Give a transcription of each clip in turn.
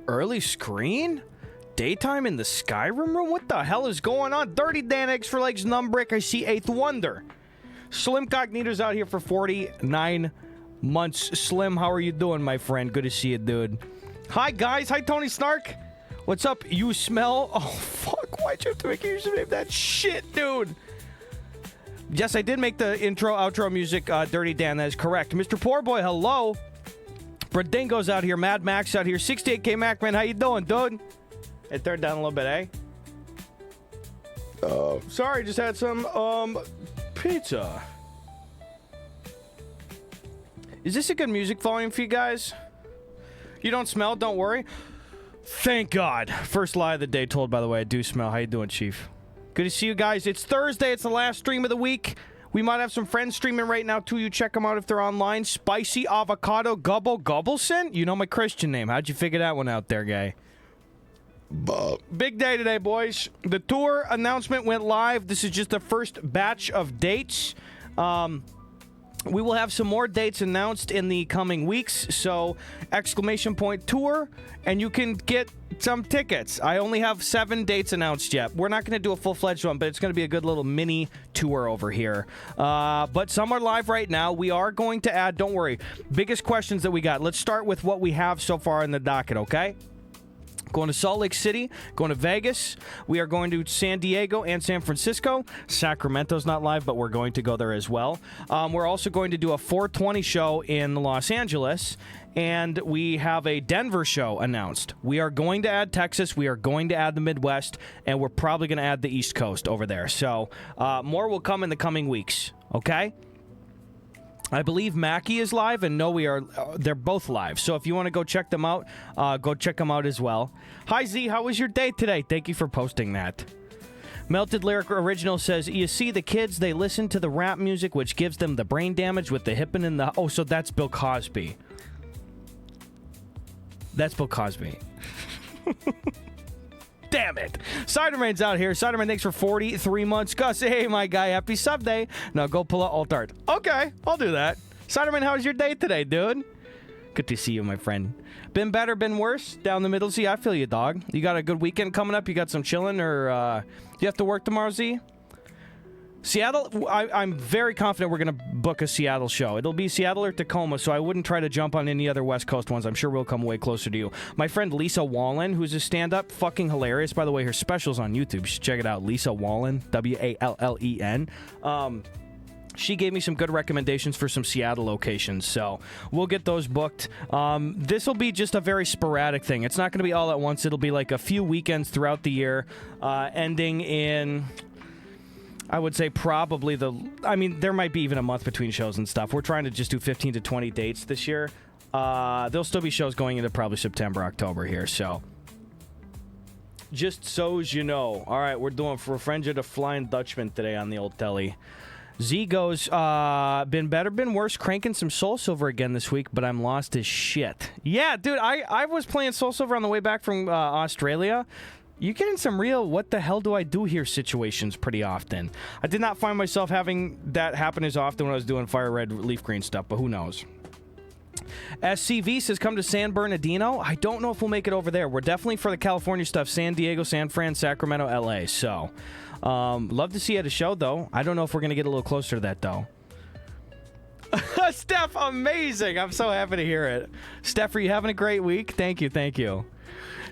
Early screen? Daytime in the Skyrim room? What the hell is going on? Dirty Dan X for Legs Numbrick. I see Eighth Wonder. Slim Cognito's out here for 49 months. Slim, how are you doing, my friend? Good to see you, dude. Hi, guys. Hi, Tony Snark. What's up? You smell? Oh, fuck. Why'd you have to make your username that shit, dude? Yes, I did make the intro, outro music, Dirty Dan. That is correct. Mr. Poorboy, hello. Bradingo's out here. Mad Max out here. 68K Macman, how you doing, dude? Hey, third down a little bit, eh? Sorry, just had some, pizza. Is this a good music volume for you guys? You don't smell? Don't worry. Thank God. First lie of the day told, by the way. I do smell. How you doing, Chief? Good to see you guys. It's Thursday. It's the last stream of the week. We might have some friends streaming right now, too. You check them out if they're online. Spicy Avocado Gubble Gubbleson? You know my Christian name. How'd you figure that one out there, guy? Big day today, boys. The tour announcement went live. This is just the first batch of dates. We will have some more dates announced in the coming weeks. So, exclamation point tour, and you can get some tickets. I only have 7 dates announced yet. We're not going to do a full-fledged one, but it's going to be a good little mini tour over here. But some are live right now. We are going to add, don't worry, biggest questions that we got. Let's start with what we have so far in the docket, okay? Going to Salt Lake City, going to Vegas. We are going to San Diego and San Francisco. Sacramento's not live, but we're going to go there as well. We're also going to do a 420 show in Los Angeles, and we have a Denver show announced. We are going to add Texas, we are going to add the Midwest, and we're probably going to add the East Coast over there. So more will come in the coming weeks, okay? I believe Mackie is live, and no, they're both live. So if you want to go check them out, go check them out as well. Hi, Z, how was your day today? Thank you for posting that. Melted Lyric Original says, you see, the kids, they listen to the rap music, which gives them the brain damage with the hippin' and the... Oh, so that's Bill Cosby. That's Bill Cosby. Damn it. Ciderman's out here. Ciderman, thanks for 43 months. Gus, hey, my guy, happy sub day. Now go pull out alt art. Okay, I'll do that. Ciderman, how was your day today, dude? Good to see you, my friend. Been better, been worse? Down the middle, Z? I feel you, dog. You got a good weekend coming up? You got some chilling, or you have to work tomorrow, Z? Seattle, I'm very confident we're going to book a Seattle show. It'll be Seattle or Tacoma, so I wouldn't try to jump on any other West Coast ones. I'm sure we'll come way closer to you. My friend Lisa Wallen, who's a stand-up, fucking hilarious. By the way, her special's on YouTube. You should check it out. Lisa Wallen, W-A-L-L-E-N. She gave me some good recommendations for some Seattle locations, so we'll get those booked. This will be just a very sporadic thing. It's not going to be all at once. It'll be like a few weekends throughout the year, ending in... I would say probably there might be even a month between shows and stuff. We're trying to just do 15 to 20 dates this year. There'll still be shows going into probably September, October here, so. Just so's you know. All right, we're doing for Frenja the Flying Dutchman today on the old telly. Z goes, been better, been worse, cranking some Soul Silver again this week, but I'm lost as shit. Yeah, dude, I was playing Soul Silver on the way back from Australia. You get in some real what the hell do I do here situations pretty often. I did not find myself having that happen as often when I was doing Fire Red Leaf Green stuff, but who knows. SCV says come to San Bernardino. I don't know if we'll make it over there. We're definitely for the California stuff. San Diego, San Fran, Sacramento, LA. So, love to see you at a show, though. I don't know if we're going to get a little closer to that, though. Steph, amazing. I'm so happy to hear it. Steph, are you having a great week? Thank you, thank you.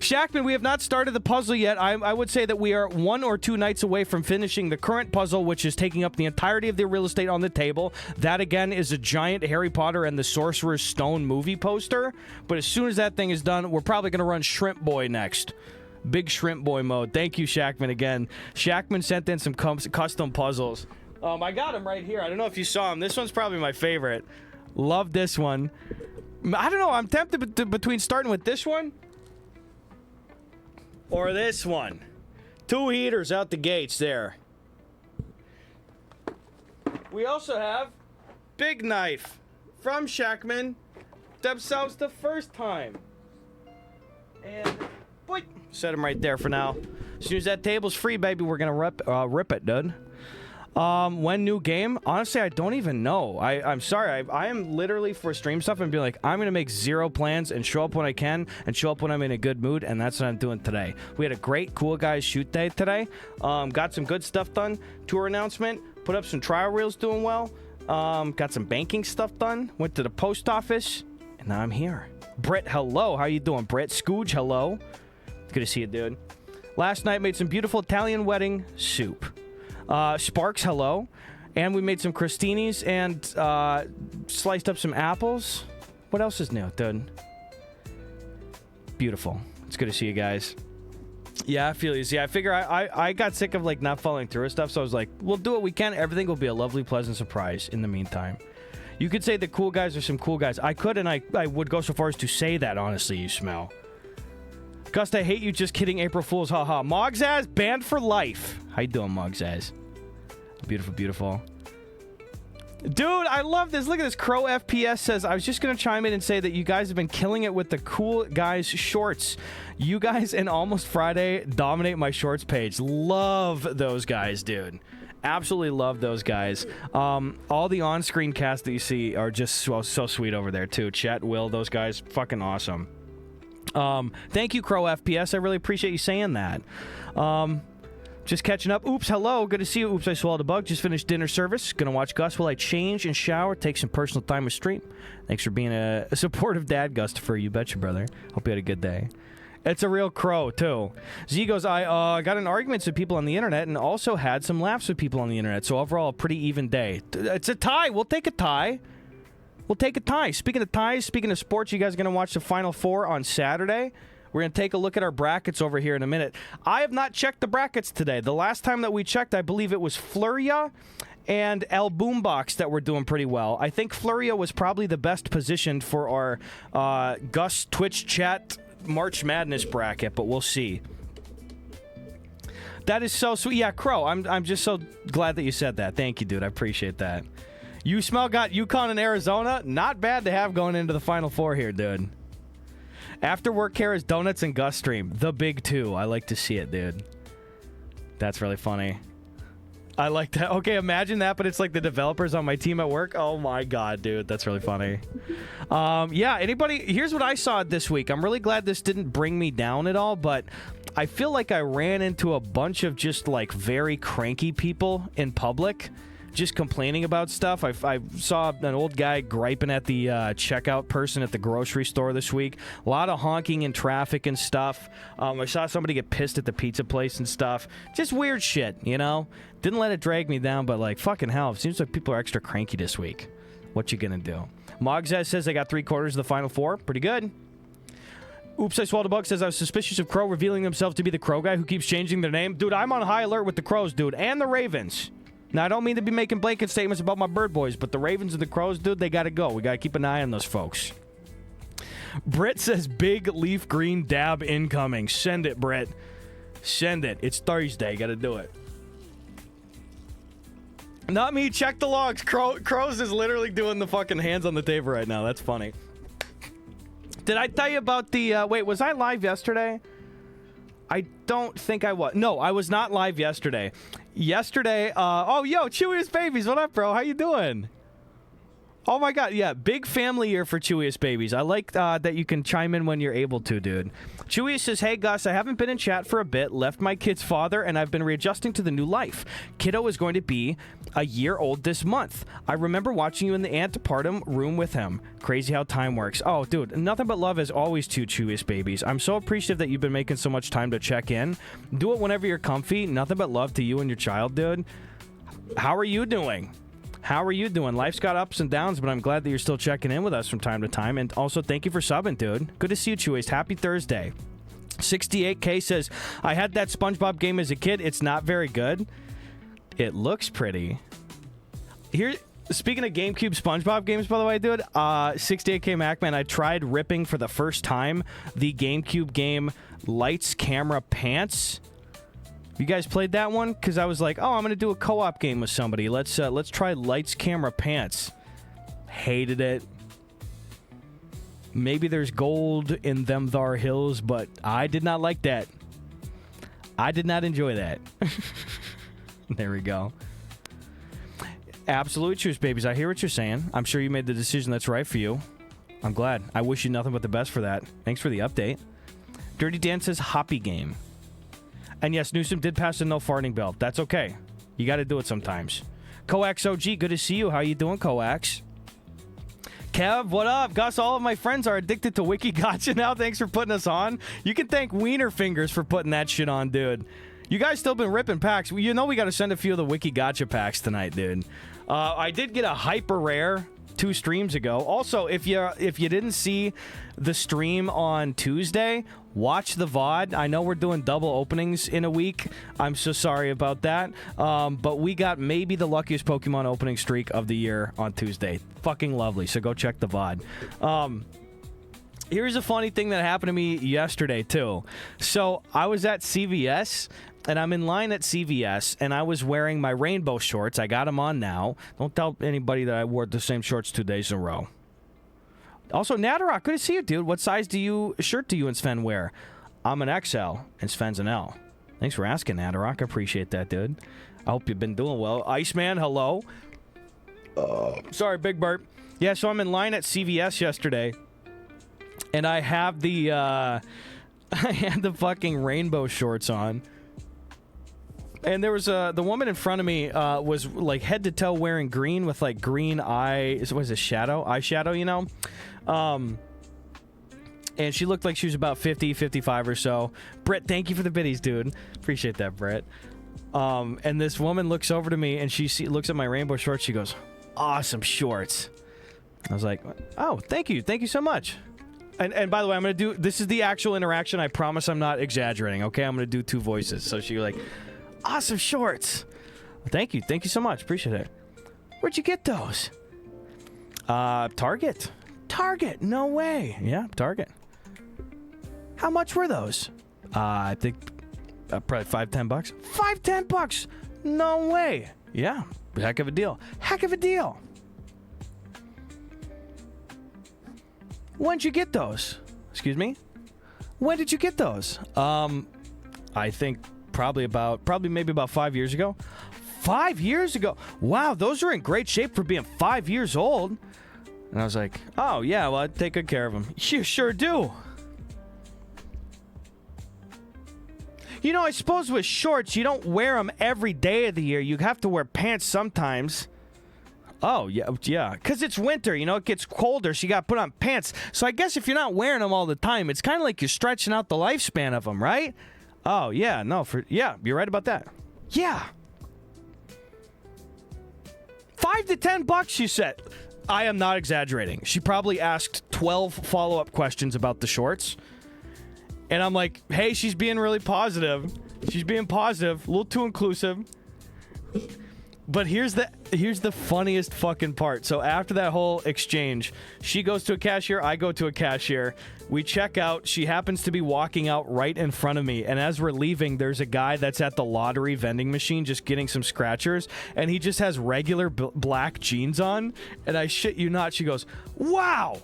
Shackman, we have not started the puzzle yet. I would say that we are 1 or 2 nights away from finishing the current puzzle, which is taking up the entirety of the real estate on the table. That, again, is a giant Harry Potter and the Sorcerer's Stone movie poster. But as soon as that thing is done, we're probably going to run Shrimp Boy next. Big Shrimp Boy mode. Thank you, Shackman, again. Shackman sent in some custom puzzles. I got them right here. I don't know if you saw them. This one's probably my favorite. Love this one. I don't know. I'm tempted between starting with this one or this one. 2 heaters out the gates there. We also have Big Knife from Shackman themselves the first time. And boy, set them right there for now. As soon as that table's free, baby, we're gonna rip it, dude. When new game? Honestly, I don't even know. I'm sorry. I am literally for stream stuff and be like, I'm going to make 0 plans and show up when I can and show up when I'm in a good mood, and that's what I'm doing today. We had a great Cool Guys shoot day today. Got some good stuff done. Tour announcement. Put up some trial reels doing well. Got some banking stuff done. Went to the post office, and now I'm here. Britt, hello. How you doing, Britt? Scooge, hello. Good to see you, dude. Last night, made some beautiful Italian wedding soup. Sparks, hello. And we made some crostinis and sliced up some apples. What else is new, dude? Beautiful. It's good to see you guys. Yeah, I feel you. See, I figure I got sick of like not following through with stuff, so I was like, we'll do what we can. Everything will be a lovely, pleasant surprise in the meantime. You could say the cool guys are some cool guys. I could, and I would go so far as to say that, honestly, you smell. Gust, I hate you. Just kidding. April Fools. Haha. Mogzaz, banned for life. How you doing, Mogzaz? Beautiful, beautiful. Dude, I love this. Look at this. Crow FPS says, I was just going to chime in and say that you guys have been killing it with the Cool Guys shorts. You guys and Almost Friday dominate my shorts page. Love those guys, dude. Absolutely love those guys. All the on-screen casts that you see are just so sweet over there, too. Chet, Will, those guys, fucking awesome. Thank you, Crow FPS. I really appreciate you saying that. Just catching up. Oops, hello. Good to see you. Oops, I swallowed a bug. Just finished dinner service. Gonna watch Gus while I change and shower. Take some personal time with stream. Thanks for being a supportive dad, Gus, for you betcha, brother. Hope you had a good day. It's a real crow, too. Z goes, I got in arguments with people on the internet and also had some laughs with people on the internet. So overall, a pretty even day. It's a tie. We'll take a tie. We'll take a tie. Speaking of ties, speaking of sports, you guys are going to watch the Final Four on Saturday. We're going to take a look at our brackets over here in a minute. I have not checked the brackets today. The last time that we checked, I believe it was Fleuria and El Boombox that were doing pretty well. I think Fleuria was probably the best positioned for our Gus Twitch chat March Madness bracket, but we'll see. That is so sweet. Yeah, Crow, I'm just so glad that you said that. Thank you, dude. I appreciate that. You smell got UConn and Arizona. Not bad to have going into the Final Four here, dude. After work, Kara's Donuts and Gus stream. The big two. I like to see it, dude. That's really funny. I like that. Okay, imagine that, but it's like the developers on my team at work. Oh my god, dude. That's really funny. Yeah, anybody... Here's what I saw this week. I'm really glad this didn't bring me down at all, but I feel like I ran into a bunch of just, like, very cranky people in public, just complaining about stuff. I saw an old guy griping at the checkout person at the grocery store this week. A lot of honking in traffic and stuff. I saw somebody get pissed at the pizza place and stuff. Just weird shit, you know? Didn't let it drag me down, but like, fucking hell, it seems like people are extra cranky this week. What you gonna do? Mogzaz says they got 3/4 of the Final Four. Pretty good. Oops, I Swallowed a Bug says I was suspicious of Crow revealing himself to be the Crow guy who keeps changing their name. Dude, I'm on high alert with the Crows, dude, and the Ravens. Now, I don't mean to be making blanket statements about my bird boys, but the Ravens and the Crows, dude, they gotta go. We gotta keep an eye on those folks. Britt says big leaf green dab incoming. Send it, Britt. Send it. It's Thursday. Gotta do it. Not me. Check the logs. Crows is literally doing the fucking hands on the table right now. That's funny. Did I tell you about the... wait, was I live yesterday? I don't think I was. No, I was not live yesterday. Yesterday, oh, yo, Chewiest Babies, what up, bro? How you doing? Oh, my God, yeah, big family year for Chewiest Babies. I like that you can chime in when you're able to, dude. Chewiest says, hey, Gus, I haven't been in chat for a bit, left my kid's father, and I've been readjusting to the new life. Kiddo is going to be a year old this month. I remember watching you in the antepartum room with him. Crazy how time works. Oh, dude, nothing but love as always to Chewiest Babies. I'm so appreciative that you've been making so much time to check in. Do it whenever you're comfy. Nothing but love to you and your child, dude. How are you doing? How are you doing? Life's got ups and downs, but I'm glad that you're still checking in with us from time to time. And also, thank you for subbing, dude. Good to see you, Chewiest. Happy Thursday. 68K says, I had that SpongeBob game as a kid. It's not very good. It looks pretty. Here, speaking of GameCube SpongeBob games, by the way, dude, 68K Macman, I tried ripping for the first time the GameCube game Lights, Camera, Pants. You guys played that one? Because I was like, oh, I'm going to do a co-op game with somebody. Let's try Lights, Camera, Pants. Hated it. Maybe there's gold in them thar hills, but I did not like that. I did not enjoy that. There we go. Absolute truth, babies. I hear what you're saying. I'm sure you made the decision that's right for you. I'm glad. I wish you nothing but the best for that. Thanks for the update. Dirty Dan says Hoppy Game. And yes, Newsom did pass a no farting bill. That's okay. You got to do it sometimes. Coax OG, good to see you. How you doing, Coax? Kev, what up? Gus, all of my friends are addicted to Wiki Gotcha now. Thanks for putting us on. You can thank Wiener Fingers for putting that shit on, dude. You guys still been ripping packs. You know we got to send a few of the Wiki Gotcha packs tonight, dude. I did get a hyper rare 2 streams ago. Also, if you didn't see the stream on Tuesday, watch the VOD. I know we're doing double openings in a week. I'm so sorry about that. But we got maybe the luckiest Pokemon opening streak of the year on Tuesday. Fucking lovely. So go check the VOD. Here's a funny thing that happened to me yesterday, too. So I was at CVS, and I'm in line at CVS, and I was wearing my rainbow shorts. I got them on now. Don't tell anybody that I wore the same shorts 2 days in a row. Also, Nadarok, good to see you, dude. What size shirt do you and Sven wear? I'm an XL, and Sven's an L. Thanks for asking, Nadarok. I appreciate that, dude. I hope you've been doing well. Iceman, hello. Sorry, Big Bert. Yeah, so I'm in line at CVS yesterday, and I have the I had the fucking rainbow shorts on. And there was the woman in front of me was like head to toe wearing green with like green eyeshadow, you know? And she looked like she was about 50, 55 or so. Britt, thank you for the biddies, dude. Appreciate that, Britt. And this woman looks over to me, and she looks at my rainbow shorts. She goes, awesome shorts. I was like, oh, thank you. Thank you so much. And by the way, I'm going to do... This is the actual interaction. I promise I'm not exaggerating, okay? I'm going to do 2 voices. So she was like, awesome shorts. Thank you. Thank you so much. Appreciate it. Where'd you get those? Target. Target. No way. Yeah, Target. How much were those? I think probably $5-10. $5-10. No way. Yeah. Heck of a deal. Heck of a deal. When'd you get those? Excuse me? When did you get those? I think probably maybe about 5 years ago. 5 years ago? Wow, those are in great shape for being 5 years old. And I was like, oh, yeah, well, I'd take good care of them. You sure do. You know, I suppose with shorts, you don't wear them every day of the year. You have to wear pants sometimes. Oh, yeah, because it's winter, you know, it gets colder, so you got to put on pants. So I guess if you're not wearing them all the time, it's kind of like you're stretching out the lifespan of them, right? Oh, yeah, no, you're right about that. Yeah. $5-10, she said. I am not exaggerating. She probably asked 12 follow-up questions about the shorts. And I'm like, hey, she's being really positive. She's being positive, a little too inclusive. But here's the funniest fucking part. So after that whole exchange, she goes to a cashier, I go to a cashier. We check out. She happens to be walking out right in front of me. And as we're leaving, there's a guy that's at the lottery vending machine just getting some scratchers. And he just has regular black jeans on. And I shit you not, she goes, wow,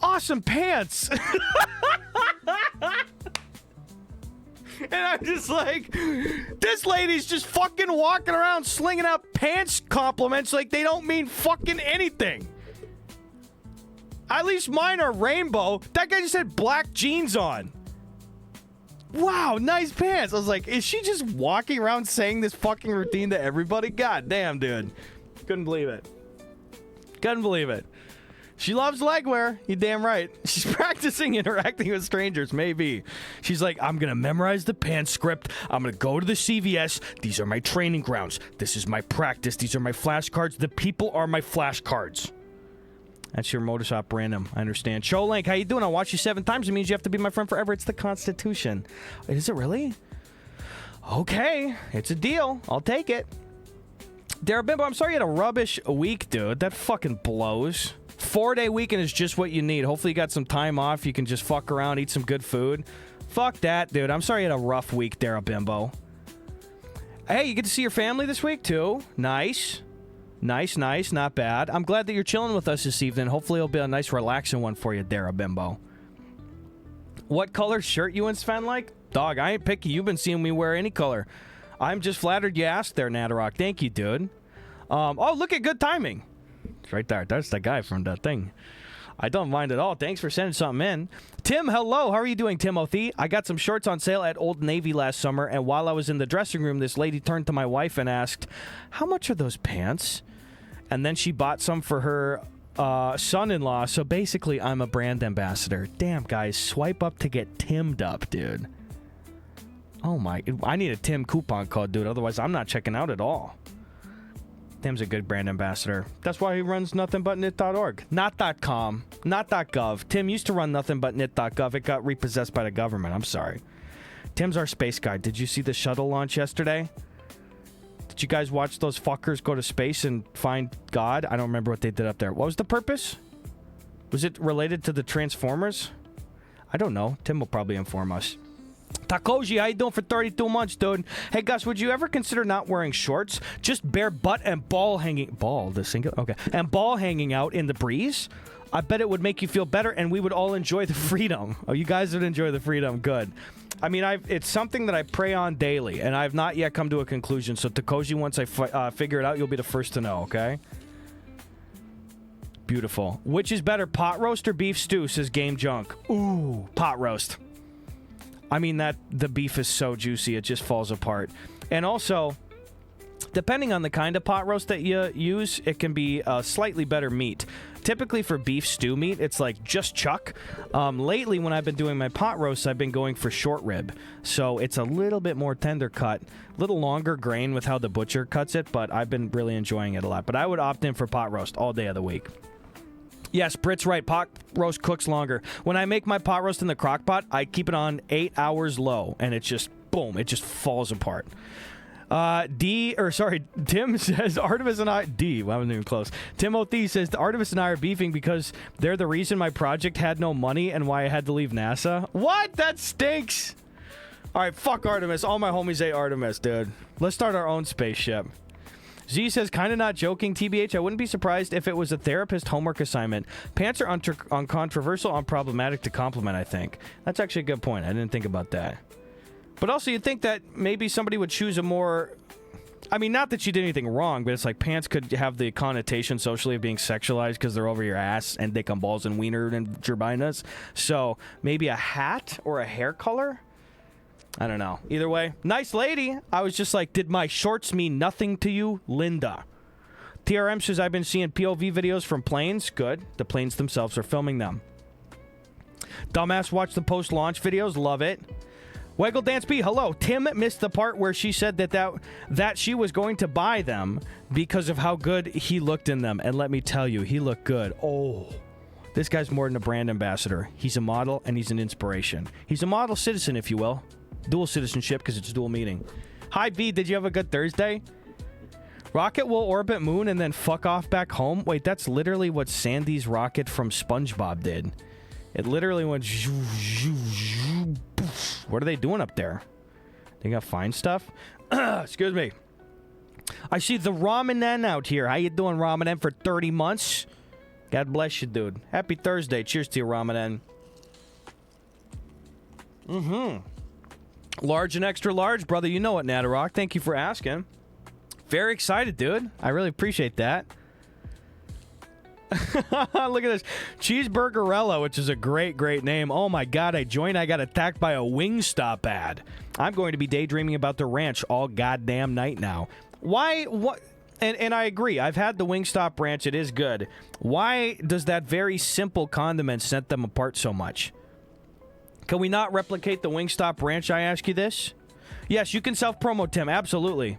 awesome pants. And I'm just like, this lady's just fucking walking around slinging out pants compliments like they don't mean fucking anything. At least mine are rainbow. That guy just had black jeans on. Wow, nice pants. I was like, is she just walking around saying this fucking routine to everybody? God damn, dude. Couldn't believe it. Couldn't believe it. She loves legwear. You damn right. She's practicing interacting with strangers, maybe. She's like, I'm going to memorize the pants script. I'm going to go to the CVS. These are my training grounds. This is my practice. These are my flashcards. The people are my flashcards. That's your modus operandi. I understand. Link, how you doing? I'll watch you 7 times. It means you have to be my friend forever. It's the Constitution. Is it really? Okay. It's a deal. I'll take it. Dara Bimbo, I'm sorry you had a rubbish week, dude. That fucking blows. 4-day weekend is just what you need. Hopefully you got some time off. You can just fuck around, eat some good food. Fuck that, dude. I'm sorry you had a rough week, Dara Bimbo. Hey, you get to see your family this week, too. Nice. Nice, nice. Not bad. I'm glad that you're chilling with us this evening. Hopefully it'll be a nice, relaxing one for you, Dara Bimbo. What color shirt you and Sven like? Dog, I ain't picky. You've been seeing me wear any color. I'm just flattered you asked there, Nadarok. Thank you, dude. Oh, look at good timing. It's right there. That's the guy from that thing. I don't mind at all. Thanks for sending something in. Tim, hello. How are you doing, Timothy? I got some shorts on sale at Old Navy last summer, and while I was in the dressing room, this lady turned to my wife and asked, how much are those pants? And then she bought some for her son-in-law. So basically, I'm a brand ambassador. Damn, guys. Swipe up to get Timmed up, dude. Oh, my. I need a Tim coupon code, dude. Otherwise, I'm not checking out at all. Tim's a good brand ambassador. That's why he runs nothingbutnit.org. Not .com. Not .gov. Tim used to run nothingbutnit.gov. It got repossessed by the government. I'm sorry. Tim's our space guy. Did you see the shuttle launch yesterday? Did you guys watch those fuckers go to space and find God? I don't remember what they did up there. What was the purpose? Was it related to the Transformers? I don't know. Tim will probably inform us. Takoji, how you doing for 32 months, dude? Hey, Gus, would you ever consider not wearing shorts? Just bare butt and ball hanging... Ball, the single? Okay. And ball hanging out in the breeze? I bet it would make you feel better, and we would all enjoy the freedom. Oh, you guys would enjoy the freedom. Good. I mean, it's something that I pray on daily, and I've not yet come to a conclusion. So, Takoji, once I figure it out, you'll be the first to know, okay? Beautiful. Which is better, pot roast or beef stew, says Game Junk. Ooh, pot roast. I mean, the beef is so juicy, it just falls apart. And also, depending on the kind of pot roast that you use, it can be slightly better meat. typically for beef stew meat, it's like just chuck. Lately, when I've been doing my pot roasts, I've been going for short rib. So it's a little bit more tender cut, a little longer grain with how the butcher cuts it, but I've been really enjoying it a lot. But I would opt in for pot roast all day of the week. Yes, Brit's right. Pot roast cooks longer. When I make my pot roast in the crock pot, I keep it on 8 hours low, and it's just, boom, it just falls apart. Tim says Artemis and I well, I wasn't even close. Timothy says Artemis and I are beefing because they're the reason my project had no money and why I had to leave NASA. What? That stinks. All right, fuck Artemis. All my homies hate Artemis, dude. Let's start our own spaceship. Z says, kind of not joking, TBH. I wouldn't be surprised if it was a therapist homework assignment. Pants are uncontroversial, unproblematic to compliment, I think. That's actually a good point. I didn't think about that. But also, you'd think that maybe somebody would choose a more... I mean, not that she did anything wrong, but it's like pants could have the connotation socially of being sexualized because they're over your ass and dick on balls and wiener and gerbinas. So maybe a hat or a hair color? I don't know. Either way, nice lady. I was just like, did my shorts mean nothing to you? Linda. TRM says, I've been seeing POV videos from planes. Good. The planes themselves are filming them. Dumbass watch the post-launch videos. Love it. Waggle Dance B, hello. Tim missed the part where she said that she was going to buy them because of how good he looked in them. And let me tell you, he looked good. Oh, this guy's more than a brand ambassador. He's a model and he's an inspiration. He's a model citizen, if you will. Dual citizenship because it's dual meaning. Hi, B. Did you have a good Thursday? Rocket will orbit moon and then fuck off back home. Wait, that's literally what Sandy's rocket from SpongeBob did. It literally went... What are they doing up there? They got fine stuff? Excuse me. I see the Ramanen out here. How you doing, Ramanen, for 30 months? God bless you, dude. Happy Thursday. Cheers to you, Ramanen. Large and extra large, brother. You know it, Natarok. Thank you for asking. Very excited, dude. I really appreciate that. Look at this. Cheeseburgerella, which is a great, great name. Oh my god, I got attacked by a Wingstop ad. I'm going to be daydreaming about the ranch all goddamn night now. Why? What? And I agree. I've had the Wingstop ranch. It is good. Why does that very simple condiment set them apart so much? Can we not replicate the Wingstop ranch, I ask you this? Yes, you can self-promo, Tim. Absolutely.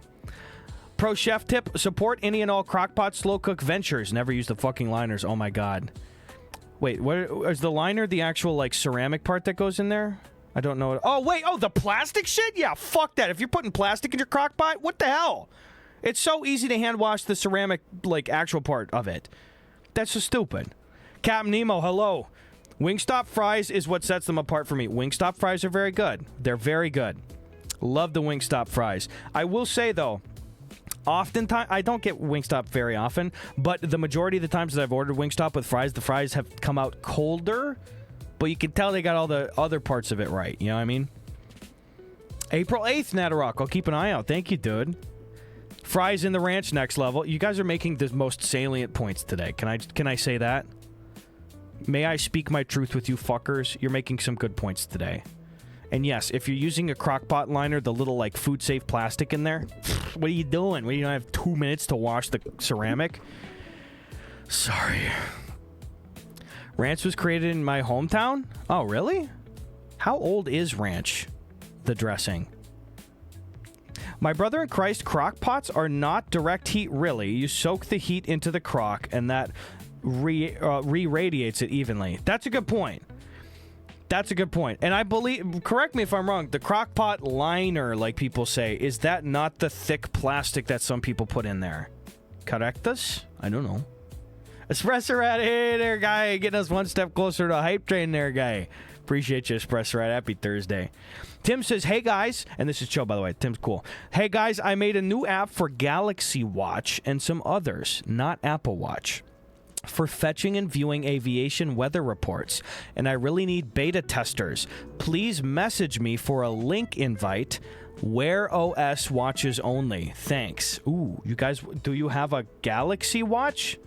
Pro chef tip, support any and all crockpot slow cook ventures. Never use the fucking liners. Oh my god. Wait, what is the liner the actual like ceramic part that goes in there? I don't know. Oh wait, the plastic shit? Yeah, fuck that. If you're putting plastic in your crockpot, what the hell? It's so easy to hand wash the ceramic like actual part of it. That's so stupid. Captain Nemo, hello. Wingstop fries is what sets them apart for me. Wingstop fries are very good. They're very good. Love the Wingstop fries. I will say though, oftentimes, I don't get Wingstop very often, but the majority of the times that I've ordered Wingstop with fries, the fries have come out colder, but you can tell they got all the other parts of it right. You know what I mean? April 8th, Natarok. I'll keep an eye out. Thank you, dude. Fries in the ranch, next level. You guys are making the most salient points today. Can I say that? May I speak my truth with you fuckers? You're making some good points today. And yes, if you're using a crockpot liner, the little like food safe plastic in there, what are you doing? What, you don't have 2 minutes to wash the ceramic? Sorry. Ranch was created in my hometown? Oh, really? How old is ranch? The dressing. My brother in Christ, crock pots are not direct heat, really. You soak the heat into the crock and that re-radiates it evenly. That's a good point. That's a good point. And I believe, correct me if I'm wrong, the crockpot liner, like people say, is that not the thick plastic that some people put in there? Correct us? I don't know. Espresso Rat, hey there, guy. Getting us one step closer to a hype train there, guy. Appreciate you, Espresso Rat. Happy Thursday. Tim says, hey, guys. And this is chill, by the way. Tim's cool. Hey, guys, I made a new app for Galaxy Watch and some others, not Apple Watch, for fetching and viewing aviation weather reports, and I really need beta testers. Please message me for a link invite. Wear OS watches only. Thanks. Ooh, you guys, do you have a Galaxy Watch?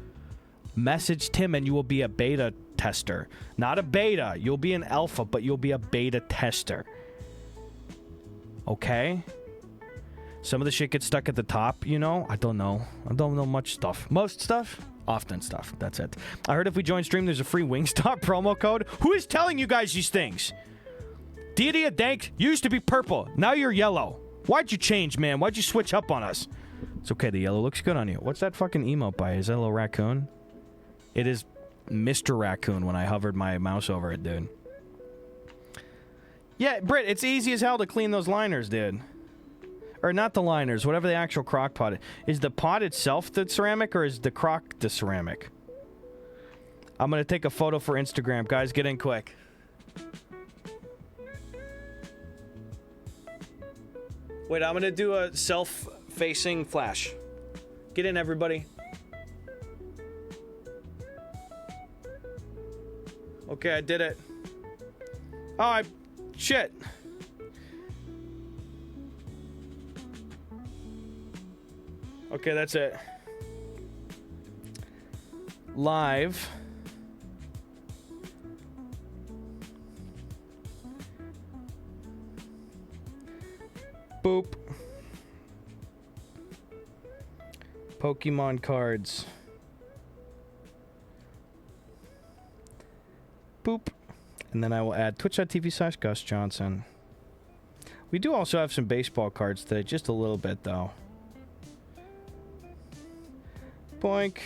Message Tim and you will be a beta tester. Not a beta. You'll be an alpha, but you'll be a beta tester. Okay? Some of the shit gets stuck at the top, you know? I don't know. I don't know much stuff. Most stuff? Often stuff. That's it. I heard if we join stream, there's a free Wingstop promo code. Who is telling you guys these things? Deity of Dank used to be purple. Now you're yellow. Why'd you change, man? Why'd you switch up on us? It's okay. The yellow looks good on you. What's that fucking emote by? Is that a little raccoon? It is Mr. Raccoon when I hovered my mouse over it, dude. Yeah, Britt, it's easy as hell to clean those liners, dude. Or not the liners, whatever the actual crock pot is. Is the pot itself the ceramic, or is the crock the ceramic? I'm going to take a photo for Instagram. Guys, get in quick. Wait, I'm going to do a self-facing flash. Get in, everybody. Okay, I did it. Oh, shit. Okay, that's it. Live. Boop. Pokemon cards. Boop. And then I will add twitch.tv/Gus Johnson. We do also have some baseball cards today, just a little bit though. Boink.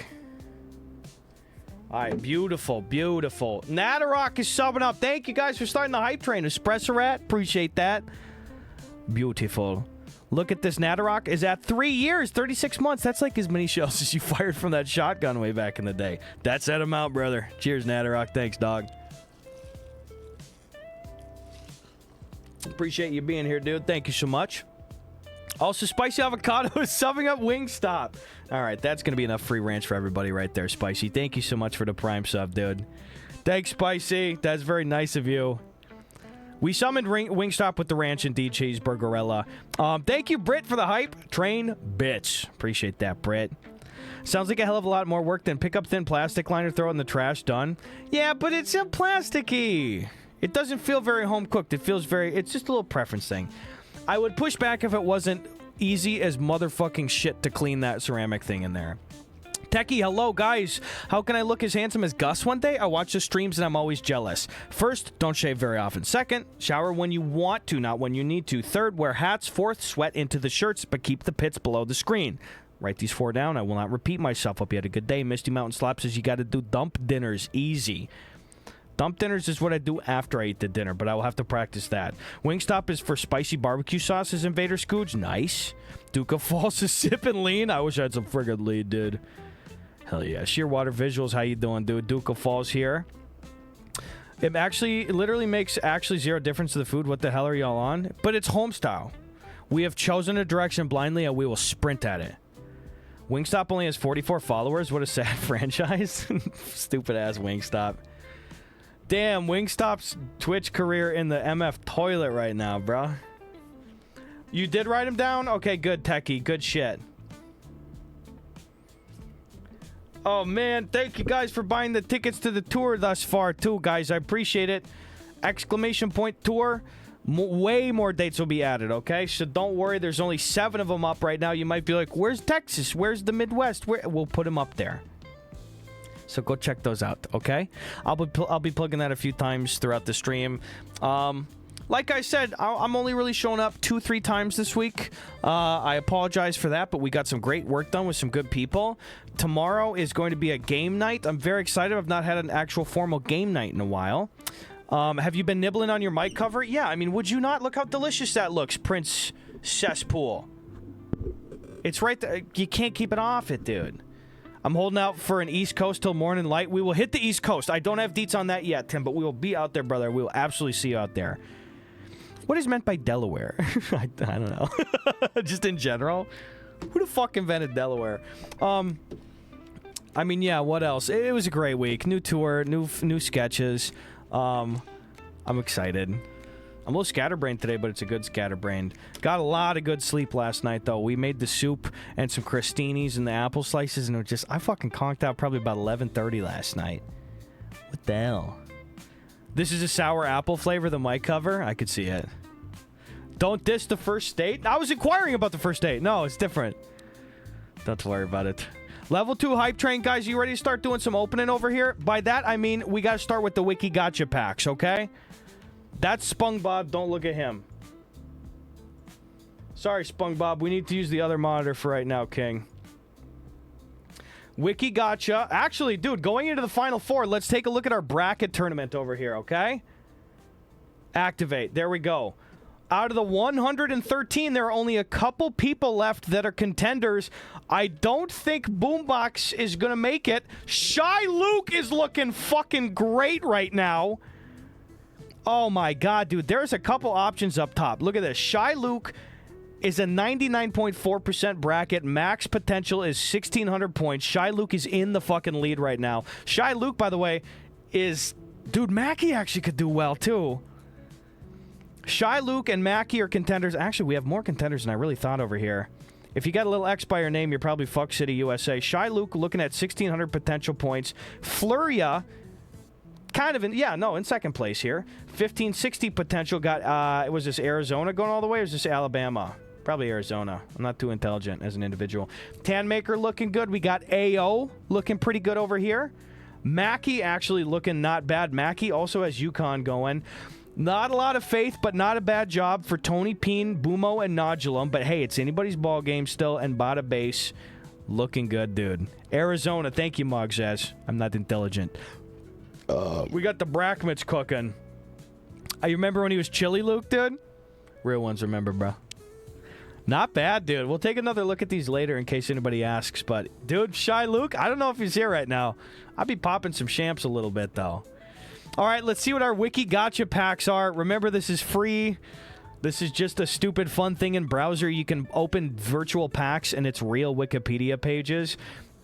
Alright, beautiful, beautiful. Nadarok is subbing up. Thank you guys for starting the hype train. Espresso Rat, appreciate that. Beautiful. Look at this. Nadarok is at 3 years, 36 months. That's like as many shells as you fired from that shotgun way back in the day. That set him out, brother. Cheers, Nadarok. Thanks, dog. Appreciate you being here, dude. Thank you so much. Also, Spicy Avocado is subbing up Wingstop. All right, that's going to be enough free ranch for everybody right there, Spicy. Thank you so much for the Prime sub, dude. Thanks, Spicy. That's very nice of you. We summoned Wingstop with the ranch and D Cheeseburgerella. Thank you, Britt, for the hype. Train, bitch. Appreciate that, Britt. Sounds like a hell of a lot more work than pick up thin plastic liner, throw it in the trash, done. Yeah, but it's a plasticky. It doesn't feel very home-cooked. It feels very... It's just a little preference thing. I would push back if it wasn't easy as motherfucking shit to clean that ceramic thing in there. Techie, hello, guys. How can I look as handsome as Gus one day? I watch the streams and I'm always jealous. First, don't shave very often. Second, shower when you want to, not when you need to. Third, wear hats. Fourth, sweat into the shirts, but keep the pits below the screen. Write these 4 down. I will not repeat myself. Hope you had a good day. Misty Mountain Slap says you got to do dump dinners. Easy. Dump dinners is what I do after I eat the dinner, but I will have to practice that. Wingstop is for spicy barbecue sauces, Invader Scooge. Nice. Duca Falls is sipping lean. I wish I had some friggin' lead, dude. Hell yeah. Sheer Water Visuals, how you doing, dude? Duca Falls here. It literally makes zero difference to the food. What the hell are y'all on? But it's home style. We have chosen a direction blindly, and we will sprint at it. Wingstop only has 44 followers. What a sad franchise. Stupid-ass Wingstop. Damn, Wingstop's Twitch career in the MF toilet right now, bro. You did write him down? Okay, good, Techie. Good shit. Oh, man. Thank you guys for buying the tickets to the tour thus far, too, guys. I appreciate it. Exclamation point tour. Way more dates will be added, okay? So don't worry. There's only 7 of them up right now. You might be like, where's Texas? Where's the Midwest? We'll put them up there. So go check those out, okay? I'll be plugging that a few times throughout the stream. Like I said, I'm only really showing up 2-3 times this week. I apologize for that, but we got some great work done with some good people. Tomorrow is going to be a game night. I'm very excited. I've not had an actual formal game night in a while. Have you been nibbling on your mic cover? Yeah, I mean, would you not? Look how delicious that looks, Prince Cesspool. It's right there. You can't keep it off it, dude. I'm holding out for an East Coast till morning light. We will hit the East Coast. I don't have deets on that yet, Tim, but we will be out there, brother. We will absolutely see you out there. What is meant by Delaware? I don't know. Just in general. Who the fuck invented Delaware? I mean, yeah, what else? It was a great week. New tour, new sketches. I'm excited. I'm a little scatterbrained today, but it's a good scatterbrained. Got a lot of good sleep last night, though. We made the soup and some crostinis and the apple slices, and it was just... I fucking conked out probably about 11:30 last night. What the hell? This is a sour apple flavor, the mic cover? I could see it. Don't diss the first date? I was inquiring about the first date. No, it's different. Don't worry about it. Level 2 hype train, guys. You ready to start doing some opening over here? By that, I mean we got to start with the Wiki Gotcha packs, okay? That's SpongeBob. Don't look at him. Sorry, SpongeBob. We need to use the other monitor for right now, King. Wiki Gotcha. Actually, dude, going into the Final Four, let's take a look at our bracket tournament over here, okay? Activate. There we go. Out of the 113, there are only a couple people left that are contenders. I don't think Boombox is going to make it. Shy Luke is looking fucking great right now. Oh my god, dude. There's a couple options up top. Look at this. Shy Luke is a 99.4% bracket. Max potential is 1,600 points. Shy Luke is in the fucking lead right now. Shy Luke, by the way, is... Dude, Mackie actually could do well, too. Shy Luke and Mackie are contenders. Actually, we have more contenders than I really thought over here. If you got a little X by your name, you're probably Fuck City USA. Shy Luke looking at 1,600 potential points. Fluria, kind of in... Yeah, no, in second place here. 1,560 potential. Got... was this Arizona going all the way, or is this Alabama? Probably Arizona. I'm not too intelligent as an individual. Tanmaker looking good. We got AO looking pretty good over here. Mackie actually looking not bad. Mackie also has Yukon going. Not a lot of faith, but not a bad job for Tony Peen, Boomo, and Nodulum. But hey, it's anybody's ball game still, and Bada Base looking good, dude. Arizona, thank you, Mogzaz. I'm not intelligent. We got the Brackmits cooking. I remember when he was Chili Luke, dude? Real ones remember, bro. Not bad, dude. We'll take another look at these later in case anybody asks. But, dude, Shy Luke, I don't know if he's here right now. I'll be popping some champs a little bit, though. All right, let's see what our Wiki Gotcha packs are. Remember, this is free. This is just a stupid fun thing in browser. You can open virtual packs, and it's real Wikipedia pages.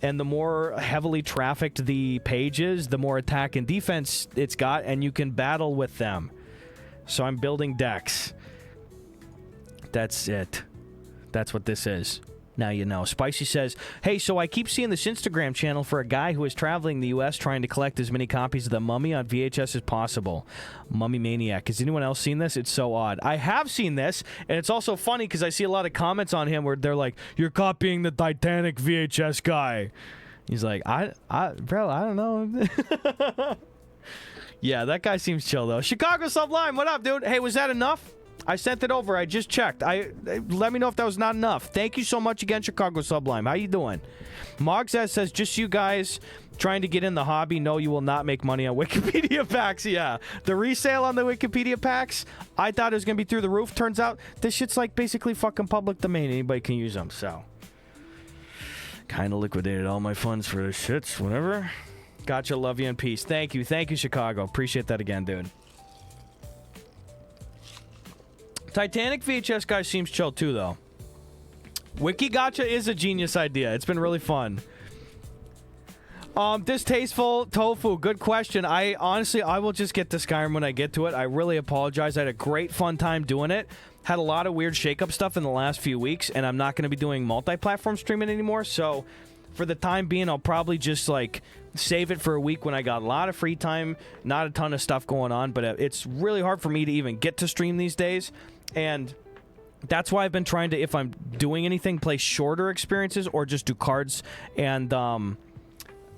And the more heavily trafficked the page is, the more attack and defense it's got, and you can battle with them. So I'm building decks. That's it. That's what this is. Now you know. Spicy says, hey, so I keep seeing this Instagram channel for a guy who is traveling the U.S. trying to collect as many copies of The Mummy on VHS as possible. Mummy Maniac. Has anyone else seen this? It's so odd. I have seen this, and it's also funny because I see a lot of comments on him where they're like, you're copying the Titanic VHS guy. He's like, bro, I don't know. Yeah, that guy seems chill, though. Chicago Sublime, what up, dude? Hey, was that enough? I sent it over. I just checked. Let me know if that was not enough. Thank you so much again, Chicago Sublime. How you doing? Mogzaz says, just you guys trying to get in the hobby. No, you will not make money on Wikipedia packs. Yeah. The resale on the Wikipedia packs, I thought it was going to be through the roof. Turns out this shit's like basically fucking public domain. Anybody can use them, so. Kind of liquidated all my funds for this shits. Whatever. Gotcha. Love you and peace. Thank you. Thank you, Chicago. Appreciate that again, dude. Titanic VHS guy seems chill too, though. Wiki Gotcha is a genius idea. It's been really fun. Distasteful tofu. Good question. I will just get to Skyrim when I get to it. I really apologize. I had a great fun time doing it. Had a lot of weird shake-up stuff in the last few weeks, and I'm not going to be doing multi-platform streaming anymore. So, for the time being, I'll probably just like save it for a week when I got a lot of free time, not a ton of stuff going on. But it's really hard for me to even get to stream these days. And that's why I've been trying to, if I'm doing anything, play shorter experiences or just do cards and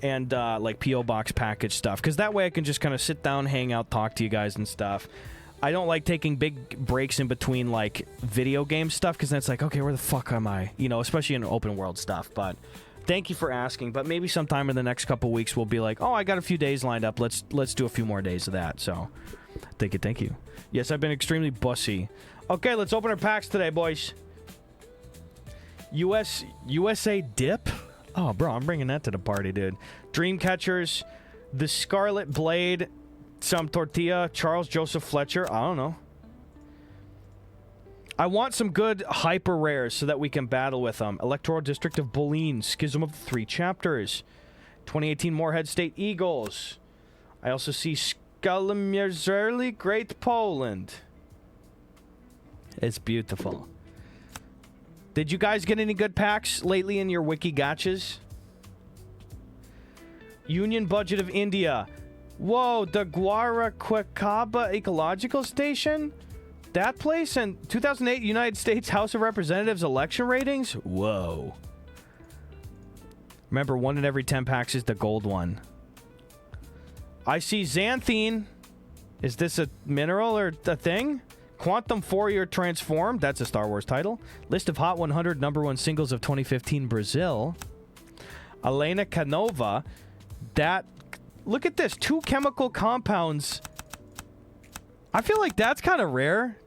like P.O. Box package stuff. Because that way I can just kind of sit down, hang out, talk to you guys and stuff. I don't like taking big breaks in between, like, video game stuff. Because then it's like, okay, where the fuck am I? You know, especially in open world stuff. But thank you for asking. But maybe sometime in the next couple weeks we'll be like, oh, I got a few days lined up. Let's do a few more days of that. So thank you. Yes, I've been extremely bussy. Okay, let's open our packs today, boys. USA Dip? Oh, bro, I'm bringing that to the party, dude. Dreamcatchers, the Scarlet Blade, some Tortilla, Charles Joseph Fletcher. I don't know. I want some good hyper rares so that we can battle with them. Electoral District of Boleyn, Schism of the Three Chapters, 2018 Moorhead State Eagles. I also see Skalimierzerli, Great Poland. It's beautiful. Did you guys get any good packs lately in your Wiki Gotchas? Union Budget of India. Whoa, the Guaraquecaba Ecological Station? That place? And 2008 United States House of Representatives election ratings? Whoa. Remember, 1 in every 10 packs is the gold one. I see xanthine. Is this a mineral or a thing? Quantum Fourier Transform. That's a Star Wars title. List of Hot 100 #1 singles of 2015 Brazil. Elena Canova. That... Look at this. 2 chemical compounds. I feel like that's kind of rare.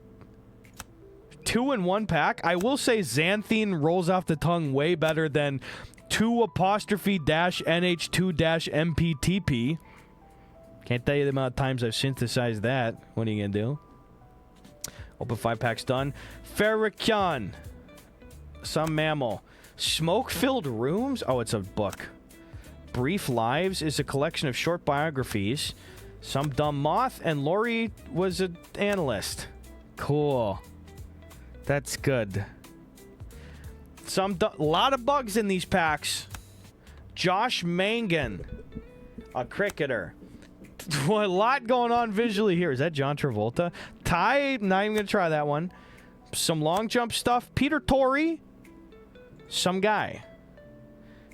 2 in 1 pack. I will say xanthine rolls off the tongue way better than 2'-NH2-MPTP. Can't tell you the amount of times I've synthesized that. What are you going to do? Open 5 packs done. Ferricyon. Some mammal. Smoke-filled rooms? Oh, it's a book. Brief Lives is a collection of short biographies. Some dumb moth, and Lori was an analyst. Cool. That's good. A lot of bugs in these packs. Josh Mangan, a cricketer. A lot going on visually here. Is that John Travolta? Ty, not even gonna try that one. Some long jump stuff. Peter Torrey. Some guy.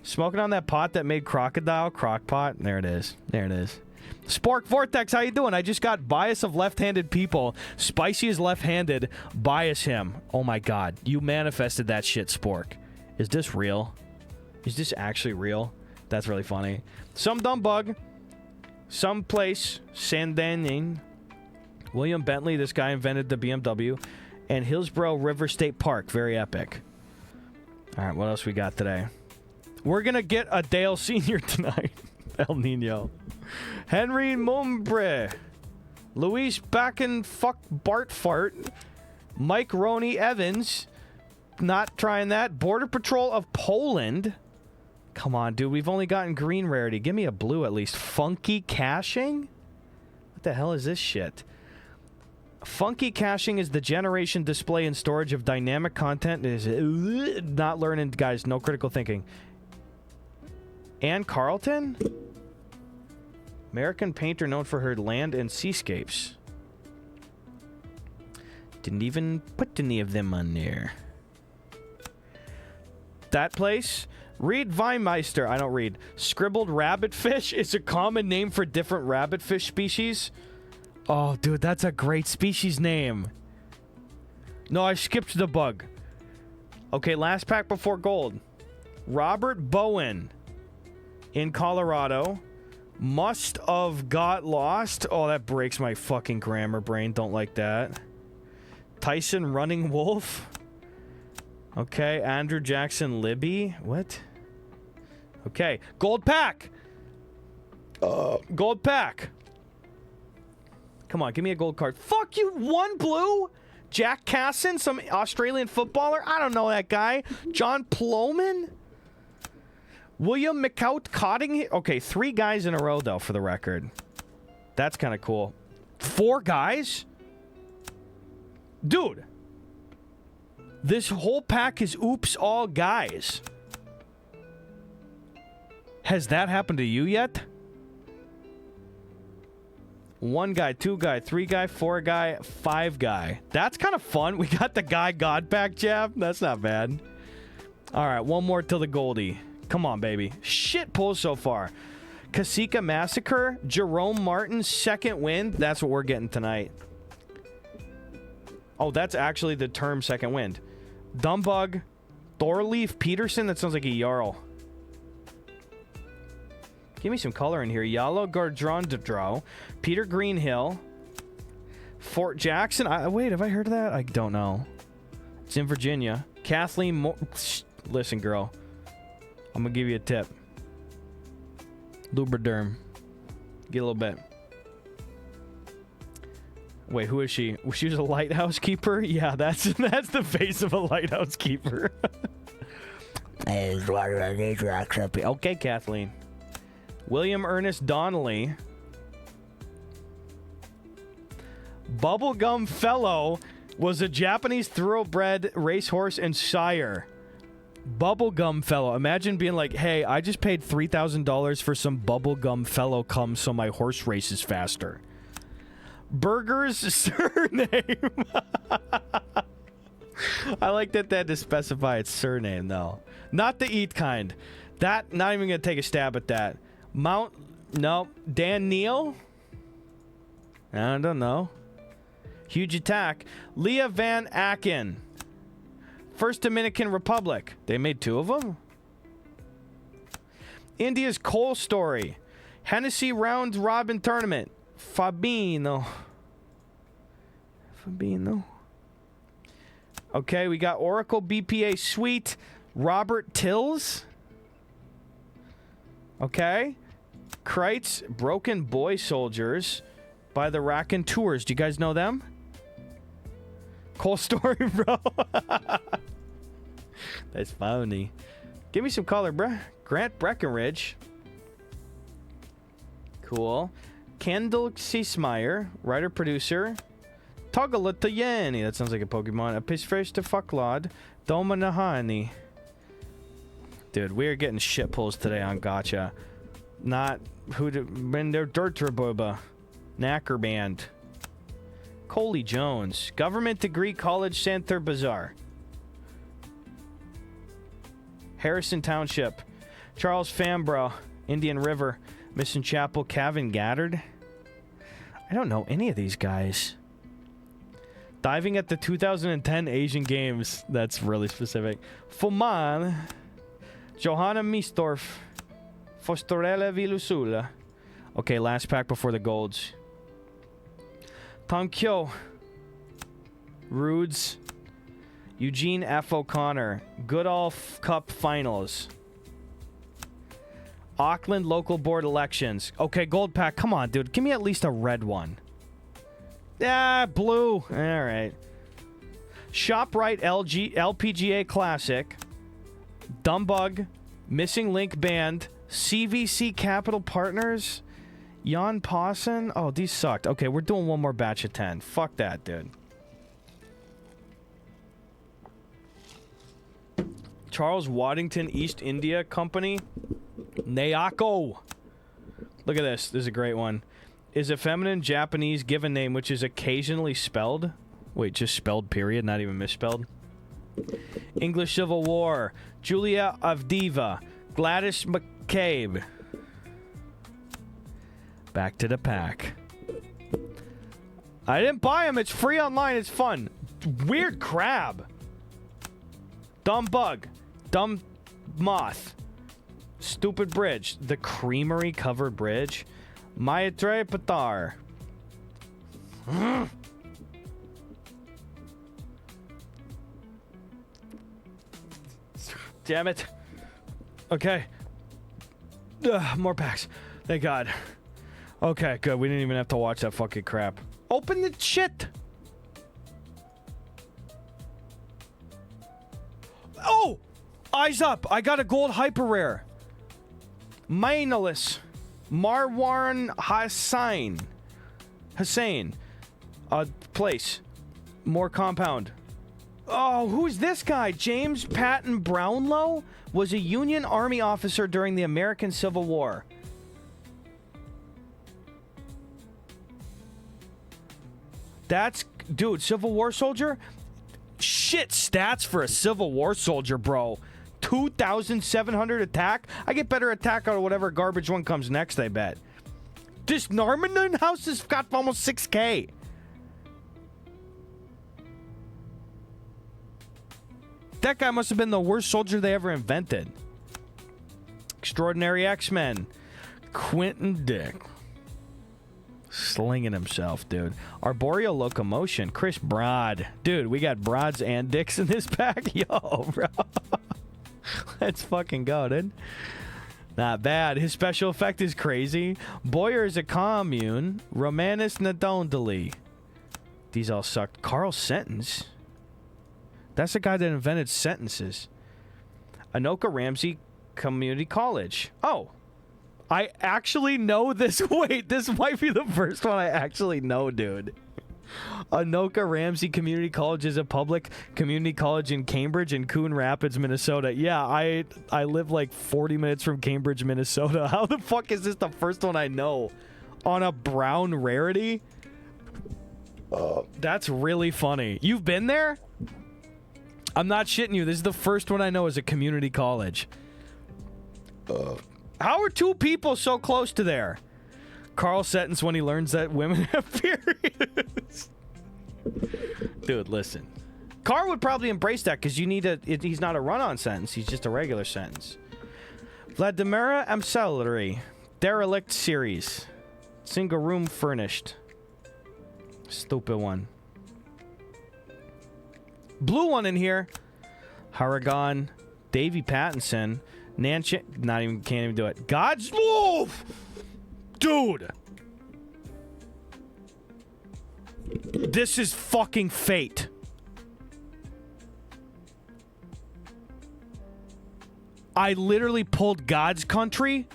Smoking on that pot that made crocodile crockpot. There it is. There it is. Spork Vortex, how you doing? I just got bias of left-handed people. Spicy is left-handed. Bias him. Oh my god. You manifested that shit, Spork. Is this real? Is this actually real? That's really funny. Some dumb bug. Some place. Sandaning. William Bentley, this guy invented the BMW. And Hillsborough River State Park. Very epic. Alright, what else we got today? We're gonna get a Dale Sr. tonight. El Nino. Henry Mumbre. Luis Backen Fuck Bart Fart. Mike Roney Evans. Not trying that. Border Patrol of Poland. Come on, dude. We've only gotten green rarity. Give me a blue at least. Funky Caching? What the hell is this shit? Funky Caching is the generation display and storage of dynamic content. Is not learning, guys. No critical thinking. Ann Carlton? American painter known for her land and seascapes. Didn't even put any of them on there. That place? Reed Weinmeister. I don't read. Scribbled rabbitfish is a common name for different rabbitfish species. Oh, dude, that's a great species name. No, I skipped the bug. Okay, last pack before gold. Robert Bowen in Colorado. Must have got lost. Oh, that breaks my fucking grammar brain. Don't like that. Tyson Running Wolf. Okay, Andrew Jackson Libby. What? Okay, gold pack. Gold pack. Come on, give me a gold card. Fuck you, 1 blue? Jack Casson, some Australian footballer? I don't know that guy. John Ploman? William McCout Cotting? Okay, 3 guys in a row, though, for the record. That's kind of cool. 4 guys? Dude. This whole pack is oops all guys. Has that happened to you yet? 1 guy, 2 guy, 3 guy, 4 guy, 5 guy. That's kind of fun. We got the Guy God pack, Jab. That's not bad. All right, 1 more till the Goldie. Come on, baby. Shit pulls so far. Kasika Massacre, Jerome Martin's Second Wind. That's what we're getting tonight. Oh, that's actually the term Second Wind. Dumbug, Thorleaf Peterson. That sounds like a Jarl. Give me some color in here. Yalo Gardrondadro, Peter Greenhill, Fort Jackson. Wait, have I heard of that? I don't know. It's in Virginia. Kathleen listen, girl. I'm going to give you a tip. Lubriderm. Get a little bit. Wait, who is she? She was a lighthouse keeper? Yeah, that's the face of a lighthouse keeper. Okay, Kathleen. William Ernest Donnelly. Bubblegum Fellow was a Japanese thoroughbred racehorse and sire. Bubblegum Fellow. Imagine being like, hey, I just paid $3,000 for some Bubblegum Fellow cum so my horse races faster. Burger's surname. I like that they had to specify its surname, though. Not the eat kind. That, not even gonna take a stab at that. No. Dan Neal? I don't know. Huge attack. Leah Van Aken. First Dominican Republic. They made 2 of them? India's Coal Story. Hennessy Round Robin Tournament. Fabino. Okay, we got Oracle BPA Suite. Robert Tills. Okay. Kreitz Broken Boy Soldiers by the Raconteurs. Do you guys know them? Coal Story, bro. That's funny. Give me some color, bruh. Grant Breckenridge. Cool. Kendall Ciesmeyer, writer-producer. Togalatayani. That sounds like a Pokemon. Episfresh to Fucklod. Domanahani. Dude, we are getting shit pulls today on Gacha. Not who to Bender Dirtraboba. Knacker Band. Coley Jones. Government Degree College Center Bazaar. Harrison Township. Charles Fambrough. Indian River. Mission Chapel. Cavan Gaddard. I don't know any of these guys. Diving at the 2010 Asian Games. That's really specific. Fuman. Johanna Mistorf. Fostorella Vilusula. Okay, last pack before the golds. Tonkyo. Rudes. Eugene F. O'Connor. Goodall Cup Finals. Auckland Local Board Elections. Okay, gold pack. Come on, dude. Give me at least a red one. Ah, blue. All right. ShopRite LPGA Classic. Dumbug. Missing Link Band. CVC Capital Partners. Jan Pawson. Oh, these sucked. Okay, we're doing one more batch of 10. Fuck that, dude. Charles Waddington East India Company. Nayako. Look at this. This is a great one. Is a feminine Japanese given name which is occasionally spelled. Wait, just spelled period, not even misspelled. English Civil War. Julia Avdiva. Gladys McCabe. Back to the pack. I didn't buy them. It's free online. It's fun. Weird crab. Dumb bug. Dumb moth. Stupid bridge. The creamery covered bridge. Maitre Patar. Damn it. Okay. More packs. Thank God. Okay, good. We didn't even have to watch that fucking crap. Open the shit. Oh! Eyes up. I got a gold hyper rare. Mainolus. Marwan Hussain. Place. More compound. Oh, who's this guy? James Patton Brownlow was a Union Army officer during the American Civil War. That's... Dude, Civil War soldier? Shit stats for a Civil War soldier, bro. 2,700 attack? I get better attack out of whatever garbage one comes next, I bet. This Narmanden house has got almost 6K. That guy must have been the worst soldier they ever invented. Extraordinary X-Men. Quentin Dick. Slinging himself, dude. Arboreal Locomotion. Chris Broad. Dude, we got Broads and Dicks in this pack. Yo, bro. Let's fucking go, dude. Not bad. His special effect is crazy. Boyer is a commune. Romanus Nadondali. These all sucked. Carl Sentence. That's the guy that invented sentences. Anoka Ramsey Community College. Oh. I actually know this. Wait, this might be the first one I actually know, dude. Anoka Ramsey Community College is a public community college in Cambridge and Coon Rapids, Minnesota. Yeah, I live like 40 minutes from Cambridge, Minnesota. How the fuck is this the first one I know? On a brown rarity? That's really funny. You've been there? I'm not shitting you. This is the first one I know as a community college. How are two people so close to there? Carl sentence when he learns that women have periods. Dude, listen. Carl would probably embrace that because you need he's not a run-on sentence. He's just a regular sentence. Vladimira Amsellery. Derelict series. Single room furnished. Stupid one. Blue one in here. Haragon. Davy Pattinson. Nancy. Can't even do it. God's move! Dude! This is fucking fate. I literally pulled God's Country.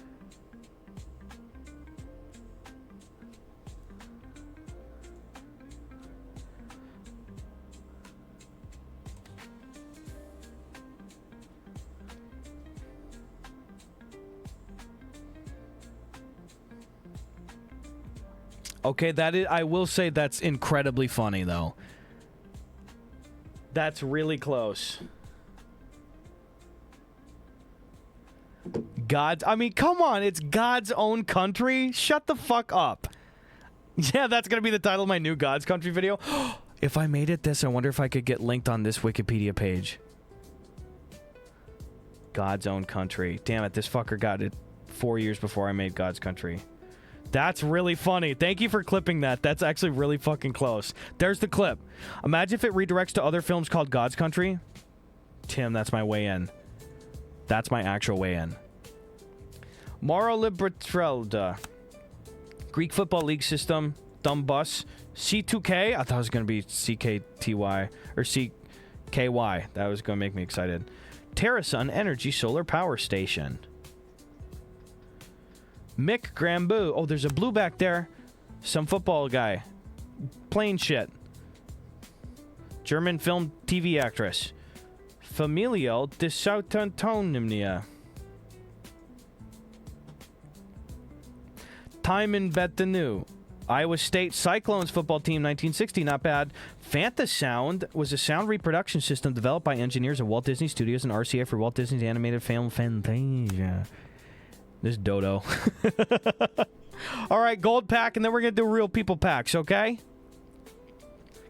Okay, I will say that's incredibly funny, though. That's really close. I mean, come on, it's God's own country? Shut the fuck up. Yeah, that's gonna be the title of my new God's Country video. If I made it this, I wonder if I could get linked on this Wikipedia page. God's own country. Damn it, this fucker got it 4 years before I made God's Country. That's really funny. Thank you for clipping that. That's actually really fucking close. There's the clip. Imagine if it redirects to other films called God's Country. Tim, that's my way in. That's my actual way in. Mauro Libertrelda. Greek Football League system. Dumb bus. C2K. I thought it was going to be CKTY. Or CKY. That was going to make me excited. TerraSun Energy Solar Power Station. Mick Grambu. Oh, there's a blue back there. Some football guy. Plain shit. German film TV actress. Familial dysautonomia. Time in Bethany. Iowa State Cyclones football team, 1960. Not bad. Fantasound was a sound reproduction system developed by engineers at Walt Disney Studios and RCA for Walt Disney's animated film Fantasia. This dodo. All right, gold pack, and then we're going to do real people packs, okay?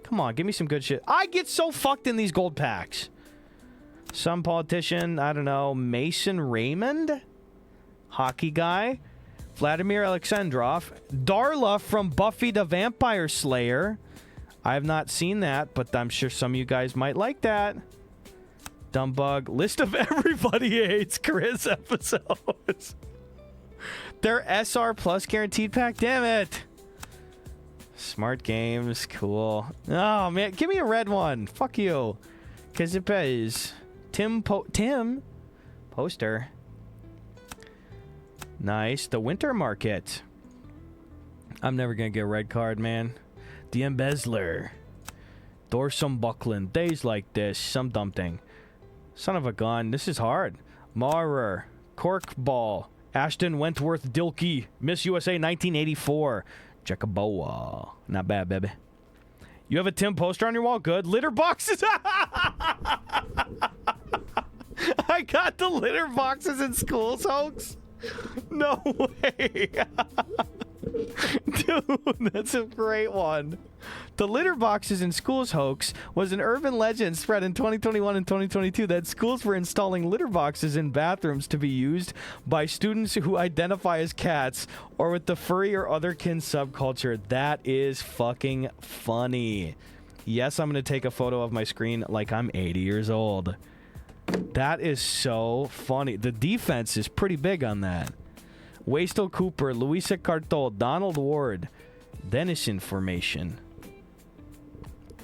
Come on, give me some good shit. I get so fucked in these gold packs. Some politician, I don't know, Mason Raymond? Hockey guy? Vladimir Alexandrov. Darla from Buffy the Vampire Slayer. I have not seen that, but I'm sure some of you guys might like that. Dumbbug. List of everybody hates Chris episodes. Their SR Plus guaranteed pack. Damn it. Smart games. Cool. Oh, man. Give me a red one. Fuck you. Because it pays. Tim poster. Nice. The Winter Market. I'm never going to get a red card, man. The Embezzler. Dorsum Buckland. Days like this. Some dumb thing. Son of a gun. This is hard. Maurer. Cork Ball. Ashton Wentworth Dilkey. Miss USA 1984. Jackaboa. Not bad, baby. You have a Tim poster on your wall? Good. Litter boxes. I got the litter boxes in schools, folks. No way. Dude, that's a great one. The litter boxes in schools hoax was an urban legend spread in 2021 and 2022 that schools were installing litter boxes in bathrooms to be used by students who identify as cats or with the furry or other kin subculture. That is fucking funny. Yes, I'm going to take a photo of my screen like I'm 80 years old. That is so funny. The defense is pretty big on that. Wastel Cooper, Louisa Cartol, Donald Ward, Denison Formation.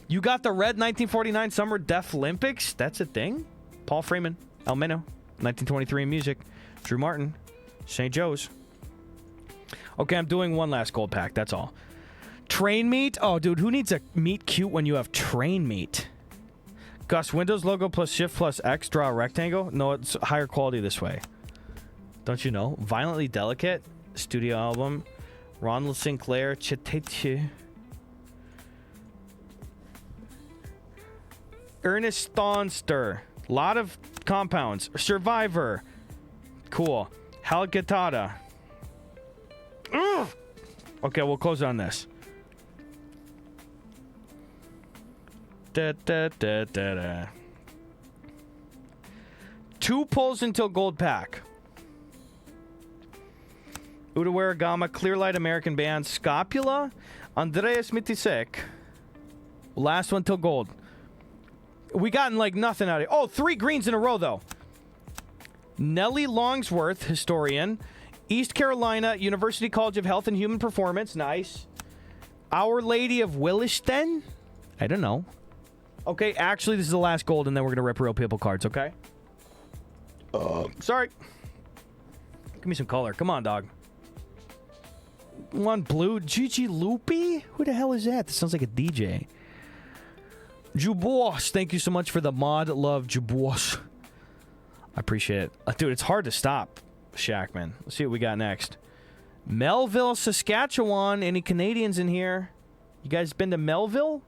You got the red 1949 Summer Deaf Olympics? That's a thing? Paul Freeman, Almeno, 1923 Music, Drew Martin, St. Joe's. Okay, I'm doing one last gold pack, that's all. Train meat? Oh, dude, who needs a meat cute when you have train meat? Gus, Windows logo plus Shift plus X, draw a rectangle? No, it's higher quality this way. Don't you know? Violently Delicate, studio album. Ronald Sinclair, Chitete. Ernest Thonster. Lot of compounds. Survivor. Cool. Halgatada. Ugh. Okay, we'll close on this. Da, da, da, da, da. 2 pulls until gold pack. Udawara Gama, Clearlight American Band, Scopula, Andreas Mitisek. Last one till gold. We gotten like nothing out of it. Oh, 3 greens in a row though. Nellie Longsworth, historian. East Carolina University College of Health and Human Performance. Nice. Our Lady of Williston? I don't know. Okay, actually, this is the last gold, and then we're going to rip real people cards, okay? Sorry. Give me some color. Come on, dog. One blue. Gigi Loopy? Who the hell is that? This sounds like a DJ. Jubois. Thank you so much for the mod. Love, Jubois. I appreciate it. Dude, it's hard to stop, Shackman. Let's see what we got next. Melville, Saskatchewan. Any Canadians in here? You guys been to Melville?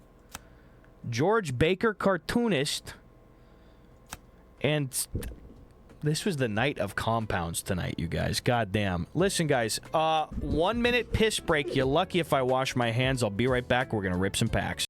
George Baker, cartoonist. And this was the night of compounds tonight, you guys. Goddamn. Listen, guys. 1 minute piss break. You're lucky if I wash my hands. I'll be right back. We're going to rip some packs.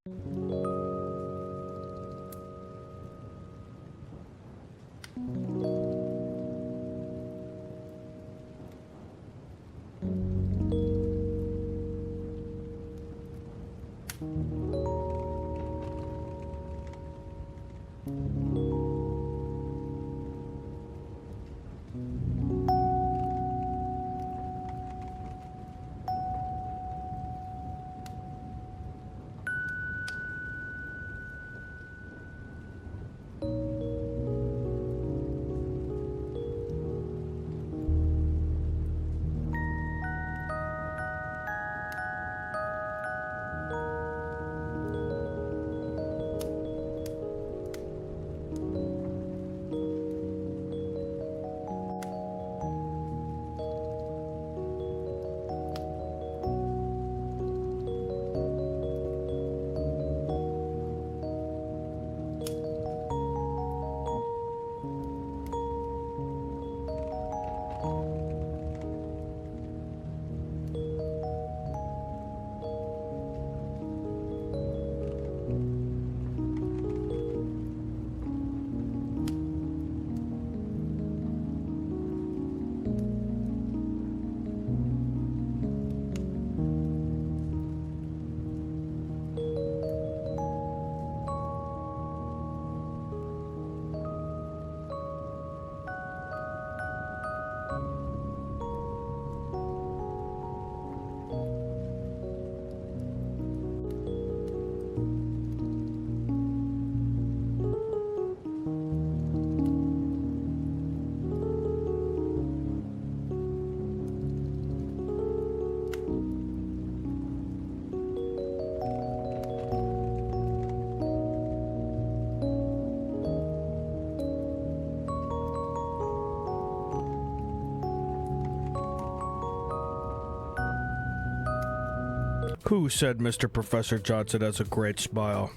Who said Mr. Professor Johnson has a great smile?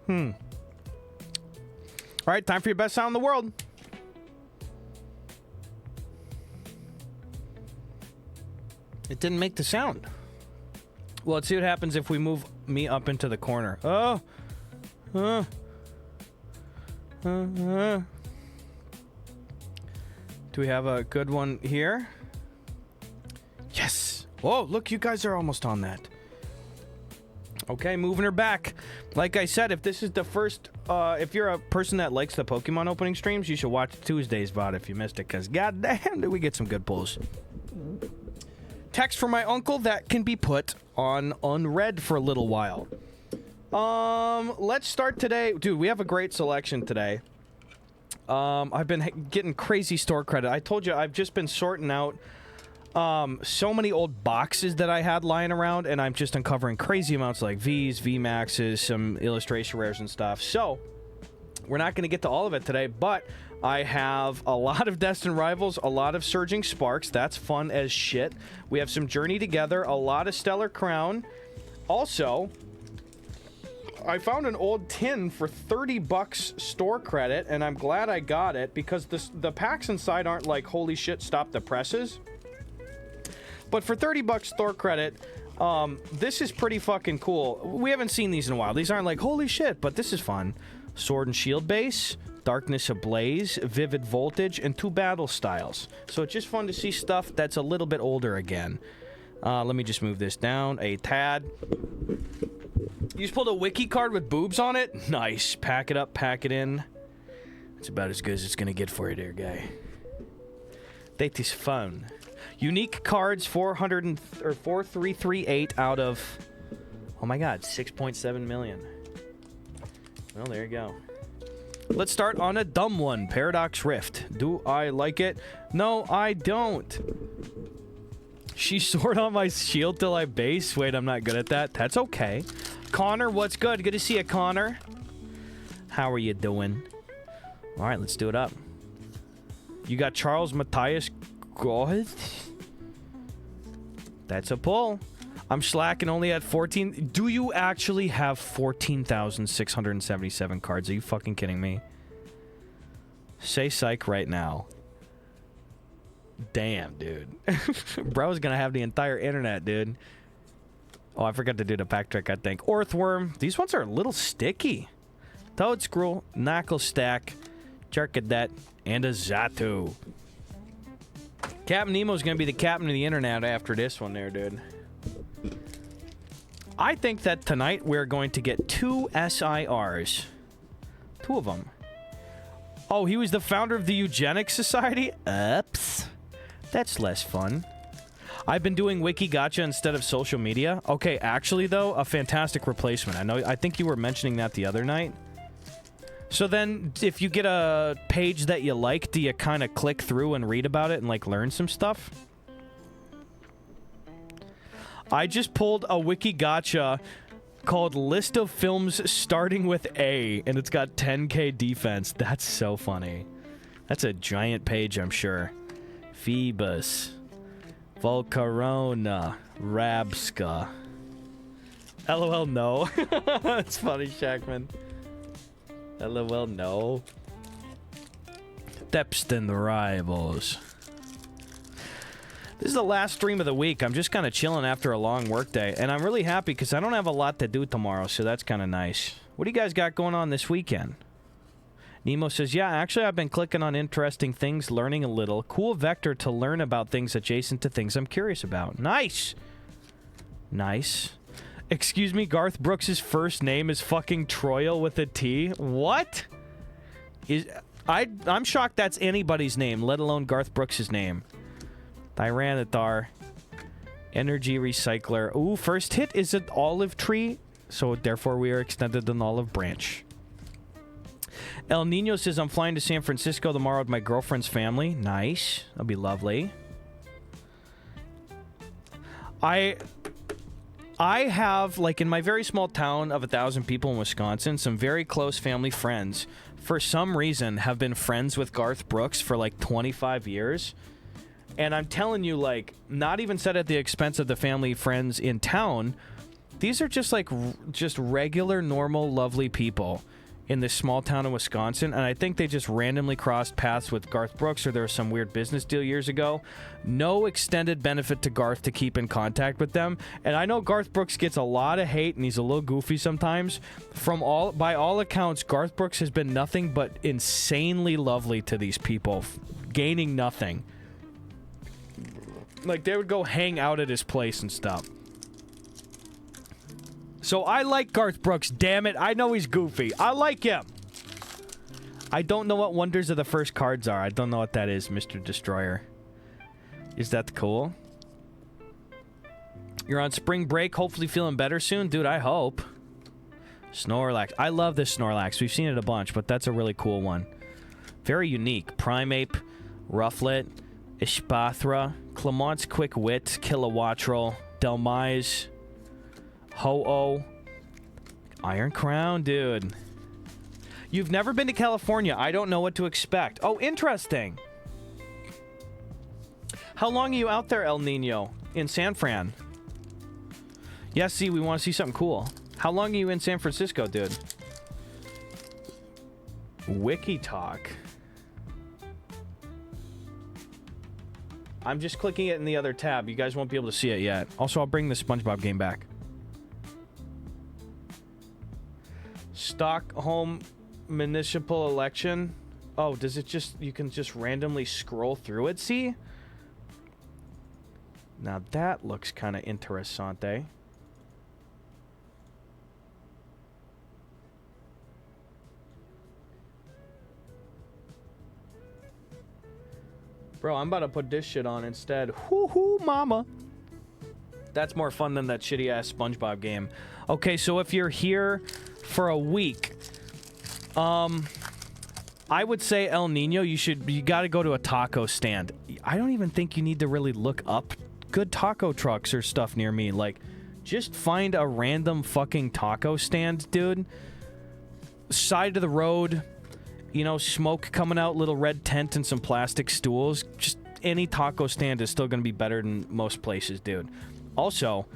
All right, time for your best sound in the world. It didn't make the sound. Well, let's see what happens if we move me up into the corner. Oh. Do we have a good one here? Yes. Whoa, look, you guys are almost on that. Okay, moving her back. Like I said, if this is the first, if you're a person that likes the Pokemon opening streams, you should watch Tuesday's VOD if you missed it, because goddamn, did we get some good pulls. Text from my uncle that can be put on unread for a little while. Let's start today. Dude, we have a great selection today. I've been getting crazy store credit. I told you, I've just been sorting out so many old boxes that I had lying around, and I'm just uncovering crazy amounts like V's, VMAXs, some illustration rares and stuff. So, we're not going to get to all of it today, but I have a lot of Destined Rivals, a lot of Surging Sparks. That's fun as shit. We have some Journey Together, a lot of Stellar Crown. Also, I found an old tin for 30 bucks store credit, and I'm glad I got it because the packs inside aren't like, holy shit, stop the presses. But for 30 bucks store credit, this is pretty fucking cool. We haven't seen these in a while. These aren't like, holy shit, but this is fun. Sword and Shield base, Darkness Ablaze, Vivid Voltage, and 2 battle styles. So it's just fun to see stuff that's a little bit older again. Let me just move this down a tad. You just pulled a wiki card with boobs on it? Nice. Pack it up, pack it in. It's about as good as it's gonna get for you there, guy. That is fun. Unique cards, 4338 out of... Oh my god, 6.7 million. Well, there you go. Let's start on a dumb one. Paradox Rift. Do I like it? No, I don't. She soared on my shield till I base. Wait, I'm not good at that. That's okay. Connor, what's good? Good to see you, Connor. How are you doing? All right, let's do it up. You got Charles Matthias God? That's a pull. I'm slacking only at 14. Do you actually have 14,677 cards? Are you fucking kidding me? Say psych right now. Damn, dude. Bro's gonna have the entire internet, dude. Oh, I forgot to do the pack trick, I think. Orthworm. These ones are a little sticky. Toadscruel, Knuckle Stack, Charcadet, and a Zatu. Captain Nemo's gonna be the captain of the internet after this one there, dude. I think that tonight we're going to get 2 SIRs. 2 of them. Oh, he was the founder of the Eugenics Society? Oops. That's less fun. I've been doing Wiki Gacha instead of social media. Okay, actually, though, a fantastic replacement. I think you were mentioning that the other night. So then, if you get a page that you like, do you kind of click through and read about it and, like, learn some stuff? I just pulled a Wiki Gacha called List of Films Starting with A, and it's got 10k defense. That's so funny. That's a giant page, I'm sure. Phoebus. Volcarona. Rabska. LOL, no. That's funny, Shackman. LOL, no. Depston Rivals. This is the last stream of the week. I'm just kind of chilling after a long work day, and I'm really happy because I don't have a lot to do tomorrow, so that's kind of nice. What do you guys got going on this weekend? Nemo says, yeah, actually I've been clicking on interesting things, learning a little. Cool vector to learn about things adjacent to things I'm curious about. Nice! Nice. Excuse me, Garth Brooks' first name is fucking Troyal with a T? What? I'm shocked that's anybody's name, let alone Garth Brooks' name. Tyranitar. Energy Recycler. Ooh, first hit is an olive tree, so therefore we are extended an olive branch. El Nino says, I'm flying to San Francisco tomorrow with my girlfriend's family. Nice. That'll be lovely. I have, like, in my very small town of 1,000 people in Wisconsin, some very close family friends, for some reason, have been friends with Garth Brooks for, like, 25 years. And I'm telling you, like, not even said at the expense of the family friends in town, these are just, like, just regular, normal, lovely people in this small town in Wisconsin, and I think they just randomly crossed paths with Garth Brooks, or there was some weird business deal years ago. No extended benefit to Garth to keep in contact with them, and I know Garth Brooks gets a lot of hate, and he's a little goofy sometimes. By all accounts, Garth Brooks has been nothing but insanely lovely to these people, gaining nothing. Like, they would go hang out at his place and stuff. So I like Garth Brooks, damn it. I know he's goofy. I like him. I don't know what Wonders of the First cards are. I don't know what that is, Mr. Destroyer. Is that cool? You're on spring break, hopefully feeling better soon? Dude, I hope. Snorlax. I love this Snorlax. We've seen it a bunch, but that's a really cool one. Very unique. Primeape, Rufflet, Espathra, Clamont's Quick Wit, Kilowattrel, Delmise, Ho-Oh, Iron Crown, dude. You've never been to California. I don't know what to expect. Oh, interesting. How long are you out there, El Nino? In San Fran? Yes, see, we want to see something cool. How long are you in San Francisco, dude? Wiki Talk. I'm just clicking it in the other tab. You guys won't be able to see it yet. Also, I'll bring the SpongeBob game back. Stockholm municipal election. Oh, does it just... You can just randomly scroll through it, see? Now that looks kind of interessante. Bro, I'm about to put this shit on instead. Hoo-hoo, mama. That's more fun than that shitty-ass SpongeBob game. Okay, so if you're here for a week, I would say El Nino, you gotta go to a taco stand. I don't even think you need to really look up good taco trucks or stuff near me. Like, just find a random fucking taco stand, dude. Side of the road. You know, smoke coming out, little red tent and some plastic stools. Just any taco stand is still going to be better than most places, dude. Also,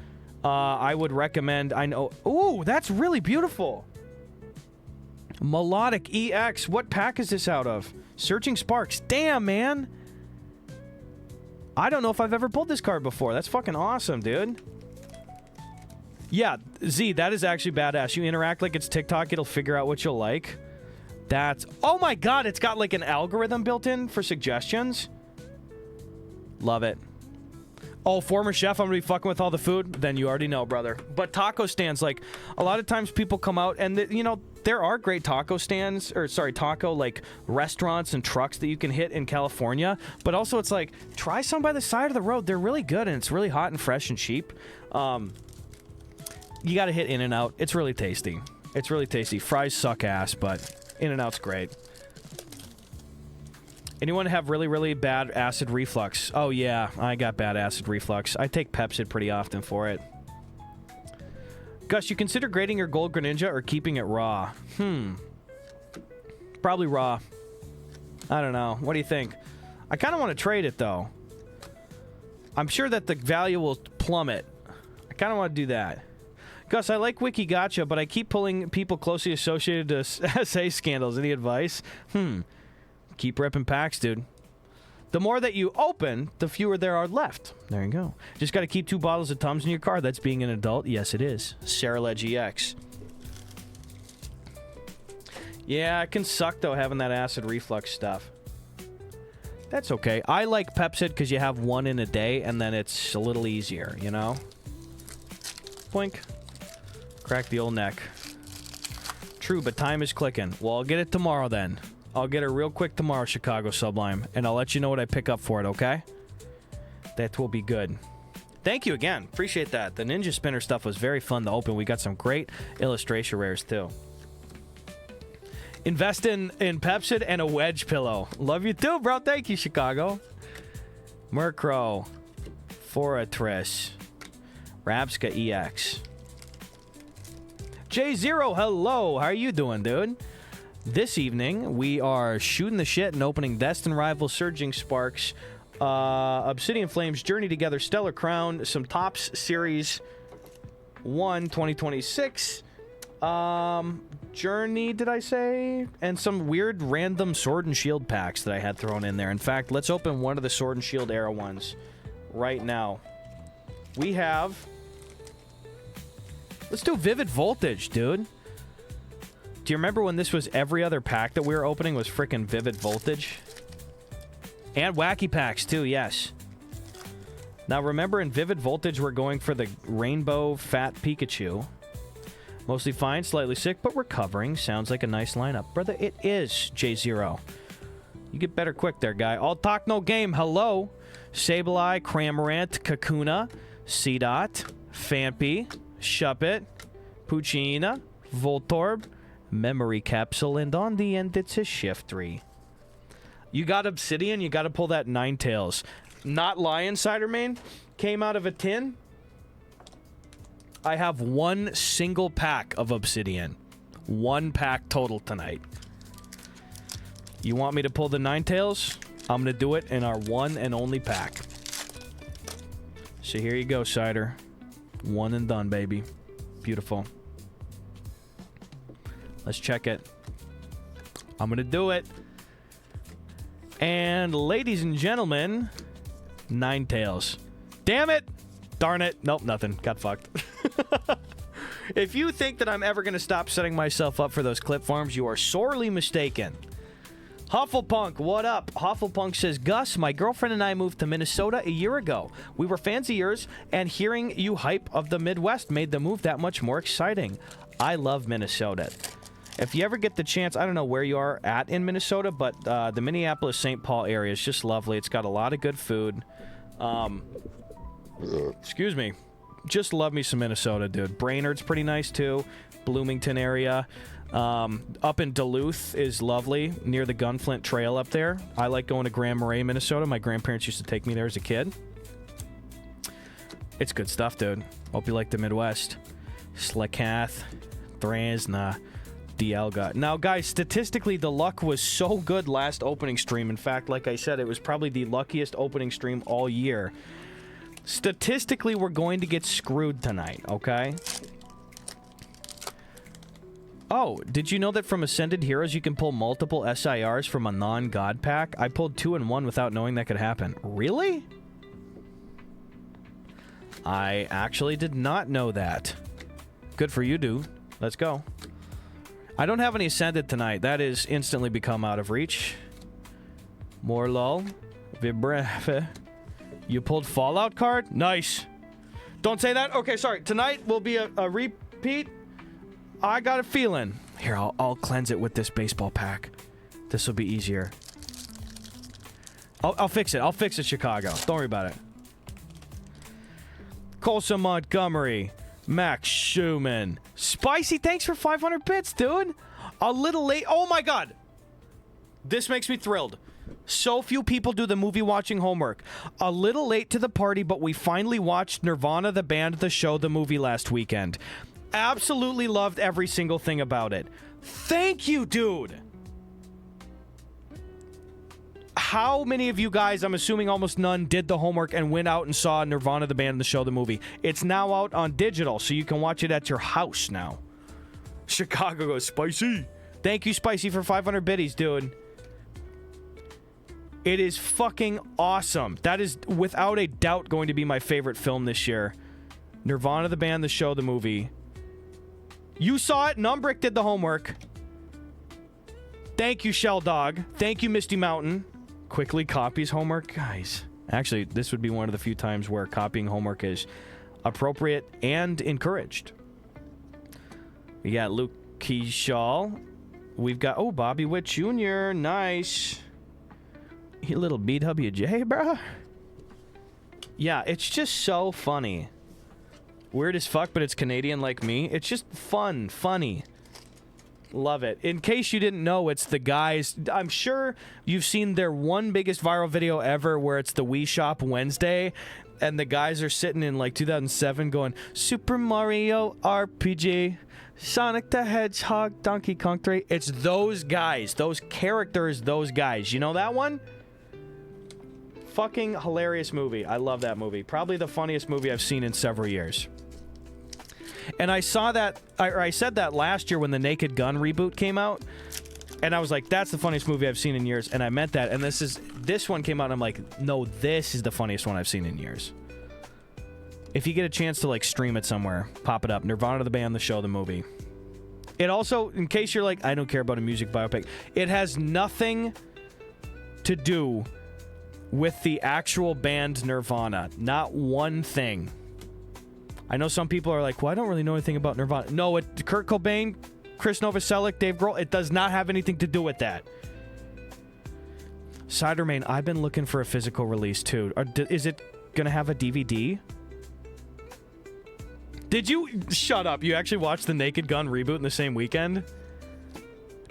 I would recommend... I know... Ooh, that's really beautiful. Melodic EX. What pack is this out of? Searching Sparks. Damn, man. I don't know if I've ever pulled this card before. That's fucking awesome, dude. Yeah, Z, that is actually badass. You interact like it's TikTok, it'll figure out what you'll like. That's... Oh my god, it's got like an algorithm built in for suggestions. Love it. Oh, former chef, I'm gonna be fucking with all the food? Then you already know, brother. But taco stands, like, a lot of times people come out and, you know, there are great taco stands, or sorry, taco, like, restaurants and trucks that you can hit in California. But also it's like, try some by the side of the road. They're really good and it's really hot and fresh and cheap. You gotta hit In-N-Out. It's really tasty. It's really tasty. Fries suck ass, but... In-N-Out's great. Anyone have really, really bad acid reflux? Oh, yeah. I got bad acid reflux. I take Pepcid pretty often for it. Gus, you consider grading your gold Greninja or keeping it raw? Probably raw. I don't know. What do you think? I kind of want to trade it, though. I'm sure that the value will plummet. I kind of want to do that. Gus, I like Wiki Gotcha, but I keep pulling people closely associated to SA scandals. Any advice? Keep ripping packs, dude. The more that you open, the fewer there are left. There you go. Just got to keep 2 bottles of Tums in your car. That's being an adult. Yes, it is. Saraledge EX. Yeah, it can suck, though, having that acid reflux stuff. That's okay. I like Pepcid because you have 1 in a day, and then it's a little easier, you know? Blink. Crack the old neck. True, but time is clicking. Well, I'll get it tomorrow then. I'll get it real quick tomorrow, Chicago Sublime. And I'll let you know what I pick up for it, okay? That will be good. Thank you again. Appreciate that. The Ninja Spinner stuff was very fun to open. We got some great illustration rares, too. Invest in Pepcid and a wedge pillow. Love you too, bro. Thank you, Chicago. Murkrow. Fortress. Rabska EX. J0, hello. How are you doing, dude? This evening, we are shooting the shit and opening Destin Rival, Surging Sparks, Obsidian Flames, Journey Together, Stellar Crown, some Topps Series 1 2026, Journey, did I say? And some weird random Sword and Shield packs that I had thrown in there. In fact, let's open one of the Sword and Shield era ones right now. We have... Let's do Vivid Voltage, dude. Do you remember when this was every other pack that we were opening was frickin' Vivid Voltage? And Wacky Packs, too, yes. Now, remember, in Vivid Voltage, we're going for the Rainbow Fat Pikachu. Mostly fine, slightly sick, but recovering. Sounds like a nice lineup. Brother, it is, J0. You get better quick there, guy. All talk, no game. Hello. Sableye, Cramorant, Kakuna, C-Dot, Fampy, Shuppet, Puccina, Voltorb, Memory Capsule, and on the end, it's a Shiftry. You got Obsidian, you got to pull that Ninetales. Not Lion Cider Main. Came out of a tin. I have one single pack of Obsidian. One pack total tonight. You want me to pull the Ninetales? I'm going to do it in our one and only pack. So here you go, Cider. One and done, baby. Beautiful. Let's check it. I'm gonna do it. And ladies and gentlemen, Ninetales. Damn it! Darn it. Nope, nothing. Got fucked. If you think that I'm ever going to stop setting myself up for those clip farms, you are sorely mistaken. Hufflepunk, what up? Hufflepunk says, Gus, my girlfriend and I moved to Minnesota a year ago. We were fans of yours, and hearing you hype of the Midwest made the move that much more exciting. I love Minnesota. If you ever get the chance, I don't know where you are at in Minnesota, but the Minneapolis-St. Paul area is just lovely. It's got a lot of good food. Excuse me. Just love me some Minnesota, dude. Brainerd's pretty nice, too. Bloomington area. Up in Duluth is lovely, near the Gunflint Trail up there. I like going to Grand Marais, Minnesota. My grandparents used to take me there as a kid. It's good stuff, dude. Hope you like the Midwest. Slekath, Thrasna, Dialga. Now, guys, statistically, the luck was so good last opening stream. In fact, like I said, it was probably the luckiest opening stream all year. Statistically, we're going to get screwed tonight, okay? Oh, did you know that from Ascended Heroes you can pull multiple SIRs from a non-god pack? I pulled 2 in 1 without knowing that could happen. Really? I actually did not know that. Good for you, dude. Let's go. I don't have any Ascended tonight. That is instantly become out of reach. More lol. Vibra. You pulled Fallout card? Nice. Don't say that? Okay, sorry. Tonight will be a repeat. I got a feeling. Here, I'll cleanse it with this baseball pack. This will be easier. I'll fix it. I'll fix it, Chicago. Don't worry about it. Colson Montgomery. Max Schumann. Spicy, thanks for 500 bits, dude. A little late. Oh, my God. This makes me thrilled. So few people do the movie watching homework. A little late to the party, but we finally watched Nirvana, the band, the show, the movie last weekend. Absolutely loved every single thing about it. Thank you, dude. How many of you guys, I'm assuming almost none, did the homework and went out and saw Nirvana, the band, the show, the movie? It's now out on digital, so you can watch it at your house now. Chicago goes, Spicy. Thank you, Spicy, for 500 biddies, dude. It is fucking awesome. That is, without a doubt, going to be my favorite film this year. Nirvana, the band, the show, the movie. You saw it. Numbrick did the homework. Thank you, Shell Dog. Thank you, Misty Mountain. Quickly copies homework. Guys, actually, this would be one of the few times where copying homework is appropriate and encouraged. We got Luke Keyshaw. We've got, oh, Bobby Witt Jr. Nice. You little BWJ, bro. Yeah, it's just so funny. Weird as fuck, but it's Canadian like me. It's just fun, funny. Love it. In case you didn't know, it's the guys. I'm sure you've seen their one biggest viral video ever where it's the Wii Shop Wednesday, and the guys are sitting in like 2007 going, Super Mario RPG, Sonic the Hedgehog, Donkey Kong 3. It's those guys, those characters, those guys. You know that one? Fucking hilarious movie. I love that movie. Probably the funniest movie I've seen in several years. And I saw that, or I said that last year when the Naked Gun reboot came out, and I was like, that's the funniest movie I've seen in years, and I meant that, and this one came out, and I'm like, no, this is the funniest one I've seen in years. If you get a chance to, like, stream it somewhere, pop it up. Nirvana, the band, the show, the movie. It also, in case you're like, I don't care about a music biopic, it has nothing to do with the actual band Nirvana. Not one thing. I know some people are like, well, I don't really know anything about Nirvana. No, Kurt Cobain, Chris Novoselic, Dave Grohl, it does not have anything to do with that. Cidermain, I've been looking for a physical release too. Is it gonna have a DVD? Did you... Shut up. You actually watched the Naked Gun reboot in the same weekend?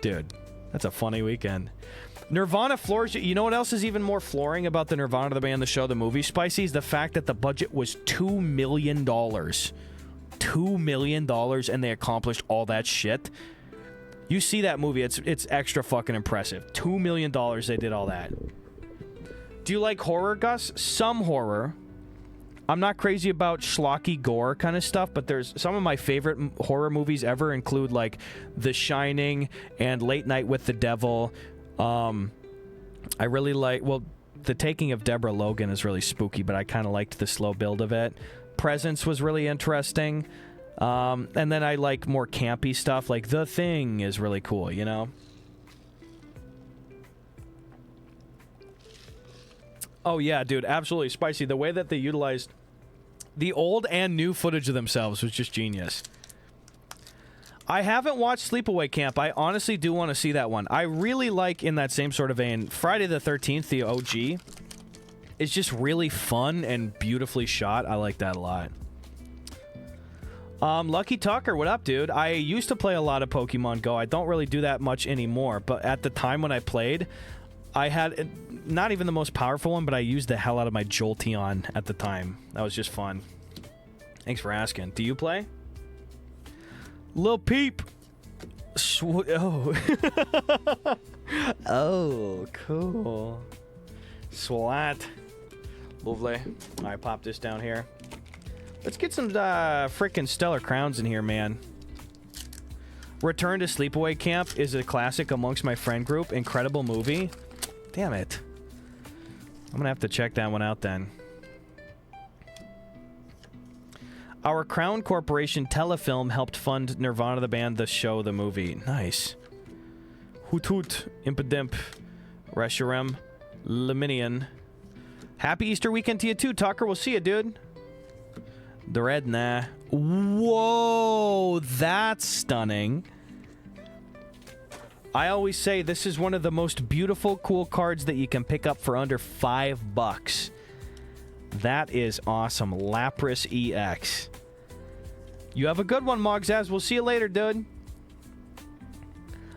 Dude, that's a funny weekend. Nirvana floors... You know what else is even more flooring about the Nirvana, the band, the show, the movie, Spicy? Is the fact that the budget was $2 million. $2 million, and they accomplished all that shit. You see that movie, it's extra fucking impressive. $2 million, they did all that. Do you like horror, Gus? Some horror. I'm not crazy about schlocky gore kind of stuff, but there's some of my favorite horror movies ever include like The Shining and Late Night with the Devil. I really like, well, The Taking of Deborah Logan is really spooky, but I kind of liked the slow build of it. Presence was really interesting. And then I like more campy stuff, like The Thing is really cool, you know? Oh yeah, dude, absolutely spicy. The way that they utilized the old and new footage of themselves was just genius. I haven't watched Sleepaway Camp. I honestly do want to see that one. I really like, in that same sort of vein, Friday the 13th, the OG. It's just really fun and beautifully shot. I like that a lot. Lucky Tucker, what up, dude? I used to play a lot of Pokemon Go. I don't really do that much anymore, but at the time when I played, I had not even the most powerful one, but I used the hell out of my Jolteon at the time. That was just fun. Thanks for asking. Do you play? Lil Peep. Oh. Oh, cool. Swat. Lovely. Alright, pop this down here. Let's get some frickin' Stellar Crowns in here, man. Return to Sleepaway Camp is a classic amongst my friend group. Incredible movie. Damn it. I'm gonna have to check that one out then. Our Crown Corporation telefilm helped fund Nirvana the band, the show, the movie. Nice. Hoot hoot. Impidimp. Reshiram. Leminian. Happy Easter weekend to you too, Tucker. We'll see you, dude. The red, nah. Whoa, that's stunning. I always say this is one of the most beautiful, cool cards that you can pick up for under $5. That is awesome. Lapras EX. You have a good one, Mogzaz. We'll see you later, dude.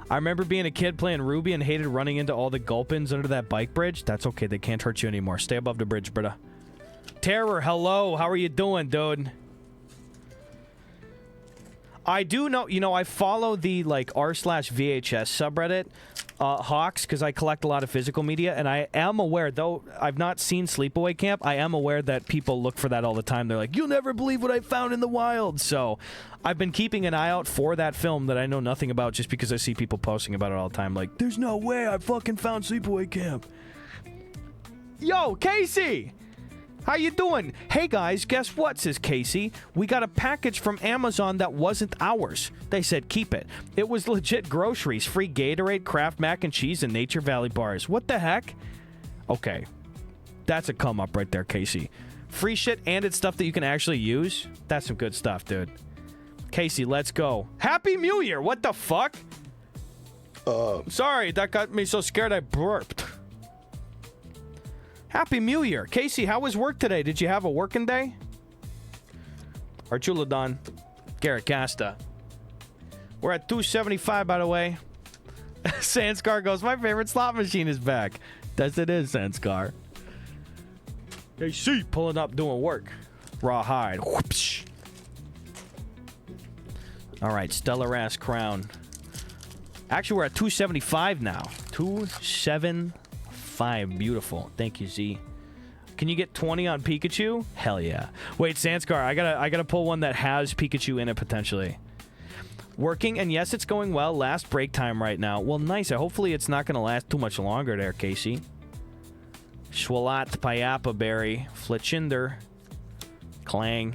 I remember being a kid playing Ruby and hated running into all the gulpins under that bike bridge. That's okay. They can't hurt you anymore. Stay above the bridge, brother. Terror, hello. How are you doing, dude? I do know, you know, I follow the, like, r/VHS subreddit, Hawks, because I collect a lot of physical media, and I am aware, though I've not seen Sleepaway Camp, I am aware that people look for that all the time. They're like, you'll never believe what I found in the wild. So I've been keeping an eye out for that film that I know nothing about just because I see people posting about it all the time. Like, there's no way I fucking found Sleepaway Camp. Yo, Casey! How you doing? Hey guys, guess what, says Casey. We got a package from Amazon that wasn't ours. They said keep it. It was legit groceries, free Gatorade, Kraft mac and cheese, and Nature Valley bars. What the heck? Okay. That's a come up right there, Casey. Free shit and it's stuff that you can actually use? That's some good stuff, dude. Casey, let's go. Happy New Year! What the fuck? Sorry, that got me so scared I burped. Happy New Year. Casey, how was work today? Did you have a working day? Archuladon. Garrett Casta. We're at 275, by the way. Sanskar goes, my favorite slot machine is back. Yes, it is, Sanskar. AC, pulling up, doing work. Rawhide. Whoopsh. All right, stellar ass crown. Actually, we're at 275 now. 275. Beautiful. Thank you, Z. Can you get 20 on Pikachu? Hell yeah. Wait, Sanskar, I gotta pull one that has Pikachu in it potentially. Working, and yes, it's going well. Last break time right now. Well, nice. Hopefully it's not gonna last too much longer there, Casey. Schwalat, Payapa Berry, Fletchinder, Clang,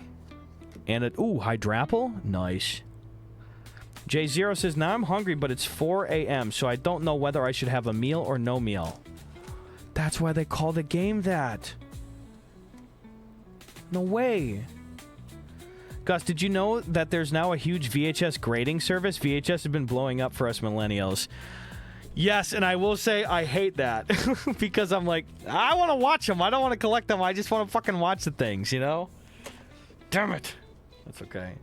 and a Hydrapple? Nice. J0 says, now I'm hungry, but it's 4 a.m., so I don't know whether I should have a meal or no meal. That's why they call the game that. No way. Gus, did you know that there's now a huge VHS grading service? VHS has been blowing up for us millennials. Yes, and I will say I hate that. Because I'm like, I want to watch them. I don't want to collect them. I just want to fucking watch the things, you know? Damn it. That's okay.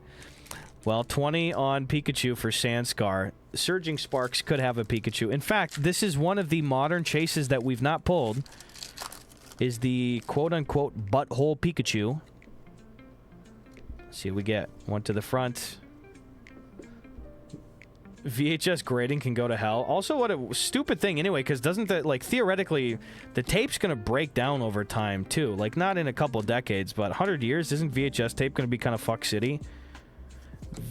Well, 20 on Pikachu for Sanskar. Surging Sparks could have a Pikachu. In fact, this is one of the modern chases that we've not pulled. Is the quote-unquote butthole Pikachu. Let's see what we get. One to the front. VHS grading can go to hell. Also, what a stupid thing anyway, because doesn't that, like, theoretically, the tape's going to break down over time, too. Like, not in a couple decades, but 100 years, isn't VHS tape going to be kind of fuck city?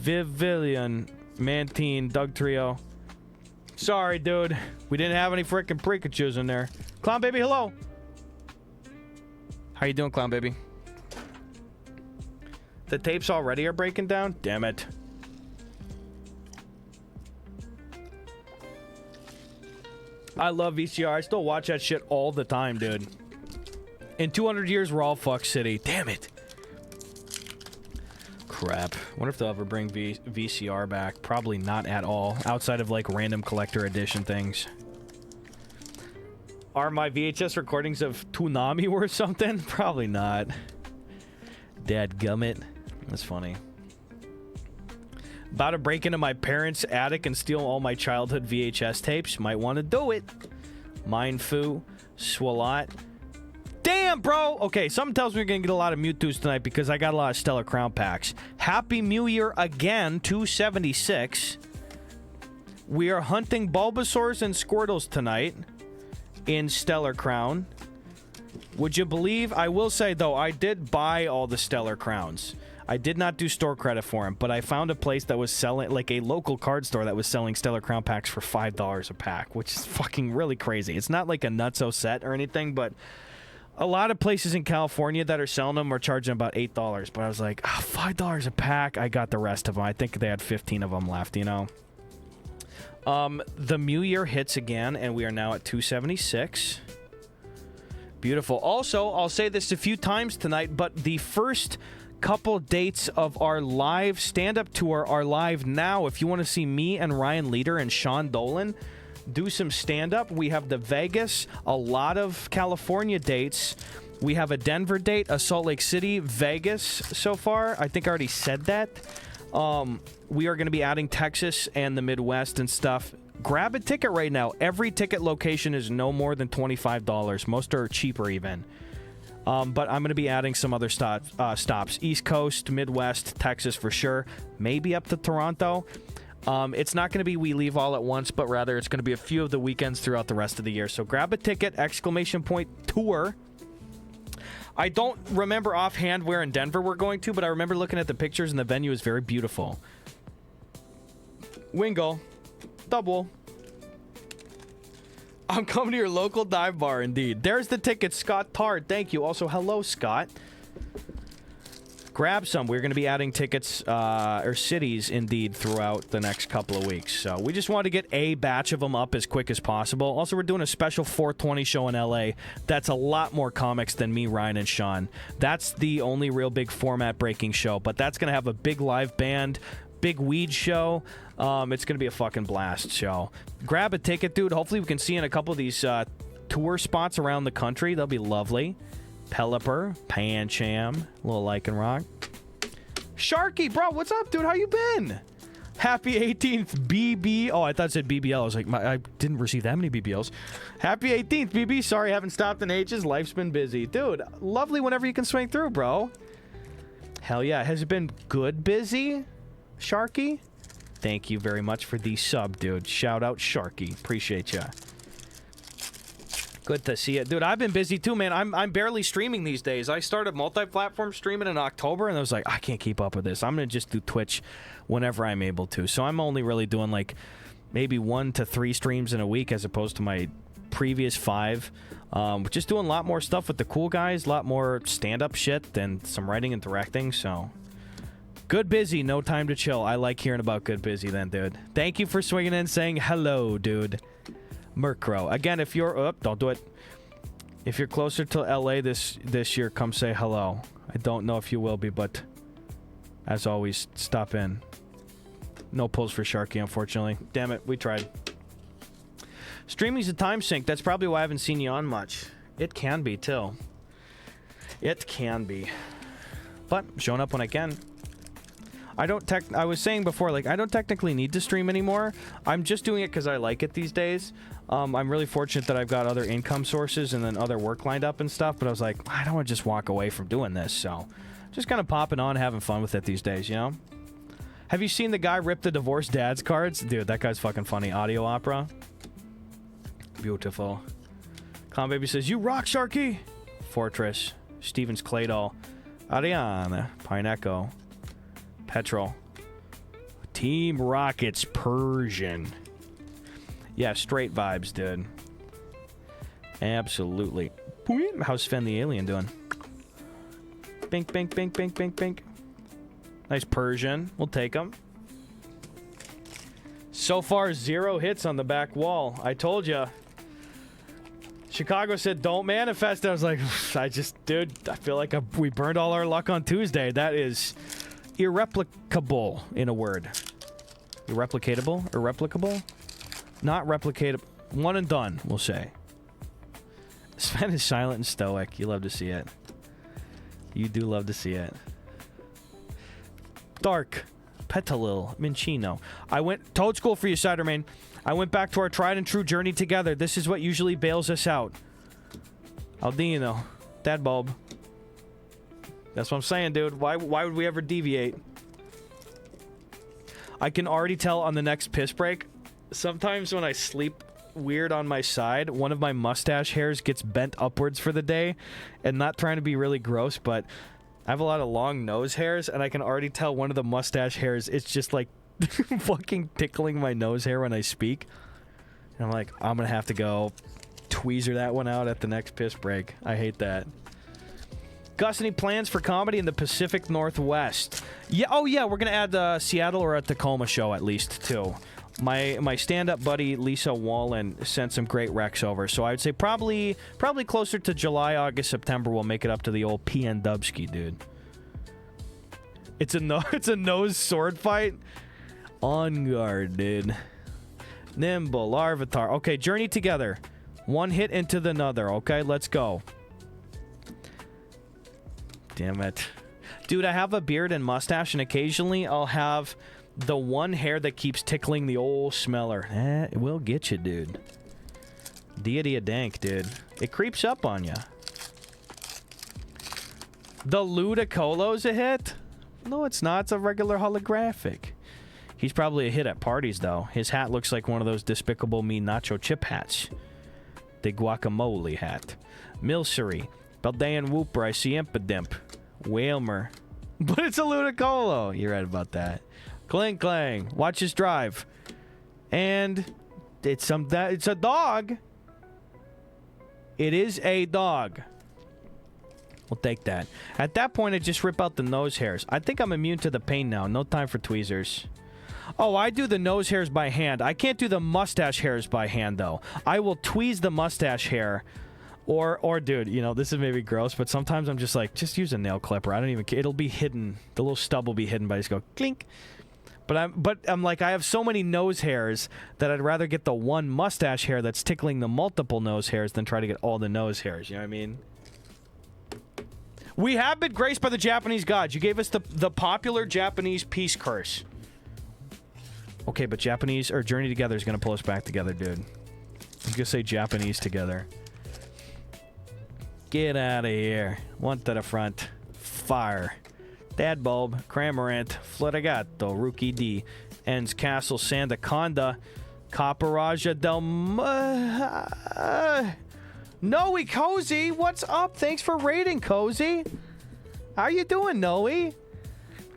Vivillion, Mantine, Doug Trio. Sorry, dude. We didn't have any freaking Pikachus in there. Clown Baby, hello. How you doing, Clown Baby? The tapes already are breaking down? Damn it. I love VCR. I still watch that shit all the time, dude. In 200 years, we're all fuck city. Damn it. Crap. Wonder if they'll ever bring VCR back. Probably not at all. Outside of, like, random collector edition things. Are my VHS recordings of Toonami worth something? Probably not. Dadgummit. That's funny. About to break into my parents' attic and steal all my childhood VHS tapes. Might want to do it. Mindfu. Swalot. Damn, bro! Okay, something tells me we're going to get a lot of Mewtwo's tonight because I got a lot of Stellar Crown packs. Happy New Year again, 276. We are hunting Bulbasaurs and Squirtles tonight in Stellar Crown. Would you believe? I will say, though, I did buy all the Stellar Crowns. I did not do store credit for them, but I found a place that was selling, like a local card store that was selling Stellar Crown packs for $5 a pack, which is fucking really crazy. It's not like a nutso set or anything, but a lot of places in California that are selling them are charging about $8. But I was like, oh, $5 a pack. I got the rest of them. I think they had 15 of them left, you know. The Mew Year hits again, and we are now at 276. Beautiful. Also, I'll say this a few times tonight, but the first couple dates of our live stand-up tour are live now. If you want to see me and Ryan Leader and Sean Dolan do some stand-up, we have the Vegas, a lot of California dates. We have a Denver date, a Salt Lake City, Vegas so far. I think I already said that. We are going to be adding Texas and the Midwest and stuff. Grab a ticket right now. Every ticket location is no more than $25. Most are cheaper even. But I'm going to be adding some other stops. East Coast, Midwest, Texas for sure. Maybe up to Toronto. It's not going to be we leave all at once, but rather it's going to be a few of the weekends throughout the rest of the year. So grab a ticket, ! Tour. I don't remember offhand where in Denver we're going to, but I remember looking at the pictures and the venue is very beautiful. Wingle. Double. I'm coming to your local dive bar, indeed. There's the ticket, Scott Tard. Thank you. Also, hello, Scott. Grab some. We're going to be adding tickets, or cities, indeed, throughout the next couple of weeks. So we just want to get a batch of them up as quick as possible. Also, we're doing a special 420 show in LA. That's a lot more comics than me, Ryan, and Sean. That's the only real big format-breaking show. But that's going to have a big live band, big weed show. It's going to be a fucking blast show. Grab a ticket, dude. Hopefully we can see in a couple of these tour spots around the country. They'll be lovely. Pelipper, Pancham, little Lycanroc. Sharky, bro, what's up, dude? How you been? Happy 18th, BB. Oh, I thought it said BBL. I was like, I didn't receive that many BBLs. Happy 18th, BB. Sorry, I haven't stopped in ages. Life's been busy. Dude, lovely whenever you can swing through, bro. Hell yeah. Has it been good busy, Sharky? Thank you very much for the sub, dude. Shout out, Sharky. Appreciate ya. Good to see it. Dude, I've been busy too, man. I'm barely streaming these days. I started multi-platform streaming in October, and I was like, I can't keep up with this. I'm going to just do Twitch whenever I'm able to. So I'm only really doing, like, maybe 1 to 3 streams in a week as opposed to my previous 5. Just doing a lot more stuff with the cool guys, a lot more stand-up shit than some writing and directing, so... Good busy, no time to chill. I like hearing about good busy then, dude. Thank you for swinging in saying hello, dude. Murkrow. Again, if you're... Oh, don't do it. If you're closer to LA this year, come say hello. I don't know if you will be, but as always, stop in. No pulls for Sharky, unfortunately. Damn it, we tried. Streaming's a time sink. That's probably why I haven't seen you on much. It can be, too. It can be. But showing up when I can. I was saying before, like, I don't technically need to stream anymore. I'm just doing it because I like it these days. I'm really fortunate that I've got other income sources and then other work lined up and stuff, but I was like, I don't want to just walk away from doing this, so just kind of popping on, having fun with it these days, you know? Have you seen the guy rip the divorced dad's cards? Dude, that guy's fucking funny. Audio opera. Beautiful. Clown Baby says, you rock, Sharky. Fortress. Stevens Claydol. Ariana. Pine Echo. Petrol. Team Rockets Persian. Yeah, straight vibes, dude. Absolutely. How's Sven the Alien doing? Bink, bink, bink, bink, bink, bink. Nice Persian. We'll take them. So far, 0 hits on the back wall. I told ya. Chicago said, don't manifest. I was like, dude, I feel like we burned all our luck on Tuesday. That is irreplicable, in a word. Irreplicatable? Irreplicable? Not replicatable. One and done, we'll say. Sven is silent and stoic. You love to see it. You do love to see it. Dark. Petalil. Minchino. I went... Toad School for you, Ciderman. I went back to our tried and true journey together. This is what usually bails us out. Aldino. Dad bulb. That's what I'm saying, dude. Why would we ever deviate? I can already tell on the next piss break. Sometimes when I sleep weird on my side, one of my mustache hairs gets bent upwards for the day. And not trying to be really gross, but I have a lot of long nose hairs, and I can already tell one of the mustache hairs, it's just like fucking tickling my nose hair when I speak. And I'm like, I'm gonna have to go tweezer that one out at the next piss break. I hate that. Gus, any plans for comedy in the Pacific Northwest? Yeah, oh yeah, we're gonna add Seattle or a Tacoma show at least, too. My stand-up buddy Lisa Wallen sent some great recs over, so I would say probably closer to July, August, September we'll make it up to the old PN Dubsky, dude. It's a nose sword fight. On guard, dude. Nimble, Larvitar. Okay, journey together. One hit into the another. Okay, let's go. Damn it, dude. I have a beard and mustache, and occasionally I'll have the one hair that keeps tickling the old smeller. It will get you, dude. Deity of dank, dude. It creeps up on you. The Ludicolo's a hit? No, it's not. It's a regular holographic. He's probably a hit at parties, though. His hat looks like one of those Despicable Me nacho chip hats. The guacamole hat. Milcery. Beldayan Whooper. I see Impidimp. Whalmer. But it's a Ludicolo. You're right about that. Clang clang. Watch his drive. And it's a dog. It is a dog. We'll take that. At that point, I just rip out the nose hairs. I think I'm immune to the pain now. No time for tweezers. Oh, I do the nose hairs by hand. I can't do the mustache hairs by hand, though. I will tweeze the mustache hair. Or, dude, you know, this is maybe gross, but sometimes I'm just like, just use a nail clipper. I don't even care. It'll be hidden. The little stub will be hidden, but I just go, clink. But I'm like, I have so many nose hairs that I'd rather get the one mustache hair that's tickling the multiple nose hairs than try to get all the nose hairs. You know what I mean? We have been graced by the Japanese gods. You gave us the popular Japanese peace curse. Okay, but Japanese or Journey Together is going to pull us back together, dude. I'm going to say Japanese together. Get out of here. One to the front. Fire. Dad Bulb, Cramorant, Florigato, Rookie D, Ends Castle, Sandaconda, Caparaja del... Noe Cozy, what's up? Thanks for raiding, Cozy. How you doing, Noe?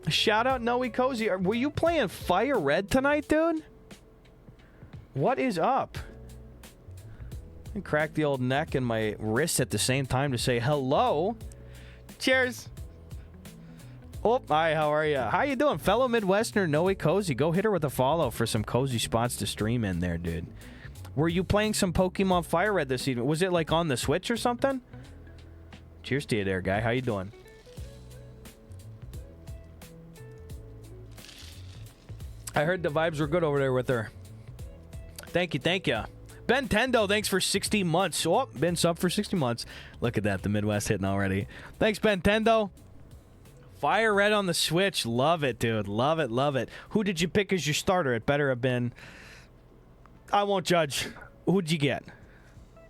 Shout out Noe Cozy. Were you playing Fire Red tonight, dude? What is up? I cracked the old neck and my wrist at the same time to say hello. Cheers. Oh, hi, how are you? How you doing, fellow Midwesterner Noe Cozy? Go hit her with a follow for some cozy spots to stream in there, dude. Were you playing some Pokemon Fire Red this evening? Was it like on the Switch or something? Cheers to you there, guy. How you doing? I heard the vibes were good over there with her. Thank you, thank you. Ben Tendo, thanks for 60 months. Oh, been sub for 60 months. Look at that, the Midwest hitting already. Thanks, Ben Tendo. Fire Red on the Switch. Love it, dude. Love it, love it. Who did you pick as your starter? It better have been... I won't judge. Who'd you get?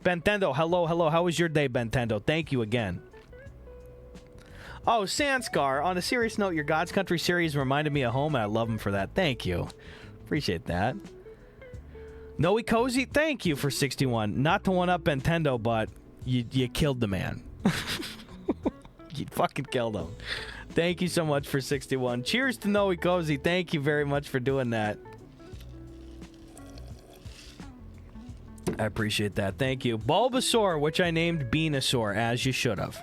Bentendo, hello, hello. How was your day, Bentendo? Thank you again. Oh, Sanskar, on a serious note, your God's Country series reminded me of home, and I love him for that. Thank you. Appreciate that. Noe Cozy, thank you for 61. Not to one-up Nintendo, but you killed the man. You fucking killed him. Thank you so much for 61. Cheers to Noe Cozy. Thank you very much for doing that. I appreciate that. Thank you. Bulbasaur, which I named Venusaur, as you should have.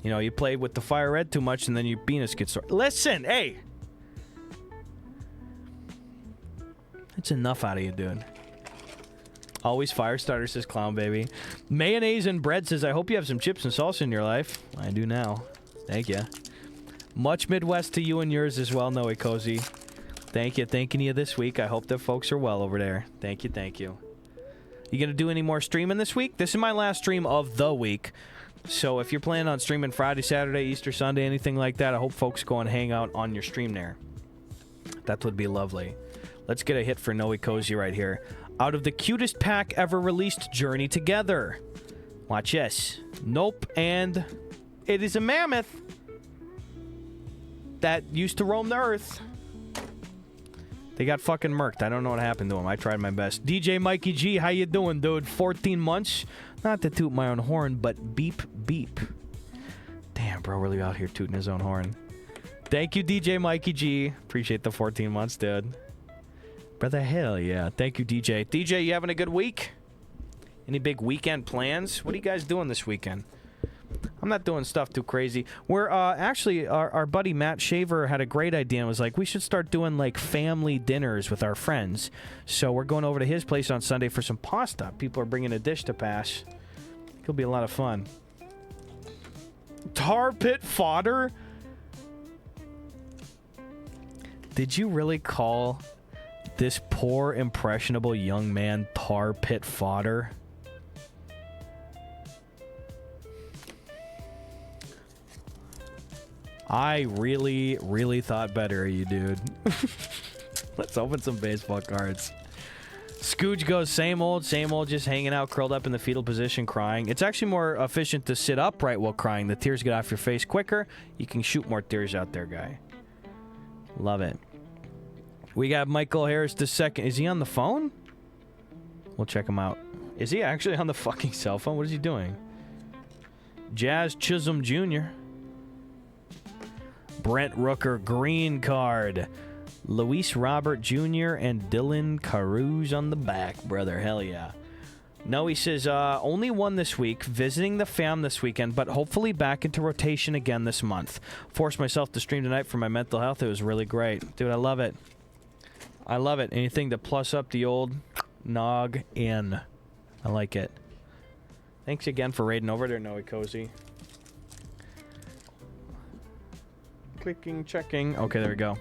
You know, you played with the fire red too much, and then your Venus gets sore. Listen, hey! That's enough out of you, dude. Always fire starter, says Clown Baby. Mayonnaise and bread says, I hope you have some chips and salsa in your life. I do now. Thank you. Much Midwest to you and yours as well, Noe Cozy. Thank you. Thanking you this week. I hope that folks are well over there. Thank you. Thank you. You gonna do any more streaming this week? This is my last stream of the week. So if you're planning on streaming Friday, Saturday, Easter Sunday, anything like that, I hope folks go and hang out on your stream there. That would be lovely. Let's get a hit for Noe Cozy right here. Out of the cutest pack ever released, Journey Together. Watch this. Nope, and it is a mammoth that used to roam the earth. They got fucking murked. I don't know what happened to him. I tried my best. DJ Mikey G, how you doing, dude? 14 months? Not to toot my own horn, but beep, beep. Damn, bro, really out here tooting his own horn. Thank you, DJ Mikey G. Appreciate the 14 months, dude. Brother, hell yeah. Thank you, DJ. DJ, you having a good week? Any big weekend plans? What are you guys doing this weekend? I'm not doing stuff too crazy. We're actually, our buddy Matt Shaver had a great idea and was like, we should start doing like family dinners with our friends. So we're going over to his place on Sunday for some pasta. People are bringing a dish to pass. It'll be a lot of fun. Tar pit fodder? Did you really call this poor, impressionable young man tar pit fodder? I really, really thought better of you, dude. Let's open some baseball cards. Scooge goes, same old, just hanging out, curled up in the fetal position, crying. It's actually more efficient to sit upright while crying. The tears get off your face quicker. You can shoot more tears out there, guy. Love it. We got Michael Harris II. Is he on the phone? We'll check him out. Is he actually on the fucking cell phone? What is he doing? Jazz Chisholm Jr. Brent Rooker, green card. Luis Robert Jr. and Dylan Caruso on the back, brother. Hell yeah. No, he says, only one this week, visiting the fam this weekend, but hopefully back into rotation again this month. Forced myself to stream tonight for my mental health. It was really great. Dude, I love it. I love it. Anything to plus up the old nog in. I like it. Thanks again for raiding over there, Noe Cozy. Clicking, checking. Okay, there we go.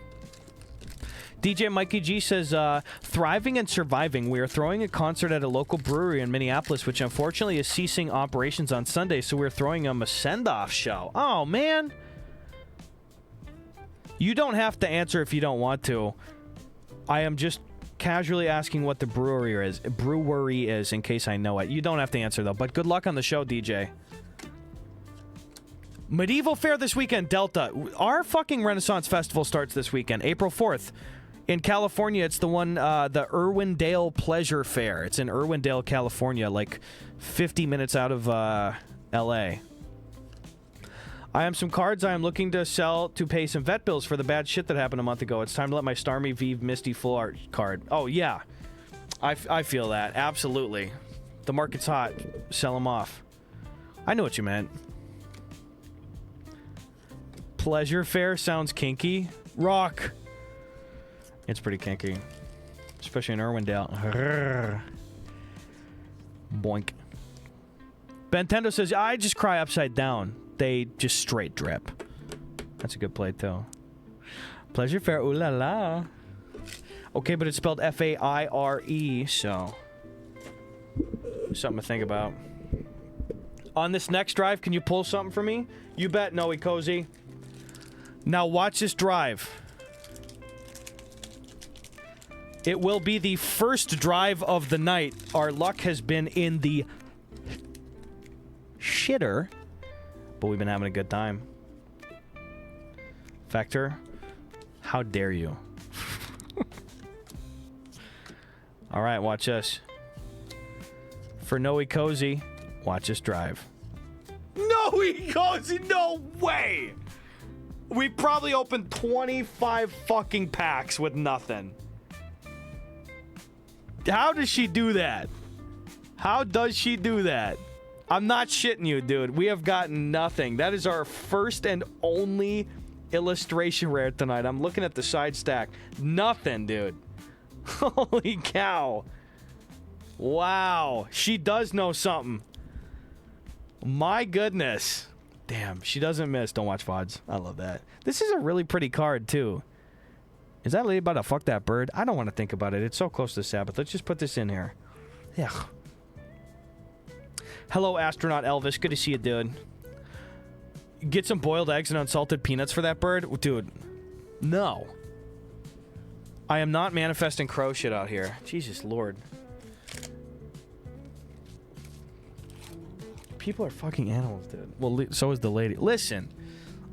DJ Mikey G says, thriving and surviving. We are throwing a concert at a local brewery in Minneapolis, which unfortunately is ceasing operations on Sunday, so we're throwing them a send-off show. Oh, man. You don't have to answer if you don't want to. I am just casually asking what the brewery is in case I know it. You don't have to answer, though, but good luck on the show, DJ. Medieval Fair this weekend, Delta. Our fucking Renaissance Festival starts this weekend, April 4th. In California, it's the one, the Irwindale Pleasure Fair. It's in Irwindale, California, like 50 minutes out of L.A. I have some cards I am looking to sell to pay some vet bills for the bad shit that happened a month ago. It's time to let my Starmie V Misty Full Art card. Oh, yeah. I feel that. Absolutely. The market's hot. Sell them off. I know what you meant. Pleasure Fair sounds kinky. Rock. It's pretty kinky. Especially in Irwindale. Boink. Bentendo says, I just cry upside down. They just straight drip. That's a good play, too. Pleasure Fair, ooh la la. Okay, but it's spelled F-A-I-R-E, so... something to think about. On this next drive, can you pull something for me? You bet, Noe Cozy. Now watch this drive. It will be the first drive of the night. Our luck has been in the shitter, but we've been having a good time. Vector, how dare you? All right, watch this. For Noe Cozy, watch us drive. Noe Cozy, no way! We probably opened 25 fucking packs with nothing. How does she do that? How does she do that? I'm not shitting you, dude. We have gotten nothing. That is our first and only illustration rare tonight. I'm looking at the side stack. Nothing, dude. Holy cow. Wow. She does know something. My goodness. Damn, she doesn't miss. Don't watch VODs. I love that. This is a really pretty card, too. Is that lady about to fuck that bird? I don't want to think about it. It's so close to Sabbath. Let's just put this in here. Yeah. Hello, astronaut Elvis. Good to see you, dude. Get some boiled eggs and unsalted peanuts for that bird? Dude, no. I am not manifesting crow shit out here. Jesus Lord. People are fucking animals, dude. Well, so is the lady. Listen.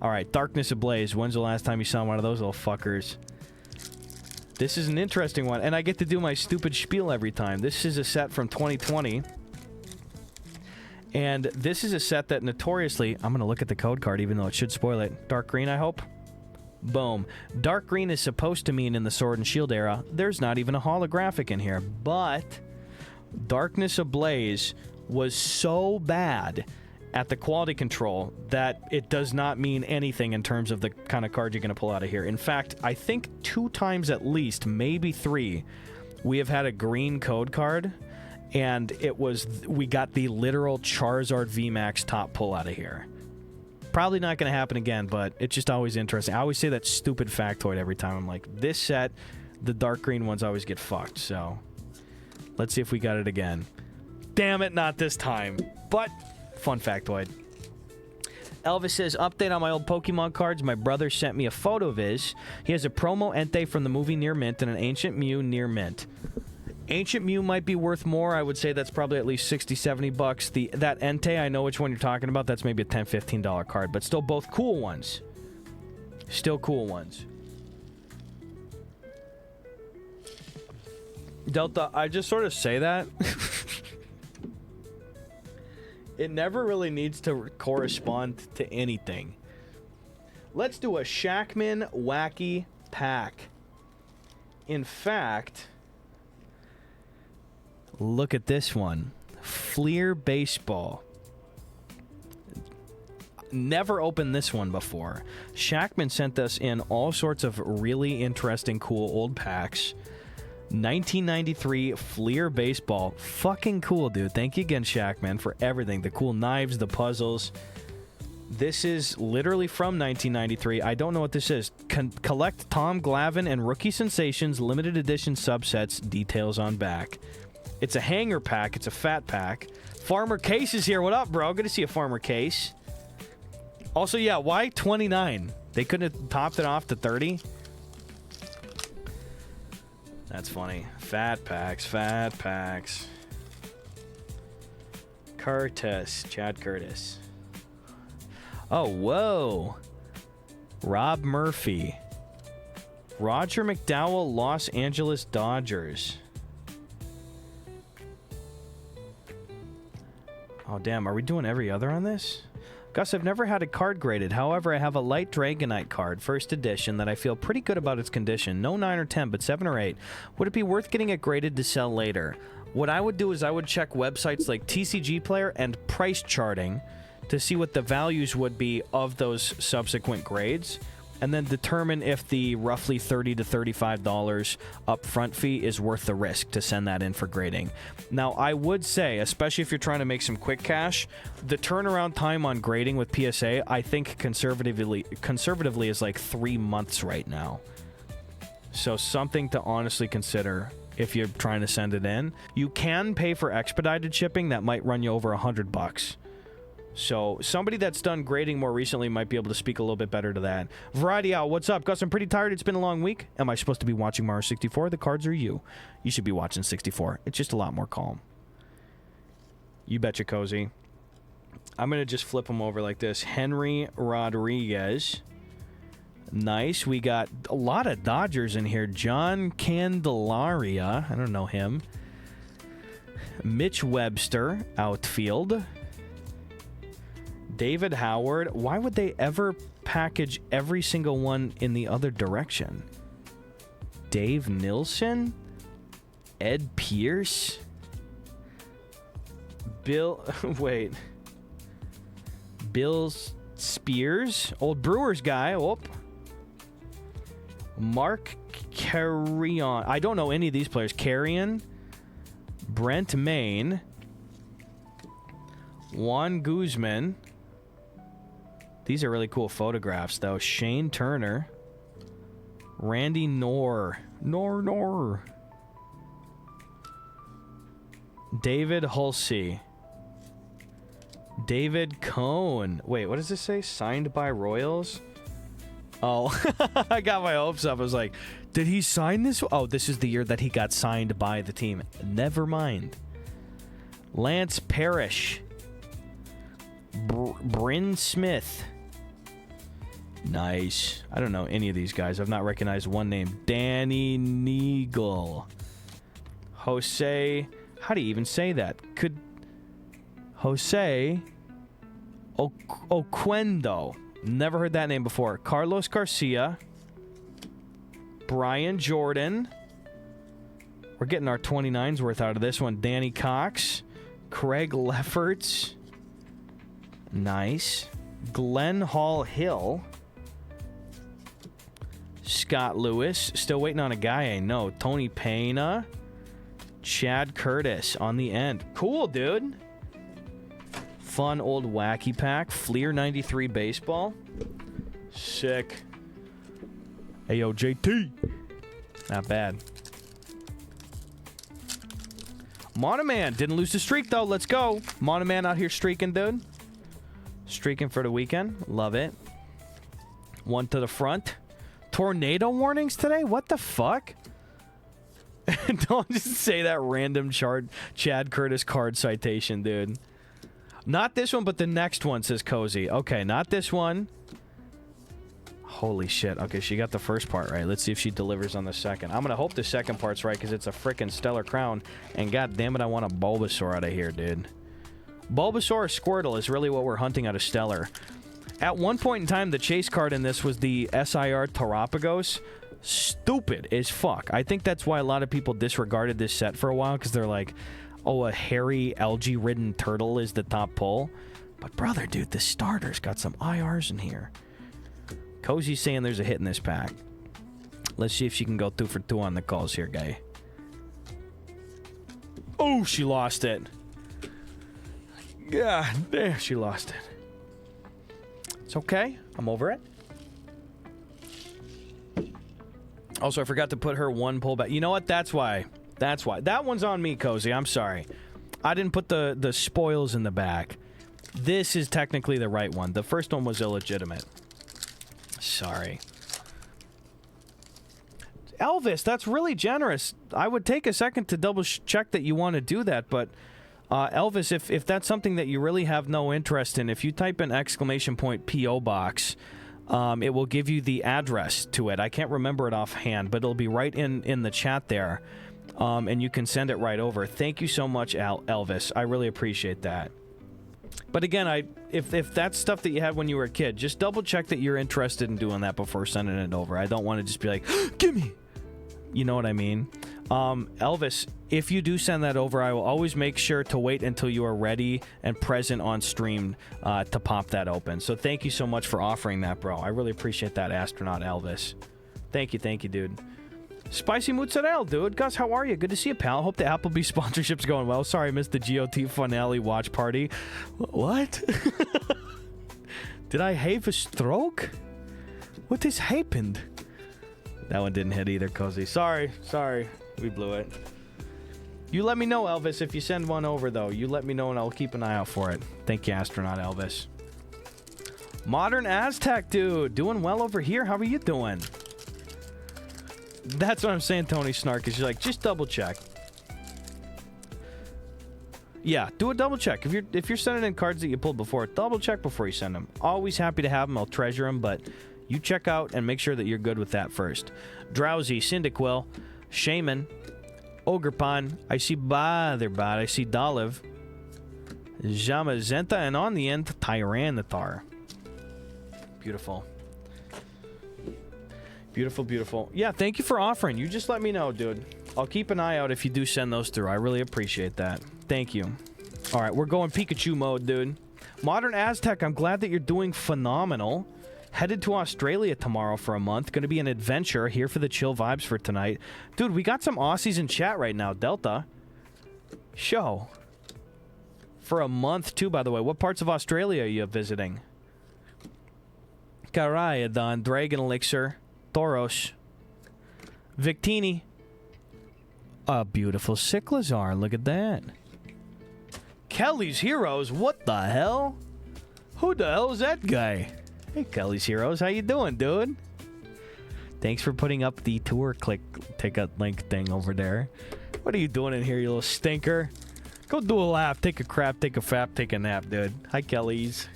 All right, Darkness Ablaze. When's the last time you saw one of those little fuckers? This is an interesting one, and I get to do my stupid spiel every time. This is a set from 2020. And this is a set that notoriously... I'm going to look at the code card, even though it should spoil it. Dark green, I hope? Boom. Dark green is supposed to mean in the Sword and Shield era, there's not even a holographic in here. But Darkness Ablaze was so bad at the quality control that it does not mean anything in terms of the kind of card you're going to pull out of here. In fact, I think 2 times at least, maybe 3, we have had a green code card... And we got the literal Charizard VMAX top pull out of here. Probably not going to happen again, but it's just always interesting. I always say that stupid factoid every time. I'm like, this set, the dark green ones always get fucked. So, let's see if we got it again. Damn it, not this time. But, fun factoid. Elvis says, update on my old Pokemon cards. My brother sent me a photo of his. He has a promo Entei from the movie Near Mint and an Ancient Mew Near Mint. Ancient Mew might be worth more. I would say that's probably at least 60, 70 bucks. That Entei, I know which one you're talking about. That's maybe a $10, $15 card, but still both cool ones. Still cool ones. Delta, I just sort of say that. It never really needs to correspond to anything. Let's do a Shackman Wacky Pack. In fact... Look at this one. Fleer Baseball. Never opened this one before. Shackman sent us in all sorts of really interesting, cool old packs. 1993 Fleer Baseball. Fucking cool, dude. Thank you again, Shackman, for everything. The cool knives, the puzzles. This is literally from 1993. I don't know what this is. Collect Tom Glavine and Rookie Sensations limited edition subsets. Details on back. It's a hanger pack. It's a fat pack. Farmer Case is here. What up, bro? Good to see a Farmer Case. Also, yeah, why 29? They couldn't have topped it off to 30? That's funny. Fat packs. Fat packs. Curtis. Chad Curtis. Oh, whoa. Rob Murphy. Roger McDowell, Los Angeles Dodgers. Oh, damn. Are we doing every other on this? Gus, I've never had a card graded. However, I have a light Dragonite card, first edition, that I feel pretty good about its condition. No 9 or 10, but 7 or 8. Would it be worth getting it graded to sell later? What I would do is I would check websites like TCG Player and Price Charting to see what the values would be of those subsequent grades, and then determine if the roughly $30 to $35 upfront fee is worth the risk to send that in for grading. Now, I would say, especially if you're trying to make some quick cash, the turnaround time on grading with PSA, I think conservatively is like 3 months right now. So something to honestly consider if you're trying to send it in. You can pay for expedited shipping. That might run you over $100. So somebody that's done grading more recently might be able to speak a little bit better to that. Variety Owl, what's up? Gus, I'm pretty tired. It's been a long week. Am I supposed to be watching Mario 64? The cards are you. You should be watching 64. It's just a lot more calm. You betcha, Cozy. I'm going to just flip them over like this. Henry Rodriguez. Nice. We got a lot of Dodgers in here. John Candelaria. I don't know him. Mitch Webster, outfield. David Howard. Why would they ever package every single one in the other direction? Dave Nilsson. Ed Pierce. Bill... Wait. Bill Spears. Old Brewers guy. Whoop. Mark Carrion. I don't know any of these players. Carrion. Brent Main. Juan Guzman. These are really cool photographs, though. Shane Turner. Randy Knorr. Knorr. David Hulsey. David Cohn. Wait, what does this say? Signed by Royals? Oh, I got my hopes up. I was like, did he sign this? Oh, this is the year that he got signed by the team. Never mind. Lance Parrish. Bryn Smith. Nice. I don't know any of these guys. I've not recognized one name. Danny Neagle. Jose. How do you even say that? Could Jose Oquendo. Never heard that name before. Carlos Garcia. Brian Jordan. We're getting our 29s worth out of this one. Danny Cox. Craig Lefferts. Nice. Glenn Hall Hill. Scott Lewis. Still waiting on a guy I know. Tony Pena. Chad Curtis on the end. Cool, dude. Fun old wacky pack. Fleer 93 baseball. Sick. Ayo, JT. Not bad. Monoman didn't lose the streak, though. Let's go. Monoman out here streaking, dude. Streaking for the weekend. Love it. One to the front. Tornado warnings today? What the fuck? Don't just say that random Chad Curtis card citation, dude. Not this one, but the next one, says Cozy. Okay, not this one. Holy shit. Okay, she got the first part right. Let's see if she delivers on the second. I'm going to hope the second part's right because it's a freaking Stellar Crown. And god damn it, I want a Bulbasaur out of here, dude. Bulbasaur or Squirtle is really what we're hunting out of Stellar. At one point in time, the chase card in this was the SIR Terapagos. Stupid as fuck. I think that's why a lot of people disregarded this set for a while because they're like, oh, a hairy, algae-ridden turtle is the top pull. But brother, dude, the starter's got some IRs in here. Cozy's saying there's a hit in this pack. Let's see if she can go 2 for 2 on the calls here, guy. Oh, she lost it. Yeah, there, she lost it. It's okay. I'm over it. Also, I forgot to put her one pull back. You know what? That's why. That's why. That one's on me, Cozy. I'm sorry. I didn't put the spoils in the back. This is technically the right one. The first one was illegitimate. Sorry. Elvis, that's really generous. I would take a second to double check that you want to do that, but Elvis, if that's something that you really have no interest in, if you type in !P.O. Box, it will give you the address to it. I can't remember it offhand, but it'll be right in the chat there, and you can send it right over. Thank you so much, Elvis. I really appreciate that. But again, if that's stuff that you had when you were a kid, just double check that you're interested in doing that before sending it over. I don't want to just be like, gimme! You know what I mean? Elvis, if you do send that over, I will always make sure to wait until you are ready and present on stream to pop that open. So thank you so much for offering that, bro. I really appreciate that, Astronaut Elvis. Thank you, dude. Spicy Mozzarella, dude. Gus, how are you? Good to see you, pal. Hope the Applebee sponsorship's going well. Sorry I missed the GOT finale watch party. What? Did I have a stroke? What has happened? That one didn't hit either, Cozy. Sorry. We blew it. You let me know, Elvis, if you send one over, though. You let me know, and I'll keep an eye out for it. Thank you, Astronaut Elvis. Modern Aztec, dude. Doing well over here. How are you doing? That's what I'm saying, Tony Snark, is you're like, just double check. Yeah, do a double check. If you're sending in cards that you pulled before, double check before you send them. Always happy to have them. I'll treasure them, but You check out and make sure that you're good with that first. Drowsy, Cyndaquil, Shaman, Ogrepon, I see Botherbot, I see Dolive, Zamazenta, and on the end, Tyranitar. Beautiful. Beautiful, beautiful. Yeah, thank you for offering. You just let me know, dude. I'll keep an eye out if you do send those through. I really appreciate that. Thank you. All right, we're going Pikachu mode, dude. Modern Aztec, I'm glad that you're doing phenomenal. Headed to Australia tomorrow for a month. Going to be an adventure. Here for the chill vibes for tonight. Dude, we got some Aussies in chat right now. Delta. Show. For a month, too, by the way. What parts of Australia are you visiting? Karaidon, Dragon Elixir, Tauros, Victini. A beautiful Cyclizar. Look at that. Kelly's Heroes. What the hell? Who the hell is that guy? Hey, Kelly's Heroes. How you doing, dude? Thanks for putting up the tour ticket link thing over there. What are you doing in here, you little stinker? Go do a lap. Take a crap. Take a fap. Take a nap, dude. Hi, Kelly's.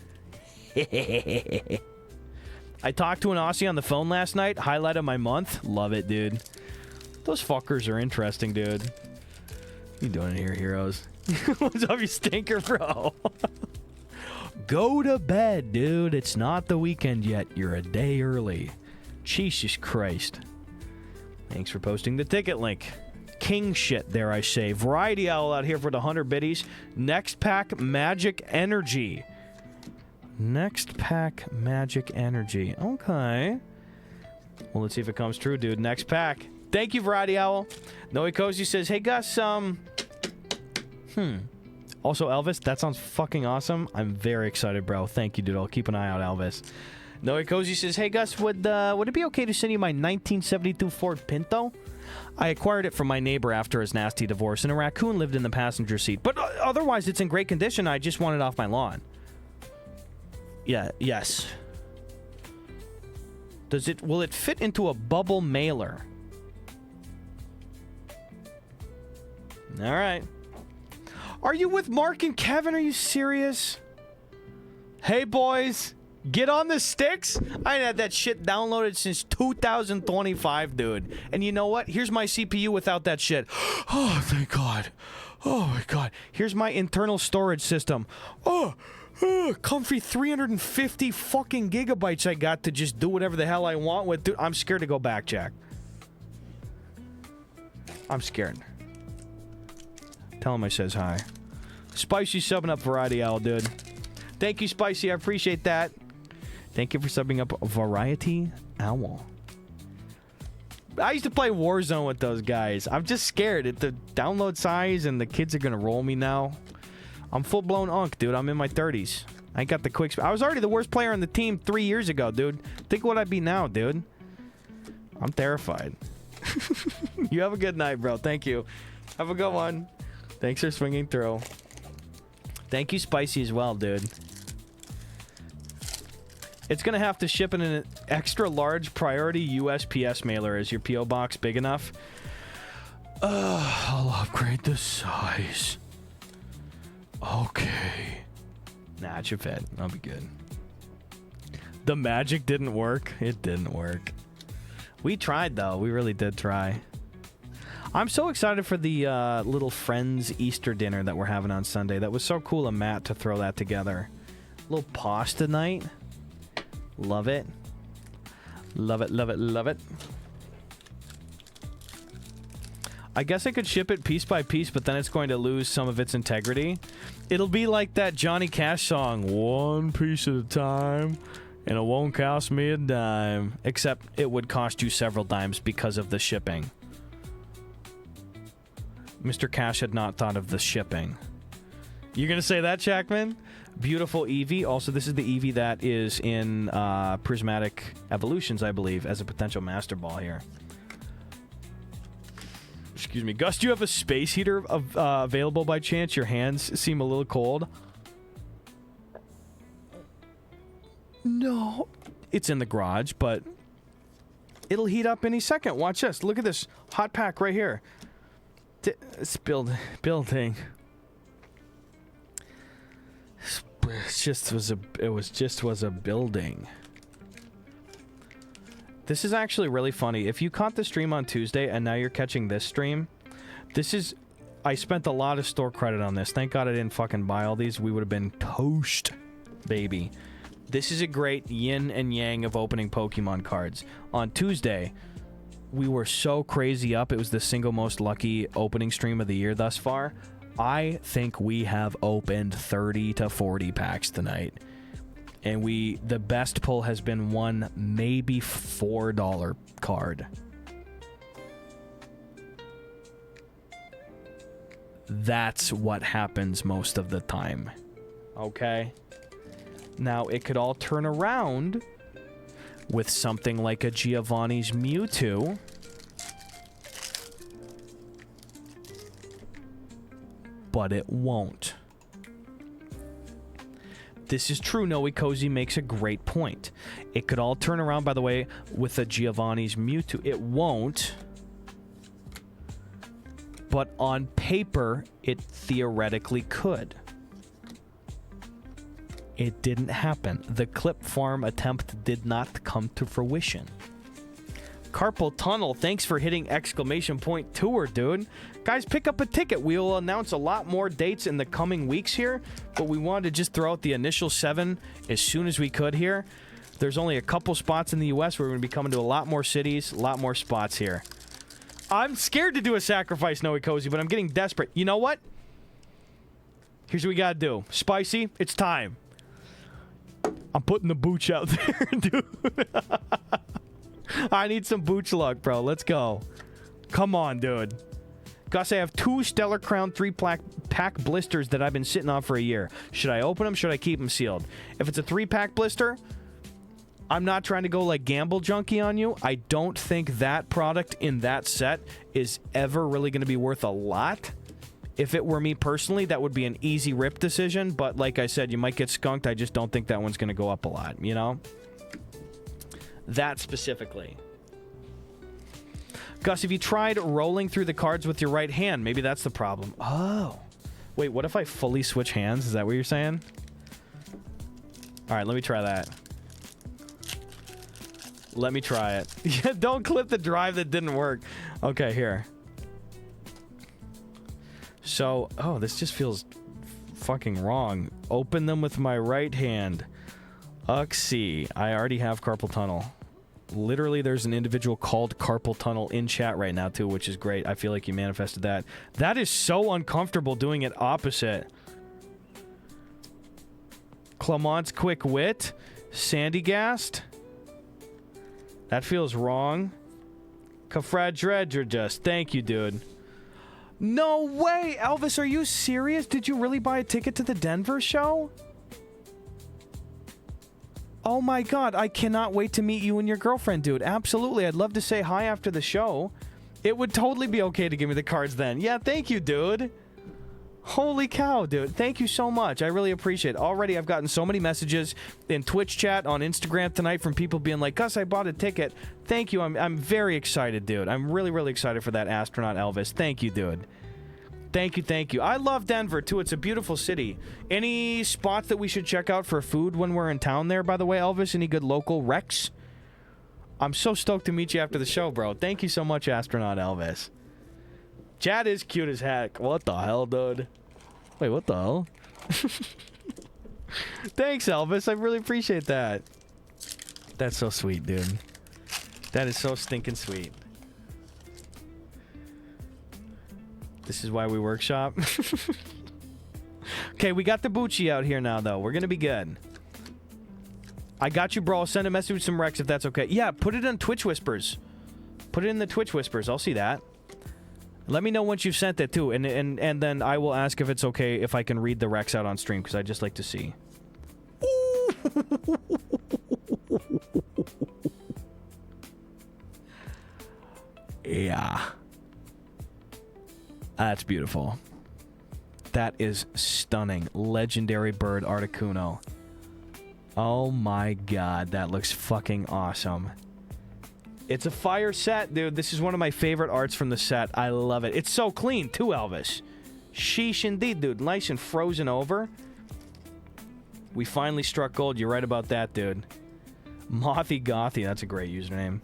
I talked to an Aussie on the phone last night. Highlight of my month. Love it, dude. Those fuckers are interesting, dude. What you doing in here, heroes? What's up, you stinker, bro? Go to bed, dude. It's not the weekend yet. You're a day early. Jesus Christ. Thanks for posting the ticket link. King shit, dare I say. Variety Owl out here for the 100 biddies. Next pack, Magic Energy. Next pack, Magic Energy. Okay. Well, let's see if it comes true, dude. Next pack. Thank you, Variety Owl. Noe Cozy says, hey, Gus, Also, Elvis, that sounds fucking awesome. I'm very excited, bro. Thank you, dude. I'll keep an eye out, Elvis. Noe Cozy says, hey, Gus, would it be okay to send you my 1972 Ford Pinto? I acquired it from my neighbor after his nasty divorce, and a raccoon lived in the passenger seat. But otherwise, it's in great condition. I just want it off my lawn. Yeah, yes. Will it fit into a bubble mailer? All right. Are you with Mark and Kevin? Are you serious? Hey, boys. Get on the sticks? I ain't had that shit downloaded since 2025, dude. And you know what? Here's my CPU without that shit. Oh, thank God. Oh, my God. Here's my internal storage system. Comfy 350 fucking gigabytes I got to just do whatever the hell I want with. Dude, I'm scared to go back, Jack. I'm scared. Tell him I says hi. Spicy subbing up Variety Owl, dude. Thank you, Spicy. I appreciate that. Thank you for subbing up Variety Owl. I used to play Warzone with those guys. I'm just scared at the download size and the kids are going to roll me now. I'm full-blown unk, dude. I'm in my 30s. I got the quick... I was already the worst player on the team 3 years ago, dude. Think what I'd be now, dude. I'm terrified. You have a good night, bro. Thank you. Have a good one. Thanks for swinging through. Thank you, Spicy, as well, dude. It's going to have to ship in an extra large priority USPS mailer. Is your P.O. box big enough? I'll upgrade the size. Okay. Nah, it should fit. I'll be good. The magic didn't work. It didn't work. We tried, though. We really did try. I'm so excited for the little Friends Easter dinner that we're having on Sunday. That was so cool of Matt to throw that together. Little pasta night. Love it. Love it, love it, love it. I guess I could ship it piece by piece, but then it's going to lose some of its integrity. It'll be like that Johnny Cash song, one piece at a time, and it won't cost me a dime. Except it would cost you several dimes because of the shipping. Mr. Cash had not thought of the shipping. You're going to say that, Jackman? Beautiful Eevee. Also, this is the Eevee that is in Prismatic Evolutions, I believe, as a potential Master Ball here. Excuse me. Gus, do you have a space heater available by chance? Your hands seem a little cold. No. It's in the garage, but it'll heat up any second. Watch this. Look at this hot pack right here. It's building. It just was a building. This is actually really funny. If you caught the stream on Tuesday and now you're catching this stream, this is... I spent a lot of store credit on this. Thank God I didn't fucking buy all these. We would have been toast, baby. This is a great yin and yang of opening Pokemon cards. On Tuesday, we were so crazy up. It was the single most lucky opening stream of the year thus far. I think we have opened 30 to 40 packs tonight. And the best pull has been one maybe $4 card. That's what happens most of the time. Okay? Now, it could all turn around with something like a Giovanni's Mewtwo. But it won't. This is true. Noe Cozy makes a great point. It could all turn around, by the way, with a Giovanni's Mewtwo. It won't. But on paper, it theoretically could. It didn't happen. The Clip Farm attempt did not come to fruition. Carpal Tunnel, thanks for hitting exclamation point tour, dude. Guys, pick up a ticket. We will announce a lot more dates in the coming weeks here, but we wanted to just throw out the initial 7 as soon as we could here. There's only a couple spots in the U.S. We're going to be coming to a lot more cities, a lot more spots here. I'm scared to do a sacrifice, Noe Cozy, but I'm getting desperate. You know what? Here's what we gotta do. Spicy, it's time. I'm putting the booch out there, dude. I need some booch luck, bro. Let's go. Come on, dude. Gus, I have 2 Stellar Crown 3-pack blisters that I've been sitting on for a year. Should I open them? Should I keep them sealed? If it's a 3-pack blister, I'm not trying to go like gamble junkie on you. I don't think that product in that set is ever really going to be worth a lot. If it were me personally, that would be an easy rip decision. But like I said, you might get skunked. I just don't think that one's going to go up a lot, you know? That specifically. Gus, have you tried rolling through the cards with your right hand? Maybe that's the problem. Oh. Wait, what if I fully switch hands? Is that what you're saying? All right, let me try that. Let me try it. Yeah, don't clip the drive that didn't work. Okay, here. So, oh, this just feels fucking wrong. Open them with my right hand. Uxie. I already have carpal tunnel. Literally, there's an individual called carpal tunnel in chat right now, too, which is great. I feel like you manifested that. That is so uncomfortable doing it opposite. Clamont's Quick Wit. Sandygast. That feels wrong. Kafradredger just. Thank you, dude. No way! Elvis, are you serious? Did you really buy a ticket to the Denver show? Oh my god, I cannot wait to meet you and your girlfriend, dude. Absolutely, I'd love to say hi after the show. It would totally be okay to give me the cards then. Yeah, thank you, dude. Holy cow, dude. Thank you so much. I really appreciate it. Already, I've gotten so many messages in Twitch chat, on Instagram tonight from people being like, Gus, I bought a ticket. Thank you. I'm very excited, dude. I'm really, really excited for that astronaut Elvis. Thank you, dude. Thank you, thank you. I love Denver, too. It's a beautiful city. Any spots that we should check out for food when we're in town there, by the way, Elvis? Any good local recs? I'm so stoked to meet you after the show, bro. Thank you so much, astronaut Elvis. Chad is cute as heck. What the hell, dude? Wait, what the hell? Thanks, Elvis. I really appreciate that. That's so sweet, dude. That is so stinking sweet. This is why we workshop. Okay, we got the Bucci out here now, though. We're going to be good. I got you, bro. I'll send a message with some Rex if that's okay. Yeah, put it in Twitch Whispers. Put it in the Twitch Whispers. I'll see that. Let me know once you've sent it, too. And then I will ask if it's okay if I can read the Rex out on stream, because I'd just like to see. Yeah. That's beautiful. That is stunning. Legendary bird Articuno. Oh my god, that looks fucking awesome. It's a fire set, dude. This is one of my favorite arts from the set. I love it. It's so clean, too, Elvis. Sheesh indeed, dude. Nice and frozen over. We finally struck gold. You're right about that, dude. Mothy Gothy. That's a great username.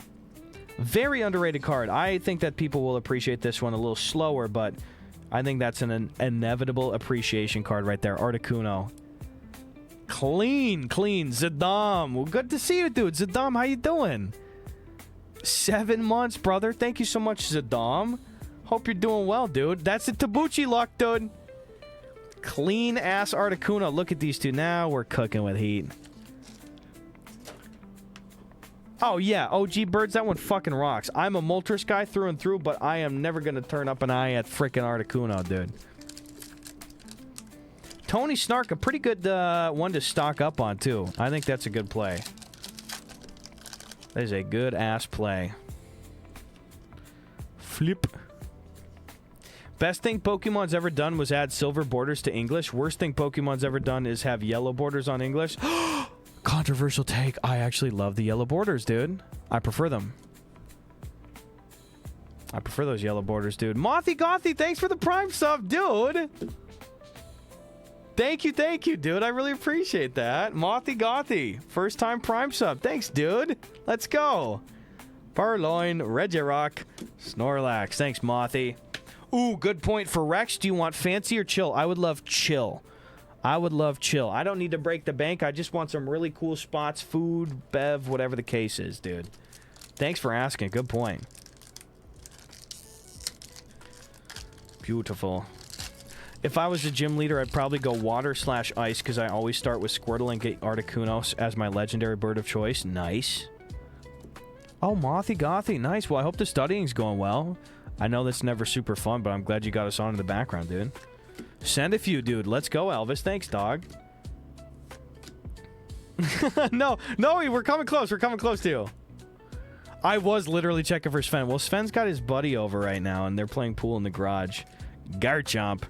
Very underrated card. I think that people will appreciate this one a little slower, but I think that's an inevitable appreciation card right there. Articuno. Clean. Zidane. Well, good to see you, dude. Zidane, how you doing? 7 months, brother. Thank you so much, Zidane. Hope you're doing well, dude. That's the Tabuchi luck, dude. Clean-ass Articuno. Look at these two. Now we're cooking with heat. Oh, yeah. OG Birds, that one fucking rocks. I'm a Moltres guy through and through, but I am never going to turn up an eye at frickin' Articuno, dude. Tony Snark, a pretty good one to stock up on, too. I think that's a good play. That is a good-ass play. Flip. Best thing Pokemon's ever done was add silver borders to English. Worst thing Pokemon's ever done is have yellow borders on English. Controversial take. I actually love the yellow borders, dude. I prefer them. I prefer those yellow borders, dude. Mothy Gothy, thanks for the Prime sub, dude. Thank you, dude. I really appreciate that. Mothy Gothy, first time Prime sub. Thanks, dude. Let's go. Purloin, Regirock, Snorlax. Thanks, Mothy. Ooh, good point for Rex. Do you want fancy or chill? I would love chill. I would love chill. I don't need to break the bank. I just want some really cool spots, food, bev, whatever the case is, dude. Thanks for asking. Good point. Beautiful. If I was a gym leader, I'd probably go water/ice because I always start with Squirtle and get Articuno as my legendary bird of choice. Nice. Oh, Mothy Gothy. Nice. Well, I hope the studying's going well. I know that's never super fun, but I'm glad you got us on in the background, dude. Send a few, dude. Let's go, Elvis. Thanks, dog. No, we're coming close. We're coming close to you. I was literally checking for Sven. Well, Sven's got his buddy over right now, and they're playing pool in the garage. Garchomp.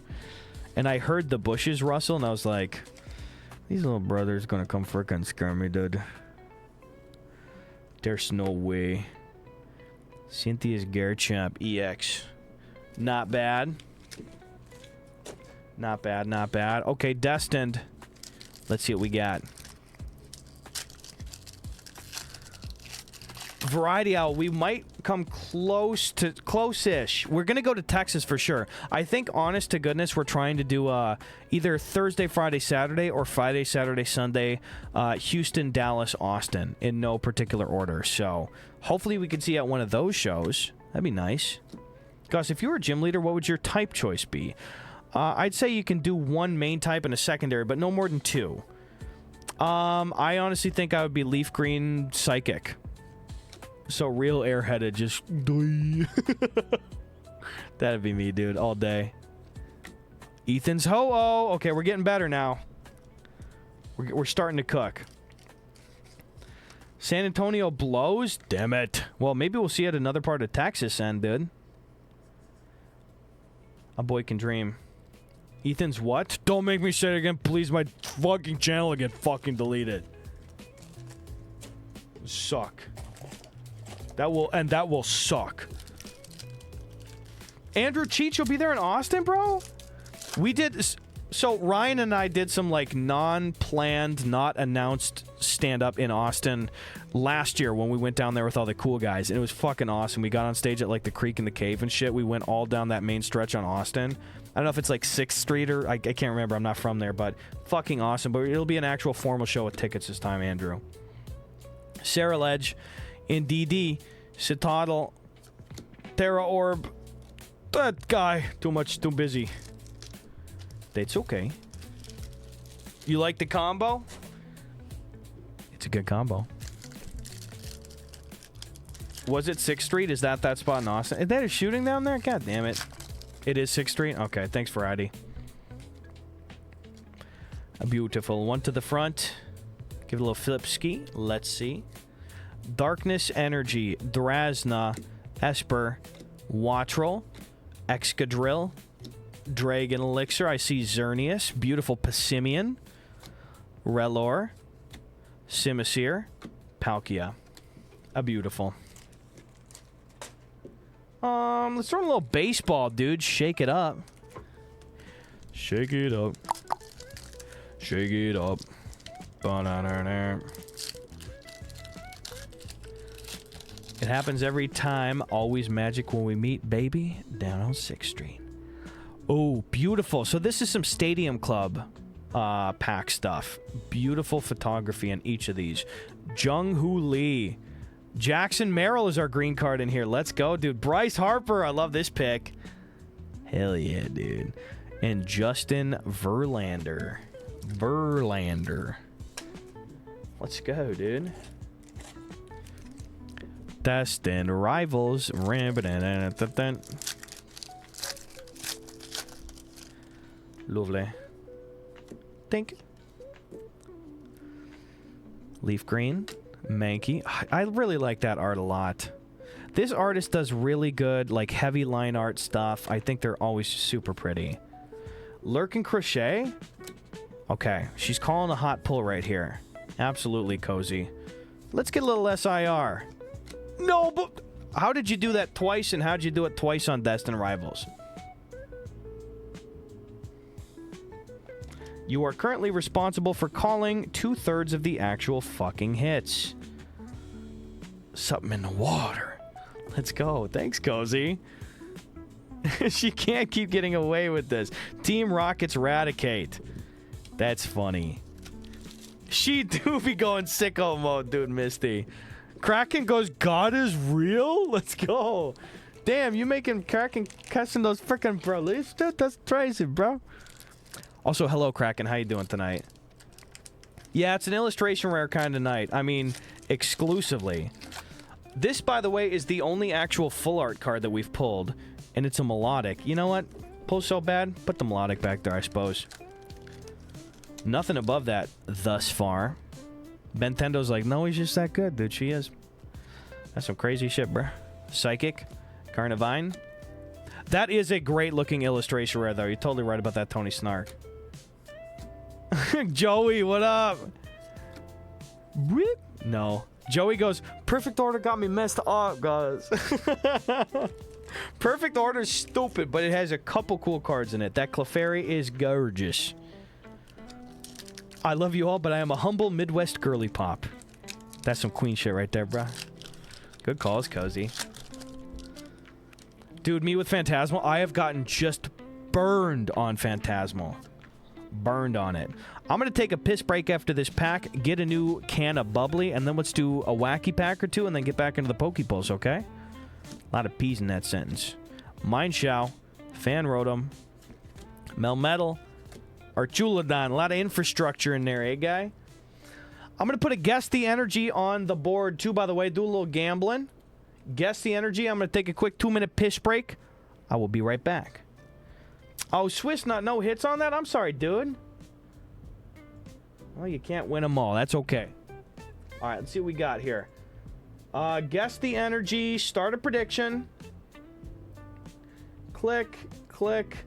And I heard the bushes rustle, and I was like, these little brothers gonna come frickin' scare me, dude. There's no way. Cynthia's Garchomp EX. Not bad. Not bad, not bad. Okay, Destined. Let's see what we got. Variety Owl, we might come close-ish. We're going to go to Texas for sure. I think, honest to goodness, we're trying to do either Thursday, Friday, Saturday, or Friday, Saturday, Sunday, Houston, Dallas, Austin, in no particular order. So, hopefully we can see at one of those shows. That'd be nice. Gus, if you were a gym leader, what would your type choice be? I'd say you can do one main type and a secondary, but no more than two. I honestly think I would be Leaf Green Psychic. So real airheaded, just... That'd be me, dude, all day. Ethan's Ho-Oh! Okay, we're getting better now. We're starting to cook. San Antonio blows? Damn it. Well, maybe we'll see it another part of Texas then, dude. A boy can dream. Ethan's what? Don't make me say it again, please. My fucking channel will get fucking deleted. Suck. That will suck. Andrew Cheech will be there in Austin, bro? We did... So, Ryan and I did some, like, non-planned, not announced stand-up in Austin last year when we went down there with all the cool guys. And it was fucking awesome. We got on stage at, like, the Creek and the Cave and shit. We went all down that main stretch on Austin. I don't know if it's, like, 6th Street or... I can't remember. I'm not from there. But fucking awesome. But it'll be an actual formal show with tickets this time, Andrew. Sarah Ledge in DD. Citadel. Terra Orb. That guy. Too busy. It's okay. You like the combo? It's a good combo. Was it 6th Street? Is that spot in Austin? Is that a shooting down there? God damn it. It is 6th Street? Okay, thanks for ID. A beautiful one to the front. Give it a little flip ski. Let's see. Darkness Energy. Drasna. Esper. Wattrel. Excadrill. Dragon Elixir. I see Xerneas. Beautiful Passimian. Relor. Simisear. Palkia. A beautiful. Let's throw in a little baseball, dude. Shake it up. Shake it up. Shake it up. Ba-da-da-da. It happens every time. Always magic when we meet, baby. Down on 6th Street. Oh, beautiful. So this is some Stadium Club pack stuff. Beautiful photography on each of these. Jung-Hoo Lee. Jackson Merrill is our green card in here. Let's go, dude. Bryce Harper. I love this pick. Hell yeah, dude. And Justin Verlander. Let's go, dude. Destin Rivals. Lovely. Think. Leaf green. Mankey. I really like that art a lot. This artist does really good, like, heavy line art stuff. I think they're always super pretty. Lurkin Crochet. Okay, she's calling a hot pull right here. Absolutely, Cozy. Let's get a little SIR. No, but how did you do that twice, and how'd you do it twice on Destin Rivals? You are currently responsible for calling 2/3 of the actual fucking hits. Something in the water. Let's go. Thanks, Cozy. She can't keep getting away with this. Team Rockets Radicate. That's funny. She do be going sicko mode, dude, Misty. Kraken goes, God is real? Let's go. Damn, you making Kraken cussing those freaking bro-leafs, dude? That's crazy, bro. Also, hello, Kraken. How you doing tonight? Yeah, it's an illustration rare kind of night. I mean, exclusively. This, by the way, is the only actual full art card that we've pulled, and it's a melodic. You know what? Pull so bad, put the melodic back there, I suppose. Nothing above that thus far. Bentendo's like, no, he's just that good, dude. She is. That's some crazy shit, bruh. Psychic. Carnivine. That is a great-looking illustration rare, though. You're totally right about that, Tony Snark. Joey, what up? No. Joey goes, perfect order got me messed up, guys. Perfect order's stupid, but it has a couple cool cards in it. That Clefairy is gorgeous. I love you all, but I am a humble Midwest girly pop. That's some queen shit right there, bruh. Good calls, Cozy. Dude, me with Phantasmal, I have gotten just burned on Phantasmal. Burned on it. I'm going to take a piss break after this pack, get a new can of bubbly, and then let's do a wacky pack or two, and then get back into the Pokepulse, okay? A lot of P's in that sentence. Mindshao, Fan Rotom, Melmetal, Archulodon. A lot of infrastructure in there, eh, guy? I'm going to put a Guess the Energy on the board, too, by the way. Do a little gambling. Guess the Energy. I'm going to take a quick 2-minute piss break. I will be right back. Oh, Swiss, no hits on that? I'm sorry, dude. Well, you can't win them all. That's okay. All right, let's see what we got here. Guess the Energy. Start a prediction. Click, click.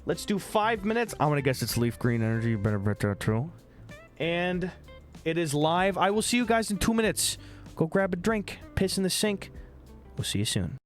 Let's do 5 minutes. I'm going to guess it's Leaf Green Energy. You better bet that true. And it is live. I will see you guys in 2 minutes. Go grab a drink. Piss in the sink. We'll see you soon.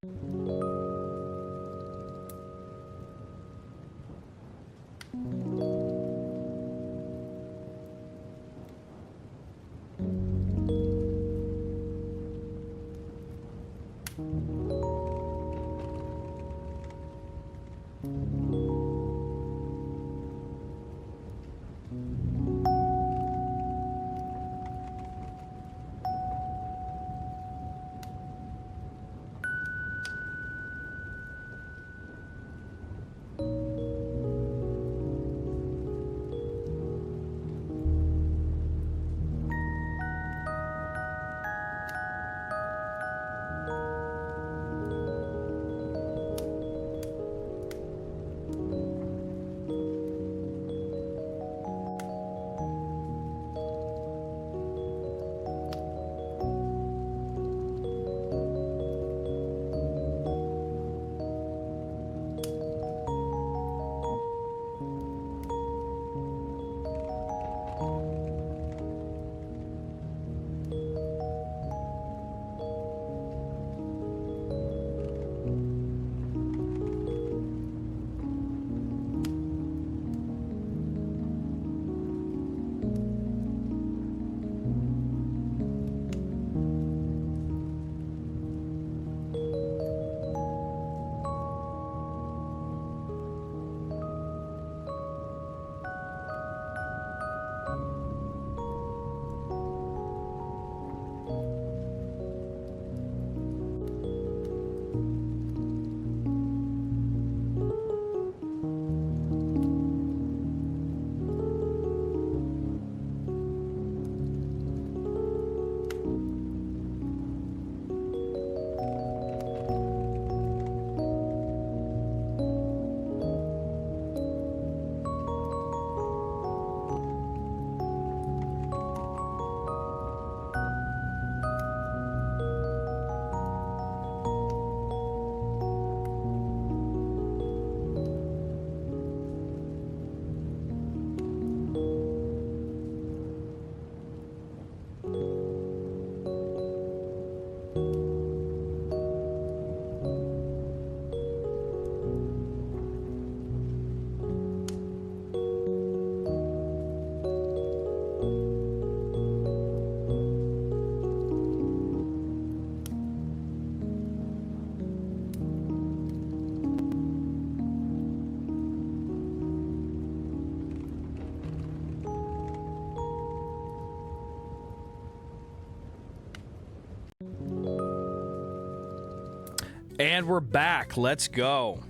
And we're back. Let's go.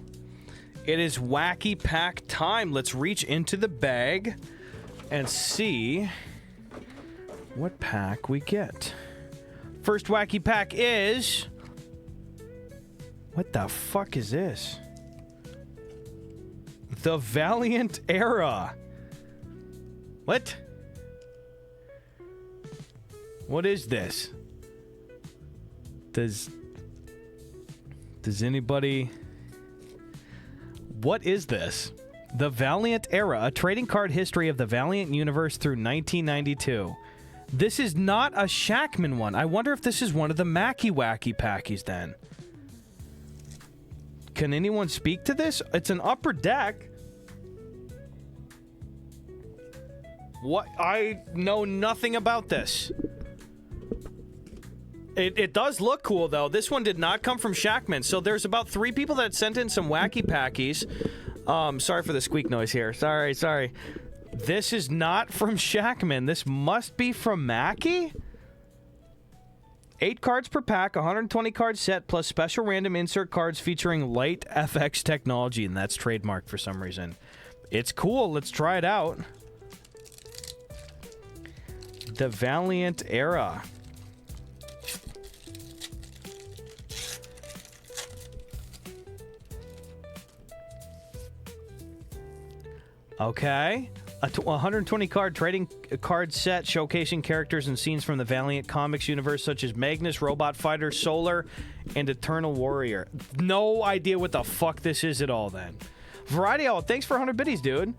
It is Wacky Pack time. Let's reach into the bag and see what pack we get. First Wacky Pack is... What the fuck is this? The Valiant Era. What? What is this? Does anybody... What is this? The Valiant Era, a trading card history of the Valiant universe through 1992. This is not a Shackman one. I wonder if this is one of the Macky Wacky Packies then. Can anyone speak to this? It's an upper deck. What? I know nothing about this. It does look cool, though. This one did not come from Shackman. So there's about 3 people that sent in some Wacky Packies. Sorry for the squeak noise here. Sorry. This is not from Shackman. This must be from Macky? 8 cards per pack, 120 card set, plus special random insert cards featuring light FX technology, and that's trademarked for some reason. It's cool. Let's try it out. The Valiant Era. Okay. A 120 card trading card set showcasing characters and scenes from the Valiant Comics universe such as Magnus, Robot Fighter, Solar, and Eternal Warrior. No idea what the fuck this is at all then. Variety Owl, thanks for 100 biddies, dude.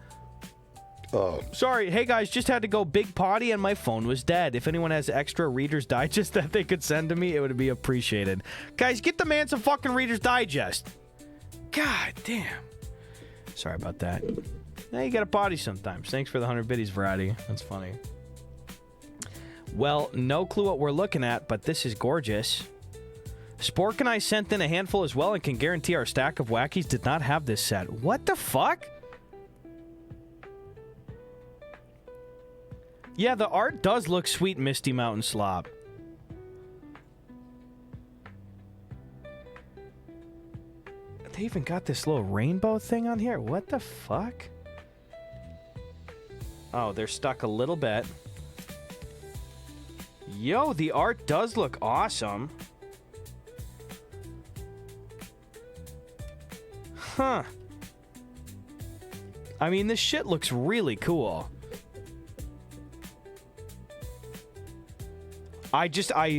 Oh. Sorry, hey guys, just had to go big potty and my phone was dead. If anyone has extra Reader's Digest that they could send to me, it would be appreciated. Guys, get the man some fucking Reader's Digest. God damn. Sorry about that. Now you gotta potty sometimes. Thanks for the 100 biddies, Variety. That's funny. Well, no clue what we're looking at, but this is gorgeous. Spork and I sent in a handful as well and can guarantee our stack of Wackies did not have this set. What the fuck? Yeah, the art does look sweet, Misty Mountain Slop. They even got this little rainbow thing on here. What the fuck? Oh, they're stuck a little bit. Yo, the art does look awesome. Huh. I mean, this shit looks really cool. I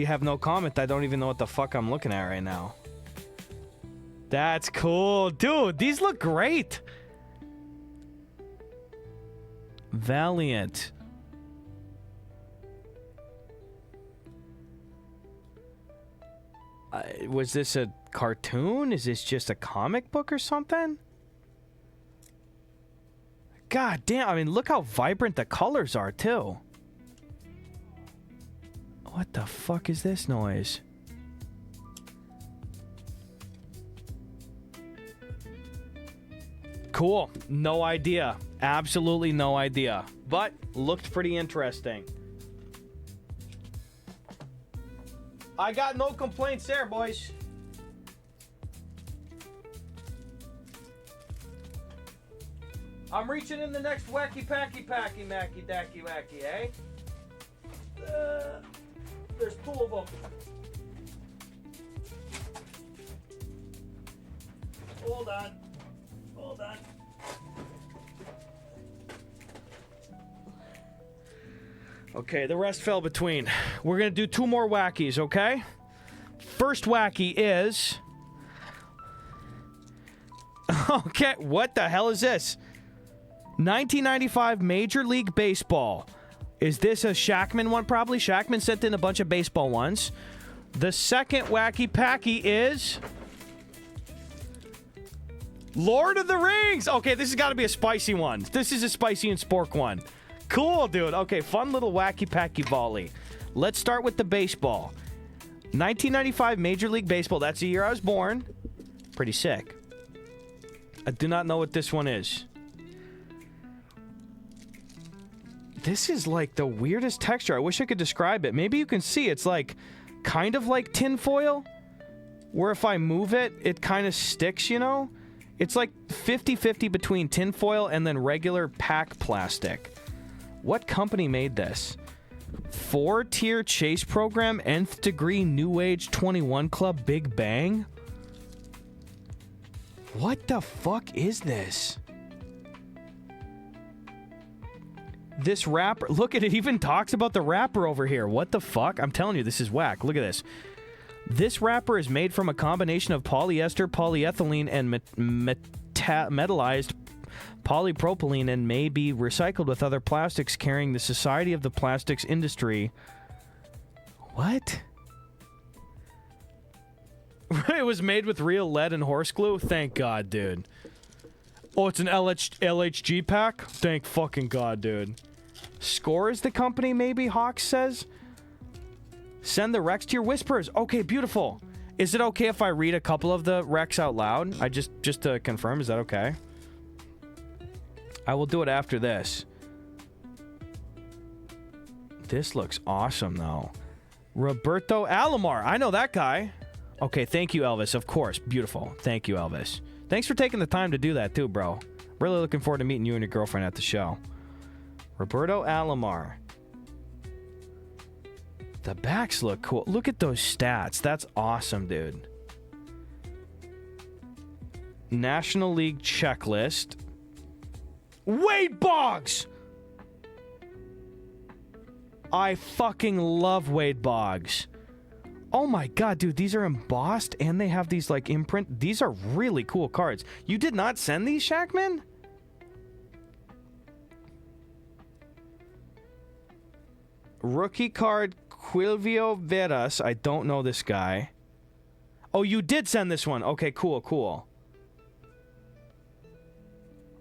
have no comment. I don't even know what the fuck I'm looking at right now. That's cool. Dude, these look great. Valiant. Was this a cartoon? Is this just a comic book or something? God damn, I mean, look how vibrant the colors are, too. What the fuck is this noise? Cool. No idea. Absolutely no idea. But looked pretty interesting. I got no complaints there, boys. I'm reaching in the next wacky packy packy macky dacky wacky, eh? There's 2 of them. Hold on. Hold on. Okay, the rest fell between. We're going to do 2 more wackies, okay? First wacky is... Okay, what the hell is this? 1995 Major League Baseball. Is this a Shackman one? Probably. Shackman sent in a bunch of baseball ones. The second wacky packy is... Lord of the Rings! Okay, this has got to be a spicy one. This is a spicy and spork one. Cool, dude. Okay, fun little wacky packy volley. Let's start with the baseball. 1995 Major League Baseball. That's the year I was born. Pretty sick. I do not know what this one is. This is like the weirdest texture. I wish I could describe it. Maybe you can see it's like kind of like tinfoil. where if I move it, it kind of sticks, you know? It's like 50-50 between tinfoil and then regular pack plastic. What company made this? 4-tier chase program, nth degree, new age, 21 club, Big Bang? What the fuck is this? This wrapper, look at it, even talks about the wrapper over here. What the fuck? I'm telling you, this is whack. Look at this. This wrapper is made from a combination of polyester, polyethylene, and metallized polypropylene and may be recycled with other plastics, carrying the Society of the Plastics Industry. What? It was made with real lead and horse glue? Thank God, dude. Oh, it's an LHG pack? Thank fucking God, dude. Score is the company, maybe, Hawks says? Send the Recs to your whispers. Okay, beautiful. Is it okay if I read a couple of the Recs out loud? Just to confirm, is that okay? I will do it after this. This looks awesome, though. Roberto Alomar. I know that guy. Okay, thank you, Elvis. Of course. Beautiful. Thank you, Elvis. Thanks for taking the time to do that, too, bro. Really looking forward to meeting you and your girlfriend at the show. Roberto Alomar. The backs look cool. Look at those stats. That's awesome, dude. National League checklist. Wade Boggs! I fucking love Wade Boggs. Oh my God, dude, these are embossed and they have these like imprint. These are really cool cards. You did not send these, Shackman? Rookie card, Quilvio Veras. I don't know this guy. Oh, you did send this one. Okay, cool, cool.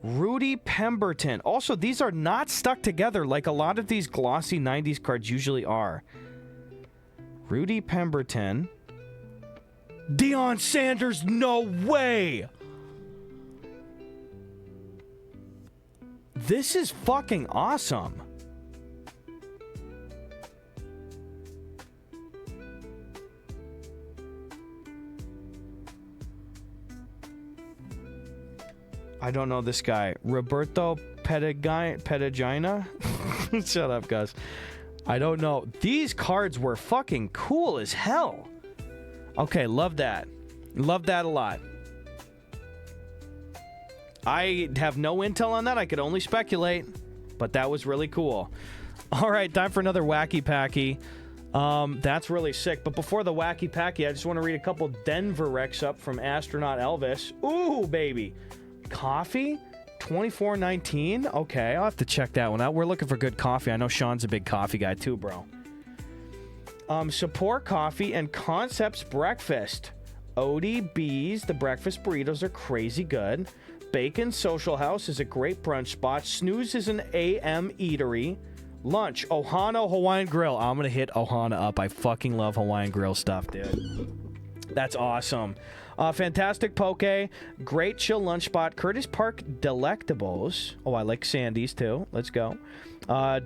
Rudy Pemberton. Also, these are not stuck together like a lot of these glossy 90s cards usually are. Rudy Pemberton. Deion Sanders, no way! This is fucking awesome. I don't know this guy. Roberto Pedagina? Shut up, Gus. I don't know. These cards were fucking cool as hell. Okay, love that. Love that a lot. I have no intel on that. I could only speculate. But that was really cool. All right, time for another Wacky Packy. That's really sick. But before the Wacky Packy, I just want to read a couple Denver Recs up from Astronaut Elvis. Ooh, baby. Coffee? 24.19? Okay, I'll have to check that one out. We're looking for good coffee. I know Sean's a big coffee guy too, bro. Support Coffee and Concepts Breakfast. ODB's, the breakfast burritos are crazy good. Bacon Social House is a great brunch spot. Snooze is an AM eatery. Lunch, Ohana Hawaiian Grill. I'm gonna hit Ohana up. I fucking love Hawaiian Grill stuff, dude. That's awesome. Fantastic Poke, great chill lunch spot. Curtis Park Delectables. Oh, I like Sandy's too. Let's go.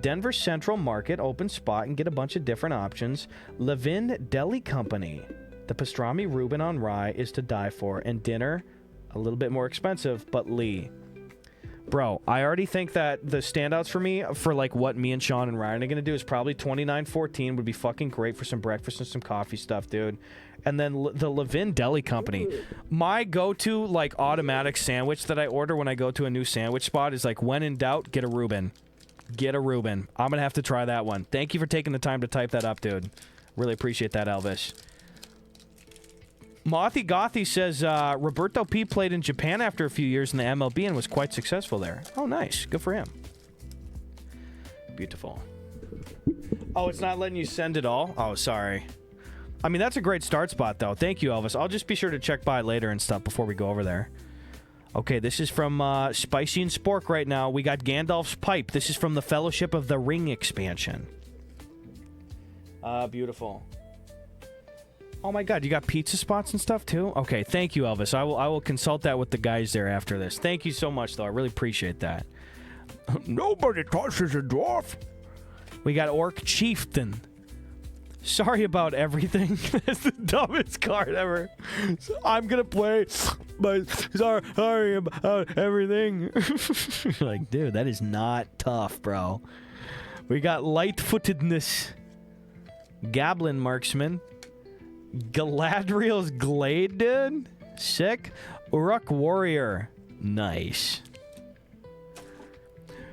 Denver Central Market, open spot and get a bunch of different options. Levin Deli Company. The pastrami Reuben on rye is to die for. And dinner, a little bit more expensive, but Lee. Bro, I already think that the standouts for me, for like what me and Sean and Ryan are going to do, is probably 29.14 would be fucking great for some breakfast and some coffee stuff, dude. And then the Levin Deli Company. My go-to like automatic sandwich that I order when I go to a new sandwich spot is like, when in doubt, get a Reuben. Get a Reuben. I'm going to have to try that one. Thank you for taking the time to type that up, dude. Really appreciate that, Elvis. Mothy Gothy says, Roberto P. played in Japan after a few years in the MLB and was quite successful there. Oh, nice. Good for him. Beautiful. Oh, it's not letting you send it all? Oh, sorry. I mean, that's a great start spot, though. Thank you, Elvis. I'll just be sure to check by later and stuff before we go over there. Okay, this is from Spicy and Spork right now. We got Gandalf's Pipe. This is from the Fellowship of the Ring expansion. Beautiful. Oh my God, you got pizza spots and stuff too? Okay, thank you, Elvis. I will consult that with the guys there after this. Thank you so much, though. I really appreciate that. Nobody tosses a dwarf. We got Orc Chieftain. Sorry about everything. That's the dumbest card ever. So I'm gonna play, but sorry about everything. Like, dude, that is not tough, bro. We got light-footedness, Gablin Marksman, Galadriel's Glade, dude. Sick. Uruk Warrior. Nice.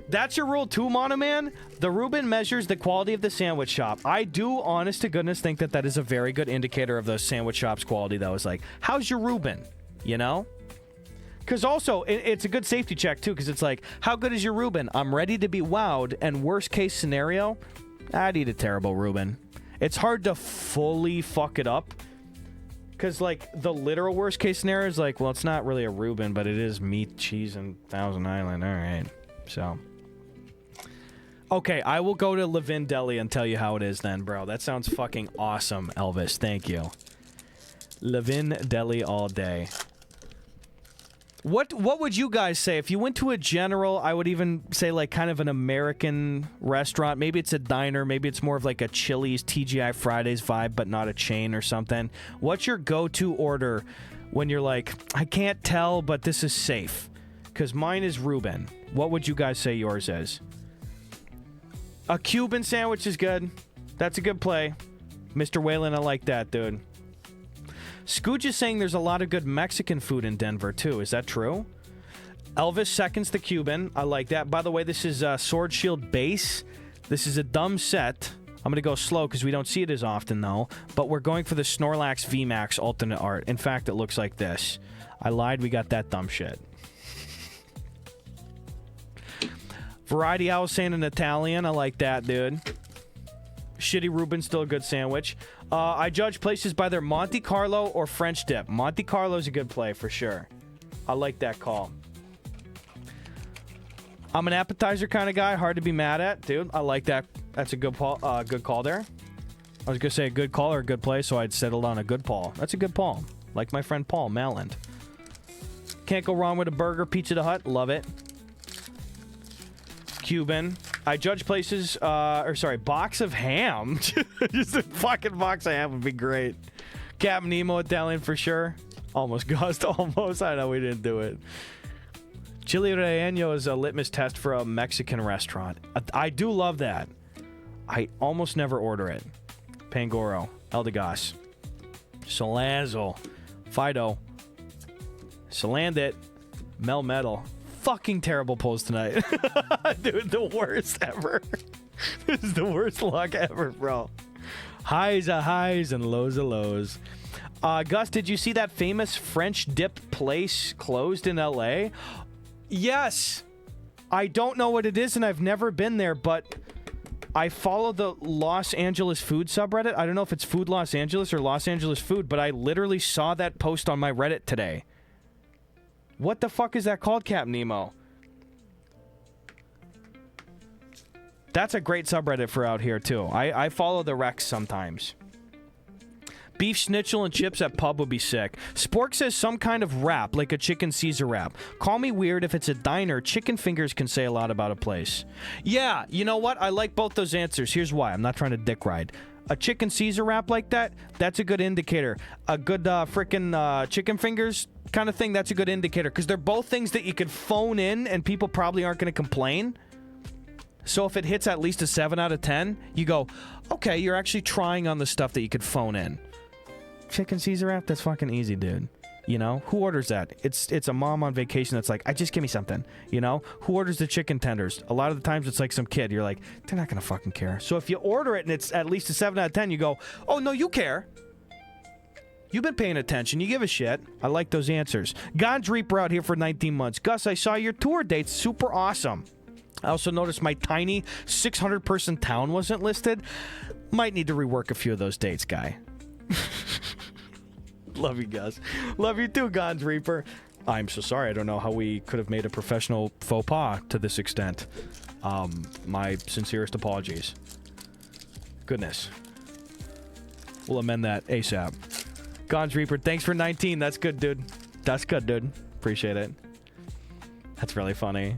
That's your rule too, Monoman. The Reuben measures the quality of the sandwich shop. I do, honest to goodness, think that that is a very good indicator of the sandwich shop's quality, though. It's like, how's your Reuben? You know? Because also, it's a good safety check, too, because it's like, how good is your Reuben? I'm ready to be wowed, and worst case scenario, I'd eat a terrible Reuben. It's hard to fully fuck it up. Because, like, the literal worst case scenario is like, well, it's not really a Reuben, but it is meat, cheese, and Thousand Island. All right. So... Okay, I will go to Levin Deli and tell you how it is then, bro. That sounds fucking awesome, Elvis. Thank you. Levin Deli all day. What would you guys say? If you went to a general, I would even say like kind of an American restaurant. Maybe it's a diner. Maybe it's more of like a Chili's, TGI Fridays vibe, but not a chain or something. What's your go-to order when you're like, I can't tell, but this is safe? Because mine is Reuben. What would you guys say yours is? A Cuban sandwich is good. That's a good play. Mr. Whalen, I like that, dude. Scooch is saying there's a lot of good Mexican food in Denver, too. Is that true? Elvis seconds the Cuban. I like that. By the way, this is Sword Shield Base. This is a dumb set. I'm going to go slow because we don't see it as often, though. But we're going for the Snorlax VMAX alternate art. In fact, it looks like this. I lied. We got that dumb shit. Variety Owl saying in Italian. I like that, dude. Shitty Reuben, still a good sandwich. I judge places by their Monte Carlo or French dip. Monte Carlo's a good play for sure. I like that call. I'm an appetizer kind of guy. Hard to be mad at, dude. I like that. That's a good call there. I was going to say a good call or a good play, so I'd settled on a good Paul. That's a good Paul. Like my friend Paul Malland. Can't go wrong with a burger. Pizza the Hut. Love it. Cuban. I judge places, box of ham. Just a fucking box of ham would be great. Captain Nemo Italian for sure. Almost Gust, almost. I know we didn't do it. Chili relleno is a litmus test for a Mexican restaurant. I do love that. I almost never order it. Pangoro, Eldegoss, Solazzo, Fido, Salandit, Mel Metal. Fucking terrible polls tonight. Dude, the worst ever. This is the worst luck ever, bro. Highs are highs and lows are lows. Gus, did you see that famous French dip place closed in LA? Yes. I don't know what it is and I've never been there, but I follow the Los Angeles food subreddit. I don't know if it's Food Los Angeles or Los Angeles Food, but I literally saw that post on my Reddit today. What the fuck is that called, Captain Nemo? That's a great subreddit for out here, too. I follow the Rex sometimes. Beef schnitzel and chips at pub would be sick. Spork says some kind of wrap, like a chicken Caesar wrap. Call me weird if it's a diner. Chicken fingers can say a lot about a place. Yeah, you know what? I like both those answers. Here's why. I'm not trying to dick ride. A chicken Caesar wrap like that, that's a good indicator. A good frickin' chicken fingers kind of thing, that's a good indicator. Because they're both things that you could phone in and people probably aren't going to complain. So if it hits at least a 7 out of 10, you go, okay, you're actually trying on the stuff that you could phone in. Chicken Caesar wrap, that's fucking easy, dude. You know, who orders that? It's a mom on vacation that's like, just give me something. You know, who orders the chicken tenders? A lot of the times it's like some kid. You're like, they're not gonna fucking care. So if you order it and it's at least a 7 out of 10, you go, oh no, you care. You've been paying attention. You give a shit. I like those answers. God's Reaper out here for 19 months. Gus, I saw your tour dates. Super awesome. I also noticed my tiny 600-person town wasn't listed. Might need to rework a few of those dates, guy. Love you, Gus. Love you too, God's Reaper. I'm so sorry. I don't know how we could have made a professional faux pas to this extent. My sincerest apologies. Goodness. We'll amend that ASAP. God's Reaper, thanks for 19. That's good, dude. That's good, dude. Appreciate it. That's really funny.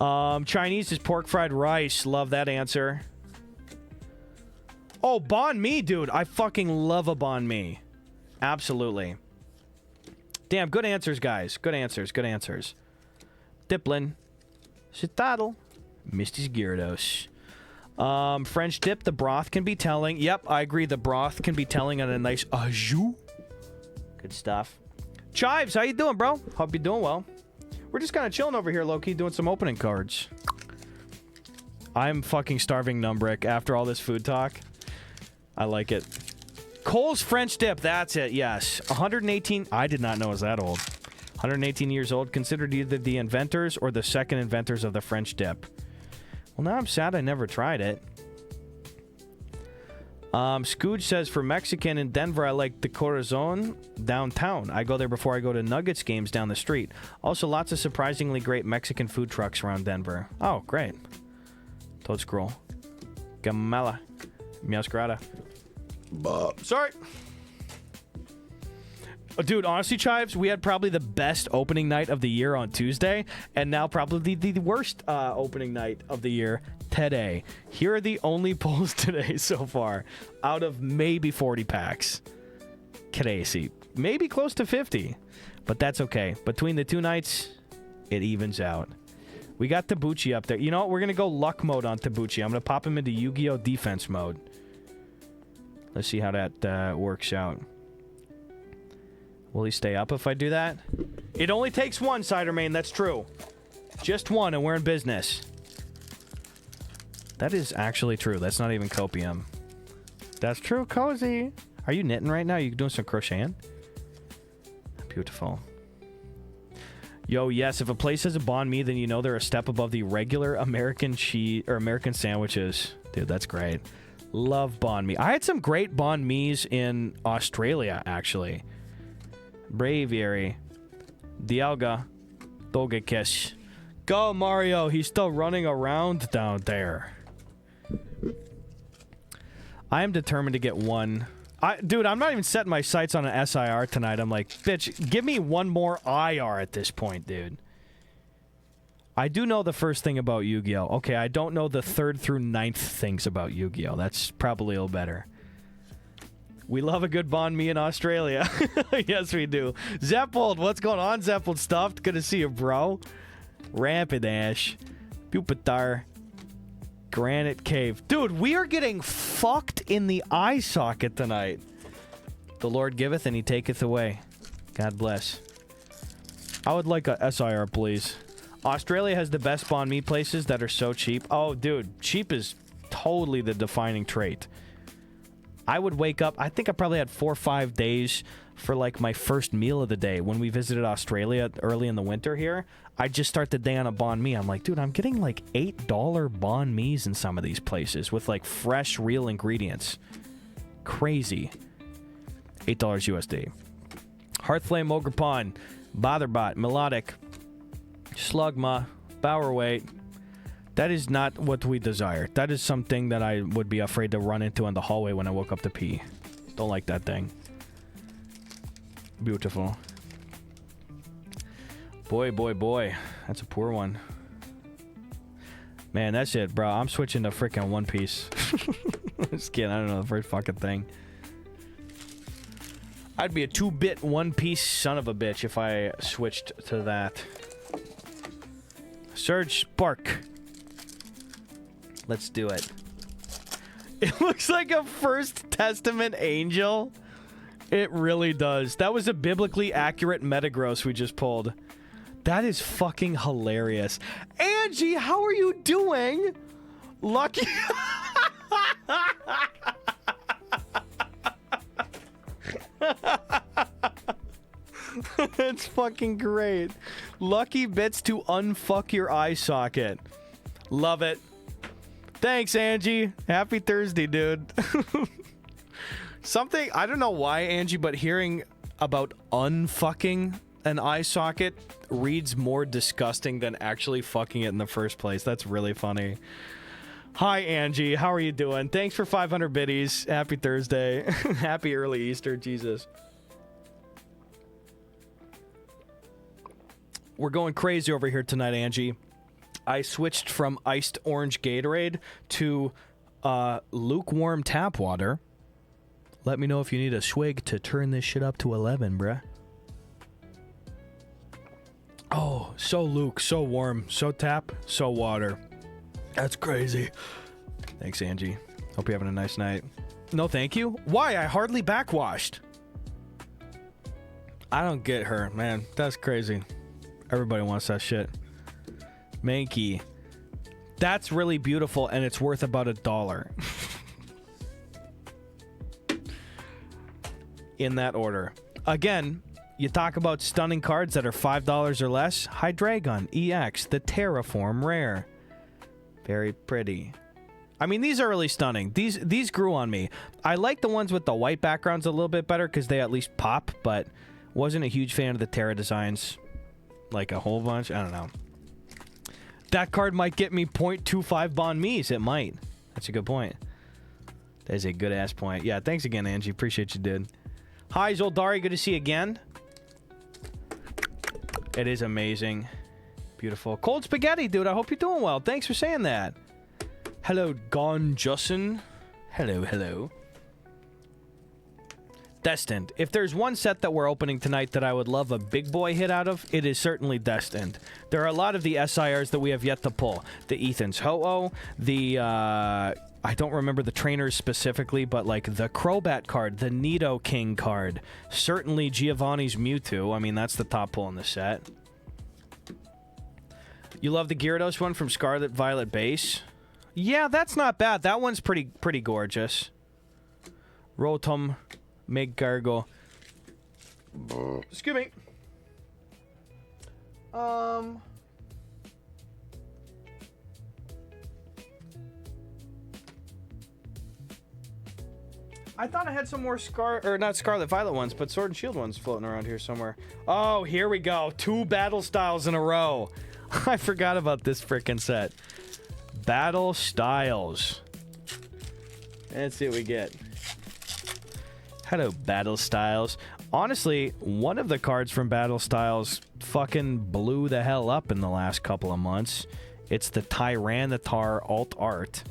Chinese is pork fried rice. Love that answer. Oh, banh mi, dude. I fucking love a banh mi. Absolutely. Damn, good answers, guys. Good answers, good answers. Diplin. Citadel. Misty's Gyarados. French dip, the broth can be telling. Yep, I agree. The broth can be telling on a nice au jus. Good stuff. Chives, how you doing, bro? Hope you're doing well. We're just kind of chilling over here, low-key, doing some opening cards. I'm fucking starving, Numbrick, after all this food talk. I like it. Cole's French dip, that's it, yes. 118, I did not know it was that old. 118 years old, considered either the inventors or the second inventors of the French dip. Well, now I'm sad I never tried it. Scooge says, for Mexican in Denver, I like the Corazon downtown. I go there before I go to Nuggets games down the street. Also, lots of surprisingly great Mexican food trucks around Denver. Oh, great. Toad Scroll. Gamala. Miasgrata. Sorry. Dude, honestly, Chives, we had probably the best opening night of the year on Tuesday, and now probably the worst opening night of the year today. Here are the only polls today so far, out of maybe 40 packs. Crazy. Maybe close to 50, but that's okay. Between the two nights, it evens out. We got Tabuchi up there. You know what? We're going to go luck mode on Tabuchi. I'm going to pop him into Yu-Gi-Oh! Defense mode. Let's see how that works out. Will he stay up if I do that? It only takes one, Cidermane. That's true. Just one, and we're in business. That is actually true. That's not even copium. That's true, Cozy. Are you knitting right now? Are you doing some crocheting? Beautiful. Yo, yes, if a place has a banh mi, then you know they're a step above the regular American cheese or American sandwiches. Dude, that's great. Love banh mi. I had some great banh mi's in Australia, actually. Braviary. Dialga. Togekiss. Go, Mario. He's still running around down there. I am determined to get one. Dude, I'm not even setting my sights on an SIR tonight. I'm like, bitch, give me one more IR at this point, dude. I do know the first thing about Yu-Gi-Oh! Okay, I don't know the 3rd through 9th things about Yu-Gi-Oh! That's probably a little better. We love a good banh mi in Australia. Yes, we do. Zeppold, what's going on, Zeppold Stuffed? Good to see you, bro. Rapidash. Pupitar. Granite Cave. Dude, we are getting fucked in the eye socket tonight. The Lord giveth and he taketh away. God bless. I would like a SIR, please. Australia has the best banh mi places that are so cheap. Oh, dude, cheap is totally the defining trait. I would wake up, I think I probably had 4 or 5 days for like my first meal of the day when we visited Australia early in the winter here. I'd just start the day on a banh mi. I'm like, dude, I'm getting like $8 banh mi's in some of these places with like fresh, real ingredients. Crazy. $8 USD. Hearthflame, Ogre Pond, Botherbot, Melodic, Slugma, Bowerweight. That is not what we desire. That is something that I would be afraid to run into in the hallway when I woke up to pee. Don't like that thing. Beautiful. Boy, boy, boy. That's a poor one. Man, that's it, bro. I'm switching to freaking One Piece. Just kidding. I don't know the first fucking thing. I'd be a 2-bit One Piece son of a bitch if I switched to that. Surge Spark. Let's do it. It looks like a First Testament angel. It really does. That was a biblically accurate Metagross we just pulled. That is fucking hilarious. Angie, how are you doing? Lucky. It's fucking great. Lucky bits to unfuck your eye socket. Love it. Thanks, Angie. Happy Thursday, dude. Something, I don't know why, Angie, but hearing about unfucking an eye socket reads more disgusting than actually fucking it in the first place. That's really funny. Hi, Angie. How are you doing? Thanks for 500 biddies. Happy Thursday. Happy early Easter. Jesus. We're going crazy over here tonight, Angie. I switched from iced orange Gatorade to lukewarm tap water. Let me know if you need a swig to turn this shit up to 11, bruh. Oh, so Luke, so warm, so tap, so water. That's crazy. Thanks, Angie. Hope you're having a nice night. No, thank you. Why? I hardly backwashed. I don't get her, man. That's crazy. Everybody wants that shit. Mankey. That's really beautiful, and it's worth about $1. In that order. Again, you talk about stunning cards that are $5 or less. Hydreigon EX, the Terraform Rare. Very pretty. I mean, these are really stunning. These grew on me. I like the ones with the white backgrounds a little bit better because they at least pop, but wasn't a huge fan of the Terra designs. Like a whole bunch. I don't know. That card might get me 0.25 Bon Mies. It might. That's a good point. That is a good ass point. Yeah, thanks again, Angie. Appreciate you, dude. Hi, Zoldari. Good to see you again. It is amazing. Beautiful. Cold spaghetti, dude. I hope you're doing well. Thanks for saying that. Hello, Gus Johnson. Hello. Destined. If there's one set that we're opening tonight that I would love a big boy hit out of, it is certainly Destined. There are a lot of the SIRs that we have yet to pull. The Ethan's Ho-Oh, the, I don't remember the trainers specifically, but like the Crobat card, the Nido King card, certainly Giovanni's Mewtwo. I mean, that's the top pull in the set. You love the Gyarados one from Scarlet Violet base? Yeah, that's not bad. That one's pretty gorgeous. Rotom, Meggargo. Excuse me. I thought I had some more not Scarlet Violet ones, but Sword and Shield ones floating around here somewhere. Oh, here we go. 2 battle styles in a row. I forgot about this frickin' set. Battle Styles. Let's see what we get. Hello, Battle Styles. Honestly, one of the cards from Battle Styles fucking blew the hell up in the last couple of months. It's the Tyranitar alt art.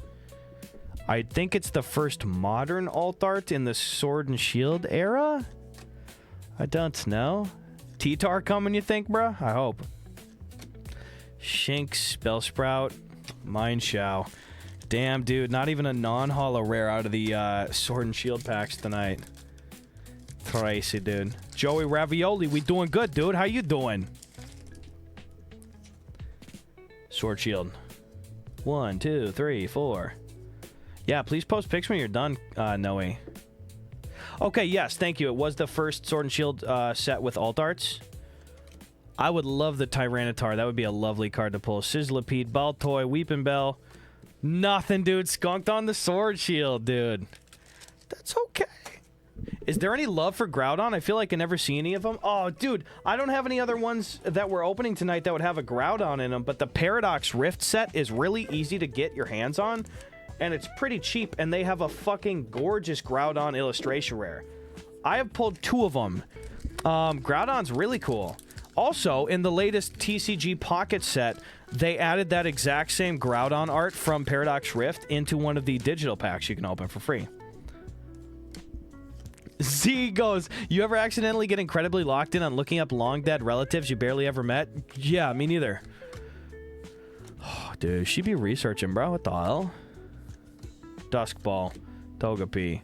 I think it's the first modern alt art in the Sword and Shield era? I don't know. T-Tar coming, you think, bruh? I hope. Shinx, Bellsprout, Mineshow. Damn, dude, not even a non-holo rare out of the Sword and Shield packs tonight. Crazy, dude. Joey Ravioli, we doing good, dude. How you doing? Sword Shield. 1, 2, 3, 4. Yeah, please post pics when you're done, Noe. Okay, yes, thank you. It was the first Sword and Shield set with alt arts. I would love the Tyranitar. That would be a lovely card to pull. Sizzlipede, Baltoy, Weeping Bell. Nothing, dude. Skunked on the Sword Shield, dude. That's okay. Is there any love for Groudon? I feel like I never see any of them. Oh, dude, I don't have any other ones that we're opening tonight that would have a Groudon in them, but the Paradox Rift set is really easy to get your hands on, and it's pretty cheap, and they have a fucking gorgeous Groudon illustration rare. I have pulled 2 of them. Groudon's really cool. Also, in the latest TCG Pocket set, they added that exact same Groudon art from Paradox Rift into one of the digital packs you can open for free. Z goes, you ever accidentally get incredibly locked in on looking up long-dead relatives you barely ever met? Yeah, me neither. Oh, dude, she be researching, bro. What the hell? Duskball, Togepi,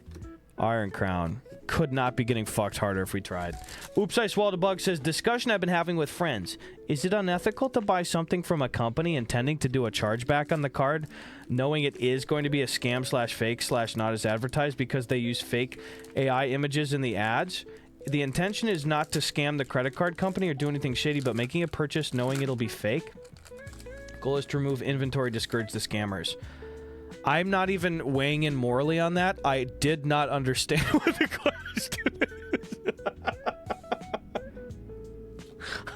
Iron Crown. Could not be getting fucked harder if we tried. Oops, I swallowed a bug says, discussion I've been having with friends. Is it unethical to buy something from a company intending to do a chargeback on the card, knowing it is going to be a scam / fake / not as advertised because they use fake AI images in the ads? The intention is not to scam the credit card company or do anything shady, but making a purchase knowing it'll be fake. Goal is to remove inventory, discourage the scammers. I'm not even weighing in morally on that. I did not understand what the question is.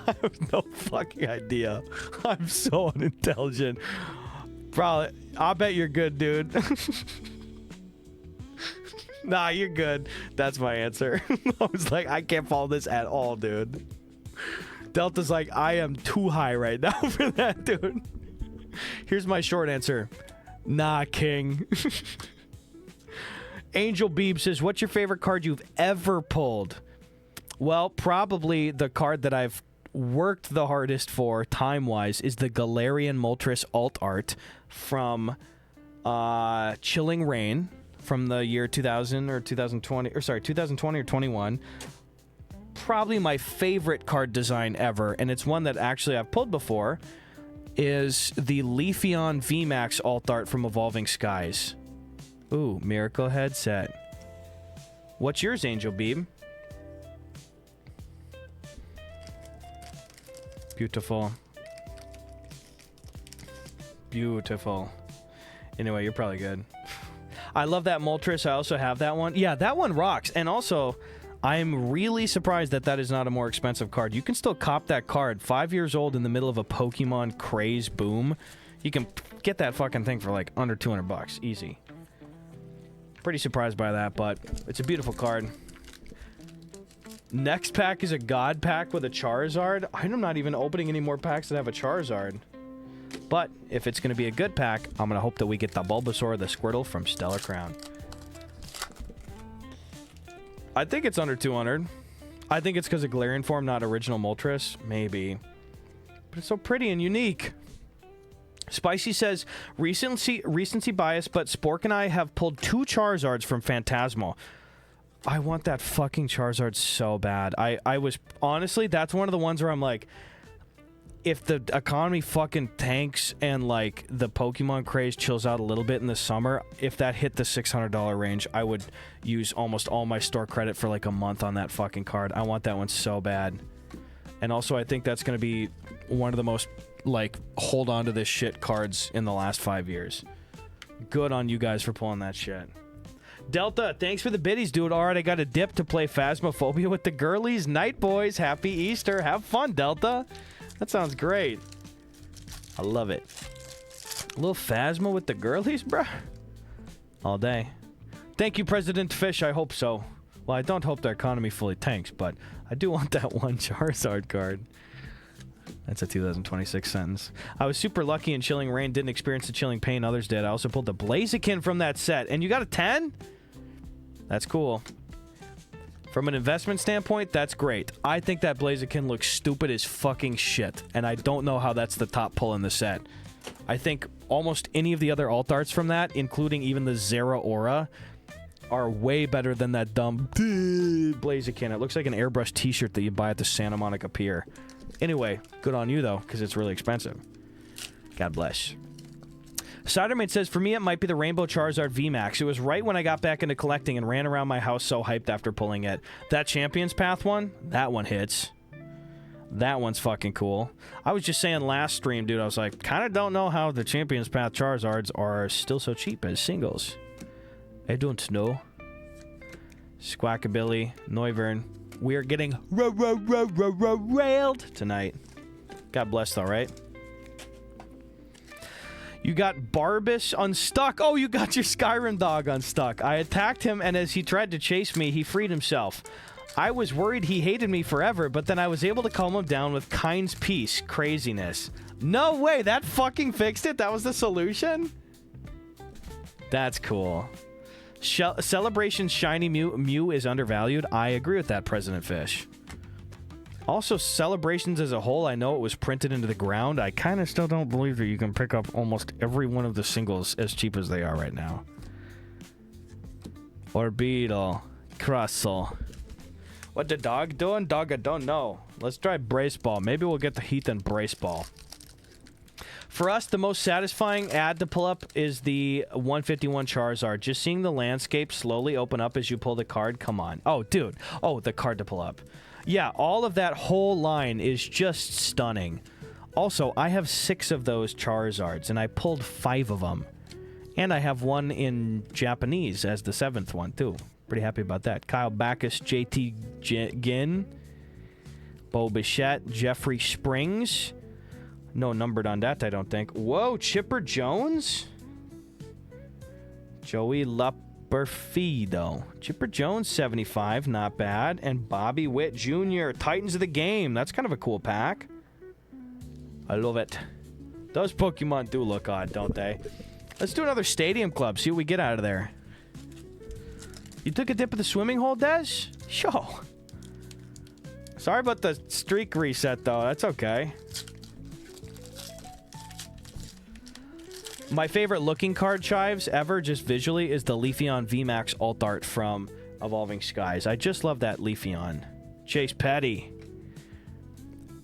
I have no fucking idea. I'm so unintelligent. Probably. I'll bet you're good, dude. Nah, you're good. That's my answer. I was like, I can't follow this at all, dude. Delta's like, I am too high right now for that, dude. Here's my short answer. Nah, King. Angel Beeb says, what's your favorite card you've ever pulled? Well, probably the card that I've worked the hardest for, time-wise, is the Galarian Moltres alt art from Chilling Reign from the year 2000 or 2020, or sorry, 2020 or 21. Probably my favorite card design ever, and it's one that actually I've pulled before, is the Leafeon VMAX alt art from Evolving Skies. Ooh, Miracle headset. What's yours, Angel Beam? Beautiful. Beautiful. Anyway, you're probably good. I love that Moltres. I also have that one. Yeah, that one rocks. And also, I'm really surprised that that is not a more expensive card. You can still cop that card 5 years old in the middle of a Pokemon craze boom. You can get that fucking thing for like under 200 bucks. Easy. Pretty surprised by that, but it's a beautiful card. Next pack is a God pack with a Charizard. I'm not even opening any more packs that have a Charizard. But if it's going to be a good pack, I'm going to hope that we get the Bulbasaur or the Squirtle from Stellar Crown. I think it's under 200. I think it's because of Galarian form, not original Moltres. Maybe. But it's so pretty and unique. Spicy says, recency bias, but Spork and I have pulled 2 Charizards from Phantasmal. I want that fucking Charizard so bad. I was, honestly, that's one of the ones where I'm like, if the economy fucking tanks and, like, the Pokemon craze chills out a little bit in the summer, if that hit the $600 range, I would use almost all my store credit for, like, a month on that fucking card. I want that one so bad. And also, I think that's going to be one of the most, like, hold on to this shit cards in the last 5 years. Good on you guys for pulling that shit. Delta, thanks for the biddies, dude. All right, I got a dip to play Phasmophobia with the girlies. Night, boys. Happy Easter. Have fun, Delta. That sounds great. I love it. A little Phasma with the girlies, bruh. All day. Thank you, President Fish. I hope so. Well, I don't hope the economy fully tanks, but I do want that one Charizard card. That's a 2026 sentence. I was super lucky in Chilling Reign. Didn't experience the chilling pain others did. I also pulled the Blaziken from that set. And you got a 10? That's cool. From an investment standpoint, that's great. I think that Blaziken looks stupid as fucking shit. And I don't know how that's the top pull in the set. I think almost any of the other alt arts from that, including even the Zera Aura, are way better than that dumb Blaziken. It looks like an airbrush t-shirt that you buy at the Santa Monica Pier. Anyway, good on you, though, because it's really expensive. God bless. Cidermate says, for me, it might be the Rainbow Charizard VMAX. It was right when I got back into collecting and ran around my house so hyped after pulling it. That Champions Path one, that one hits. That one's fucking cool. I was just saying last stream, dude, I was like, kind of don't know how the Champions Path Charizards are still so cheap as singles. I don't know. Squawkabilly, Noivern. We are getting railed tonight. God bless, though, right? You got Barbus unstuck. Oh, you got your Skyrim dog unstuck. I attacked him, and as he tried to chase me, he freed himself. I was worried he hated me forever, but then I was able to calm him down with Kind's Peace. Craziness. No way, that fucking fixed it? That was the solution? That's cool. Celebration's shiny Mew is undervalued. I agree with that, President Fish. Also, Celebrations as a whole, I know it was printed into the ground. I kind of still don't believe that you can pick up almost every one of the singles as cheap as they are right now. Orbeetle. Crustle. What the dog doing? Dog, I don't know. Let's try Brace Ball. Maybe we'll get the Heath and Brace Ball. For us, the most satisfying ad to pull up is the 151 Charizard. Just seeing the landscape slowly open up as you pull the card. Come on. Oh, dude. Oh, the card to pull up. Yeah, all of that whole line is just stunning. Also, I have 6 of those Charizards, and I pulled 5 of them. And I have one in Japanese as the 7th one, too. Pretty happy about that. Kyle Backus, JT Ginn, Bo Bichette, Jeffrey Springs. No numbered on that, I don't think. Whoa, Chipper Jones? Joey Laperfido. Chipper Jones, 75, not bad. And Bobby Witt Jr., Titans of the Game. That's kind of a cool pack. I love it. Those Pokemon do look odd, don't they? Let's do another Stadium Club. See what we get out of there. You took a dip at the swimming hole, Des? Yo. Sorry about the streak reset, though. That's okay. My favorite looking card chives ever, just visually, is the Leafeon VMAX alt art from Evolving Skies. I just love that Leafeon. Chase Petty.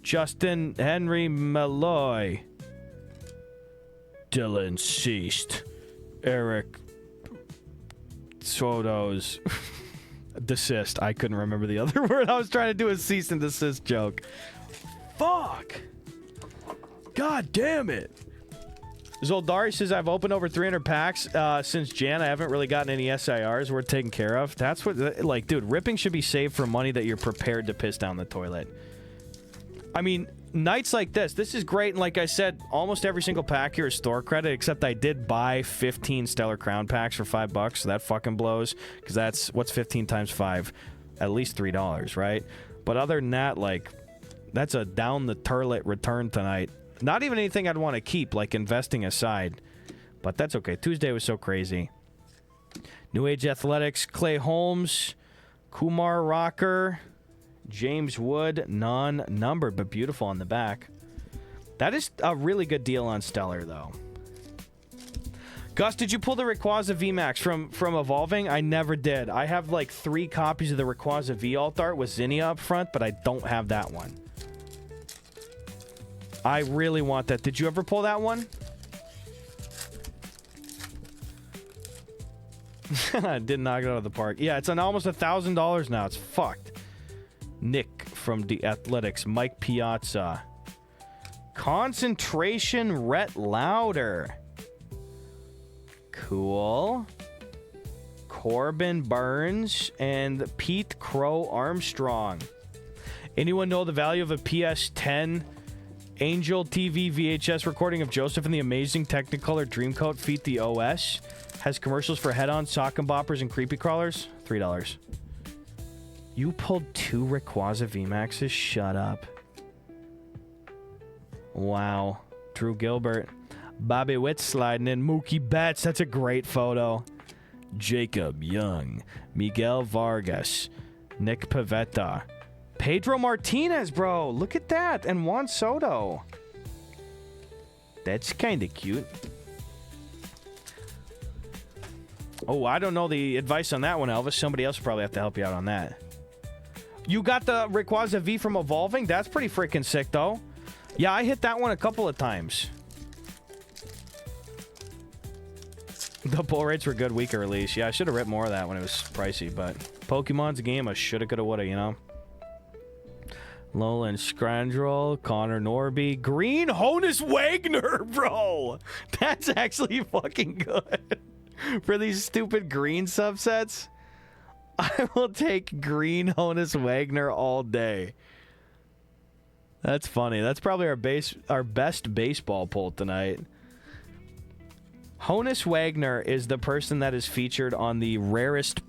Justin Henry Malloy. Dylan Ceased. Eric Soto's desist. I couldn't remember the other word. I was trying to do a cease and desist joke. Fuck. God damn it. Zoldari says, I've opened over 300 packs since Jan. I haven't really gotten any SIRs worth taking care of. That's what, like, dude, ripping should be saved for money that you're prepared to piss down the toilet. I mean, nights like this is great. And like I said, almost every single pack here is store credit, except I did buy 15 Stellar Crown packs for $5, so that fucking blows. Because that's, what's 15 times 5? At least $3, right? But other than that, like, that's a down the toilet return tonight. Not even anything I'd want to keep, like investing aside. But that's okay. Tuesday was so crazy. New Age Athletics, Clay Holmes, Kumar Rocker, James Wood, non-numbered, but beautiful on the back. That is a really good deal on Stellar, though. Gus, did you pull the Rayquaza VMAX from Evolving? I never did. I have like 3 copies of the Rayquaza V alt art with Zinnia up front, but I don't have that one. I really want that. Did you ever pull that one? Did knock it out of the park. Yeah, it's on almost $1,000 now. It's fucked. Nick from The Athletics. Mike Piazza. Concentration Rhett Lauder. Cool. Corbin Burns and Pete Crow Armstrong. Anyone know the value of a PS10 Angel TV VHS recording of Joseph in the Amazing Technicolor Dreamcoat Feat the OS? Has commercials for head-on, sock and boppers, and creepy crawlers? $3. You pulled 2 Rayquaza VMAXs? Shut up. Wow. Drew Gilbert. Bobby Witt sliding in. Mookie Betts. That's a great photo. Jacob Young. Miguel Vargas. Nick Pivetta. Pedro Martinez, bro. Look at that. And Juan Soto. That's kind of cute. Oh, I don't know the advice on that one, Elvis. Somebody else will probably have to help you out on that. You got the Rayquaza V from Evolving? That's pretty freaking sick, though. Yeah, I hit that one a couple of times. The pull rates were good week of release. Yeah, I should have ripped more of that when it was pricey, but Pokemon's a game of shoulda, coulda, woulda, you know? Lolan Scrandrel, Connor Norby, Green Honus Wagner, bro! That's actually fucking good. For these stupid green subsets, I will take Green Honus Wagner all day. That's funny. That's probably our best baseball pull tonight. Honus Wagner is the person that is featured on the rarest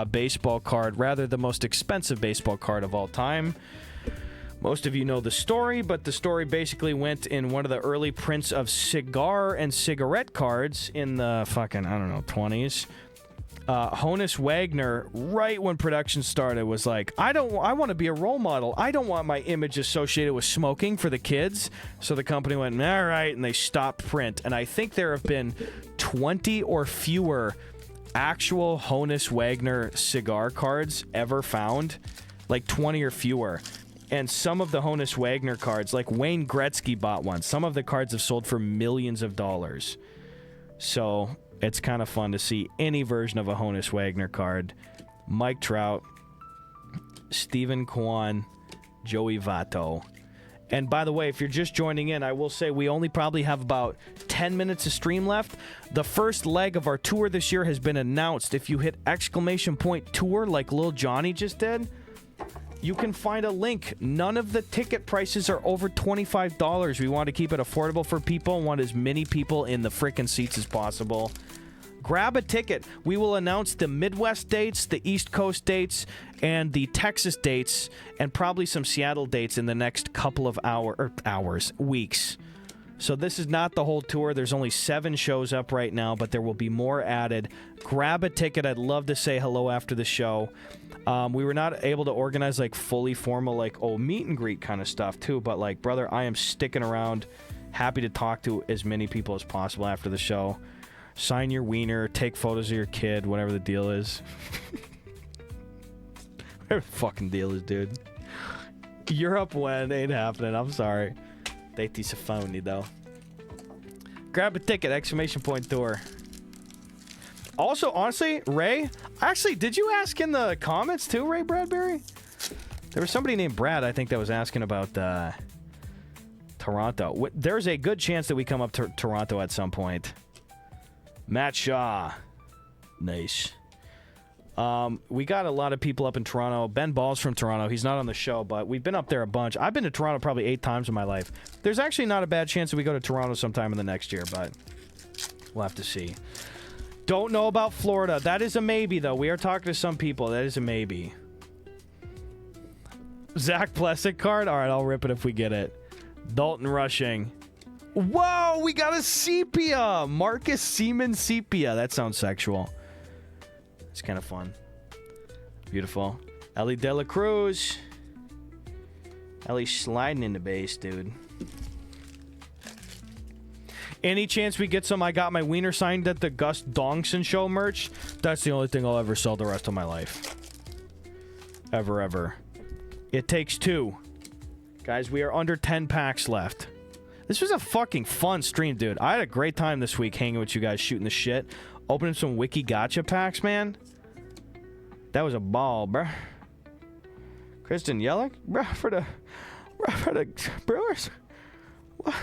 baseball card, rather the most expensive baseball card of all time. Most of you know the story, but the story basically went in one of the early prints of cigar and cigarette cards in the fucking, I don't know, 20s. Honus Wagner, right when production started, was like, I want to be a role model. I don't want my image associated with smoking for the kids. So the company went, all right, and they stopped print. And I think there have been 20 or fewer actual Honus Wagner cigar cards ever found. Like 20 or fewer. And some of the Honus Wagner cards, like Wayne Gretzky bought one. Some of the cards have sold for millions of dollars. So it's kind of fun to see any version of a Honus Wagner card. Mike Trout, Stephen Kwan, Joey Votto. And by the way, if you're just joining in, I will say we only probably have about 10 minutes of stream left. The first leg of our tour this year has been announced. If you hit !tour like Lil Johnny just did, you can find a link. None of the ticket prices are over $25. We want to keep it affordable for people and want as many people in the frickin' seats as possible. Grab a ticket. We will announce the Midwest dates, the East Coast dates, and the Texas dates, and probably some Seattle dates in the next couple of weeks. So this is not the whole tour. There's only 7 shows up right now, but there will be more added. Grab a ticket. I'd love to say hello after the show. We were not able to organize like fully formal like meet and greet kind of stuff too, but like brother, I am sticking around. Happy to talk to as many people as possible after the show. Sign your wiener, take photos of your kid, whatever the deal is. Whatever the fucking deal is, dude. Europe when? Ain't happening. I'm sorry. Deiti Safoni, though. Grab a ticket! Exclamation point tour. Also, honestly, Ray, actually, did you ask in the comments too, Ray Bradbury? There was somebody named Brad, I think, that was asking about Toronto. There's a good chance that we come up to Toronto at some point. Matt Shaw. Nice. We got a lot of people up in Toronto. Ben Ball's from Toronto. He's not on the show, but we've been up there a bunch. I've been to Toronto probably 8 times in my life. There's actually not a bad chance that we go to Toronto sometime in the next year, but we'll have to see. Don't know about Florida. That is a maybe, though. We are talking to some people. That is a maybe. Zach Plessick card? All right, I'll rip it if we get it. Dalton Rushing. Whoa, we got a sepia. Marcus Seaman sepia. That sounds sexual. It's kind of fun. Beautiful. Ellie De La Cruz. Ellie sliding into base, dude. Any chance we get some I got my wiener signed at the Gus Johnson show merch? That's the only thing I'll ever sell the rest of my life. Ever. It takes 2. Guys, we are under 10 packs left. This was a fucking fun stream, dude. I had a great time this week hanging with you guys, shooting the shit. Opening some Wiki Gotcha packs, man. That was a ball, bruh. Kristen Yelich? Bruh, for the Brewers? What?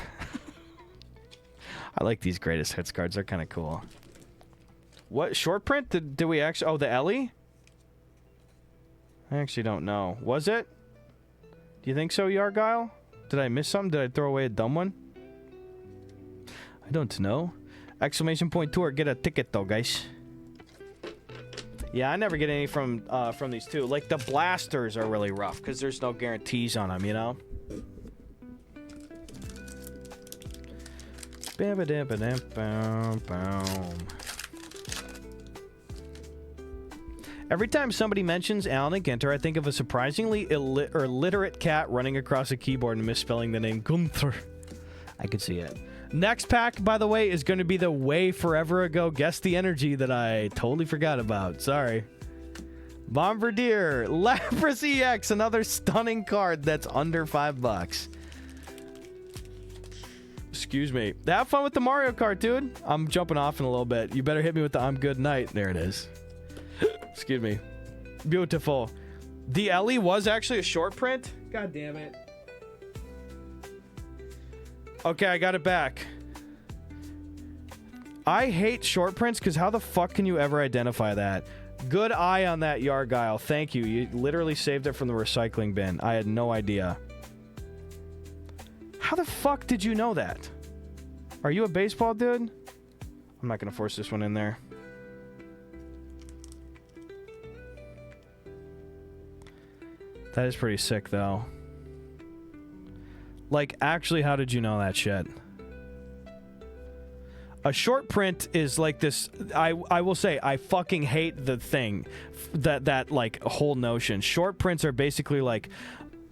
I like these greatest hits cards. They're kind of cool. What short print did we actually... Oh, the Ellie? I actually don't know. Was it? Do you think so, Yargile? Did I miss something? Did I throw away a dumb one? I don't know. Exclamation point tour. Get a ticket, though, guys. Yeah, I never get any from these two. Like, the blasters are really rough because there's no guarantees on them, you know? Every time somebody mentions Alan and Ginter, I think of a surprisingly illiterate cat running across a keyboard and misspelling the name Gunther. I could see it. Next pack, by the way, is going to be the way forever ago Guess the Energy that I totally forgot about. Sorry. Bombardier, Lapras EX, another stunning card that's under $5. Excuse me. Have fun with the Mario Kart, dude. I'm jumping off in a little bit. You better hit me with the I'm good night. There it is. Excuse me. Beautiful. The Ellie was actually a short print? God damn it. Okay, I got it back. I hate short prints because how the fuck can you ever identify that? Good eye on that, Yargile. Thank you. You literally saved it from the recycling bin. I had no idea. How the fuck did you know that? Are you a baseball dude? I'm not going to force this one in there. That is pretty sick, though. Like, actually, how did you know that shit? A short print is like this. I will say, I fucking hate the thing. That like, whole notion. Short prints are basically like,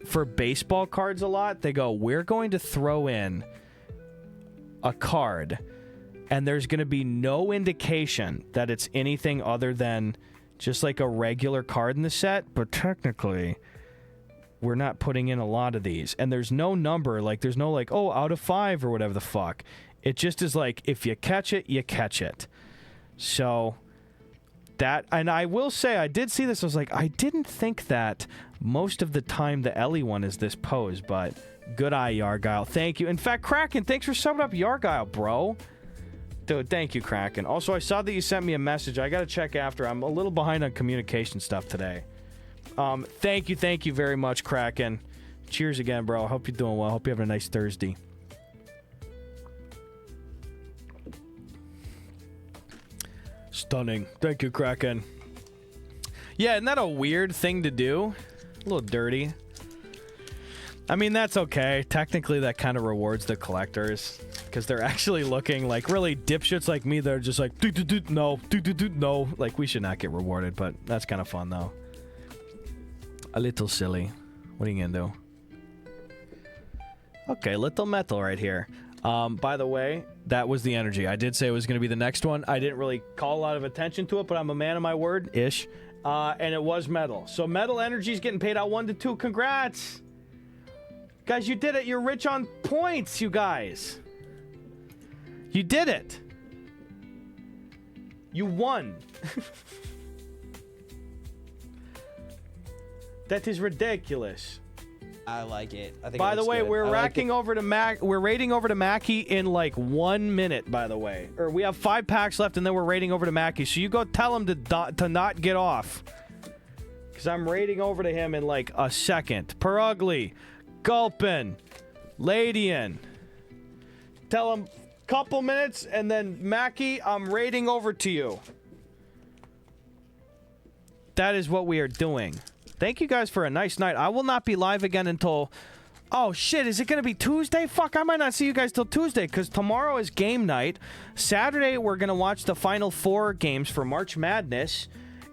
for baseball cards a lot, they go, we're going to throw in a card, and there's going to be no indication that it's anything other than just like a regular card in the set, but technically... we're not putting in a lot of these. And there's no number. Like, there's no, like, oh, out of 5 or whatever the fuck. It just is like, if you catch it, you catch it. So, that... And I will say, I did see this. I was like, I didn't think that most of the time the Ellie one is this pose. But, good eye, Yargile. Thank you. In fact, Kraken, thanks for subbing up Yargile, bro. Dude, thank you, Kraken. Also, I saw that you sent me a message. I gotta check after. I'm a little behind on communication stuff today. Thank you very much, Kraken. Cheers again, bro. I hope you're doing well. Hope you're having a nice Thursday. Stunning. Thank you, Kraken. Yeah, isn't that a weird thing to do? A little dirty. I mean, that's okay. Technically, that kind of rewards the collectors. because they're actually looking like really dipshits like me. They're just like, no, no. Like, we should not get rewarded, but that's kind of fun, though. A little silly. What are you gonna do? Okay, little metal right here. By the way, that was the energy. I did say it was going to be the next one. I didn't really call a lot of attention to it, but I'm a man of my word-ish. And it was metal. So metal energy's getting paid out 1 to 2. Congrats! Guys, you did it. You're rich on points, you guys. You did it. You won. That is ridiculous. I like it. I think. By the way, good. we're rating over to Mackie in like 1 minute. By the way, or we have 5 packs left, and then we're rating over to Mackie. So you go tell him to not get off, because I'm rating over to him in like a second. Per ugly, gulpin, Ladian. Tell him couple minutes, and then Mackie, I'm rating over to you. That is what we are doing. Thank you guys for a nice night. I will not be live again until... Oh, shit. Is it going to be Tuesday? Fuck, I might not see you guys till Tuesday, because tomorrow is game night. Saturday, we're going to watch the Final 4 games for March Madness.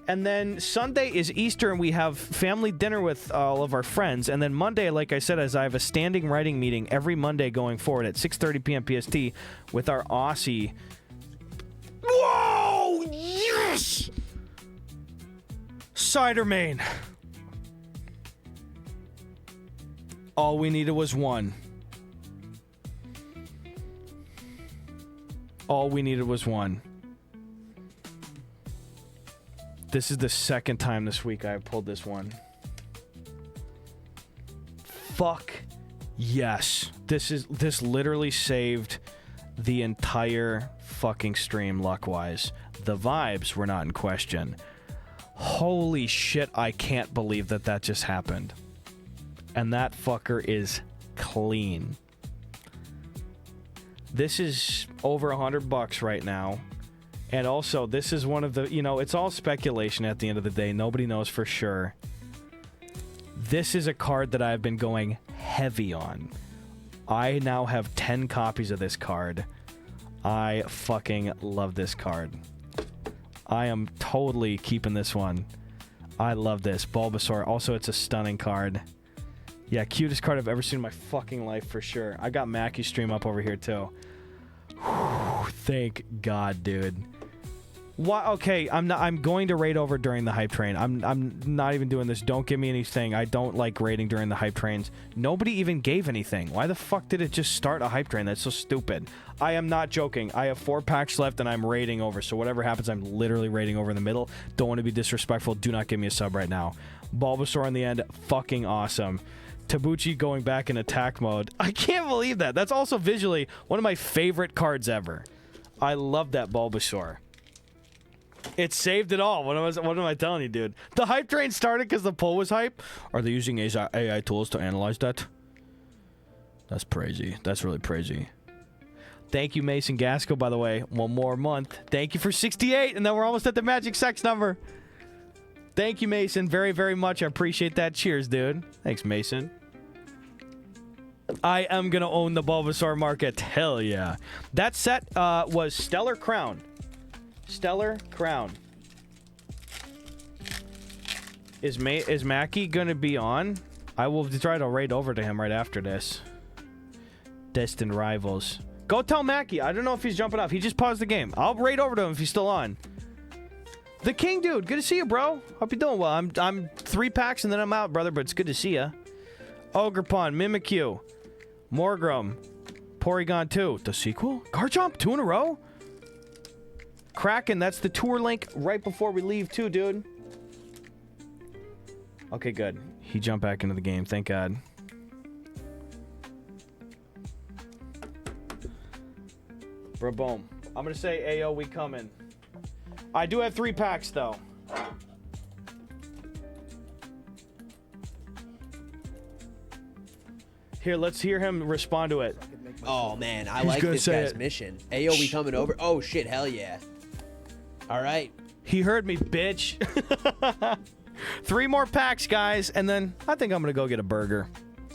And then Sunday is Easter, and we have family dinner with all of our friends. And then Monday, like I said, as I have a standing writing meeting every Monday going forward at 6:30 p.m. PST with our Aussie... Whoa! Yes! Cider Main. All we needed was one. All we needed was one. This is the second time this week I have pulled this one. Fuck yes. This literally saved the entire fucking stream luck-wise. The vibes were not in question. Holy shit, I can't believe that just happened. And that fucker is clean. This is over $100 right now. And also, this is one of the, it's all speculation at the end of the day. Nobody knows for sure. This is a card that I've been going heavy on. I now have 10 copies of this card. I fucking love this card. I am totally keeping this one. I love this. Bulbasaur. Also, it's a stunning card. Yeah, cutest card I've ever seen in my fucking life for sure. I got Mackie's stream up over here too. Whew, thank God, dude. What? Okay, I'm going to raid over during the hype train. I'm not even doing this. Don't give me anything. I don't like raiding during the hype trains. Nobody even gave anything. Why the fuck did it just start a hype train? That's so stupid. I am not joking. I have 4 packs left and I'm raiding over. So whatever happens, I'm literally raiding over in the middle. Don't want to be disrespectful. Do not give me a sub right now. Bulbasaur in the end, fucking awesome. Tabuchi going back in attack mode. I can't believe that. That's also visually one of my favorite cards ever. I love that Bulbasaur. It saved it all. What am I telling you, dude? The hype train started because the poll was hype. Are they using AI tools to analyze that? That's crazy. That's really crazy. Thank you, Mason Gasco, by the way. One more month. Thank you for 68, and then we're almost at the magic sex number. Thank you, Mason, very, very much. I appreciate that. Cheers, dude. Thanks, Mason. I am going to own the Bulbasaur market. Hell yeah. That set was Stellar Crown. Stellar Crown. Is Mackie going to be on? I will try to raid over to him right after this. Destined Rivals. Go tell Mackie. I don't know if he's jumping off. He just paused the game. I'll raid over to him if he's still on. The King, dude. Good to see you, bro. Hope you're doing well. I'm 3 packs and then I'm out, brother, but it's good to see you. Ogerpon, Mimikyu, Morgrem, Porygon 2. The sequel? Garchomp, 2 in a row? Kraken, that's the tour link right before we leave too, dude. Okay, good. He jumped back into the game. Thank God. Bro, boom. I'm going to say, Ayo, we coming. I do have 3 packs, though. Here, let's hear him respond to it. Oh, man. I like this guy's mission. Ayo, we coming over? Oh, shit. Hell yeah. All right. He heard me, bitch. 3 more packs, guys, and then I think I'm going to go get a burger.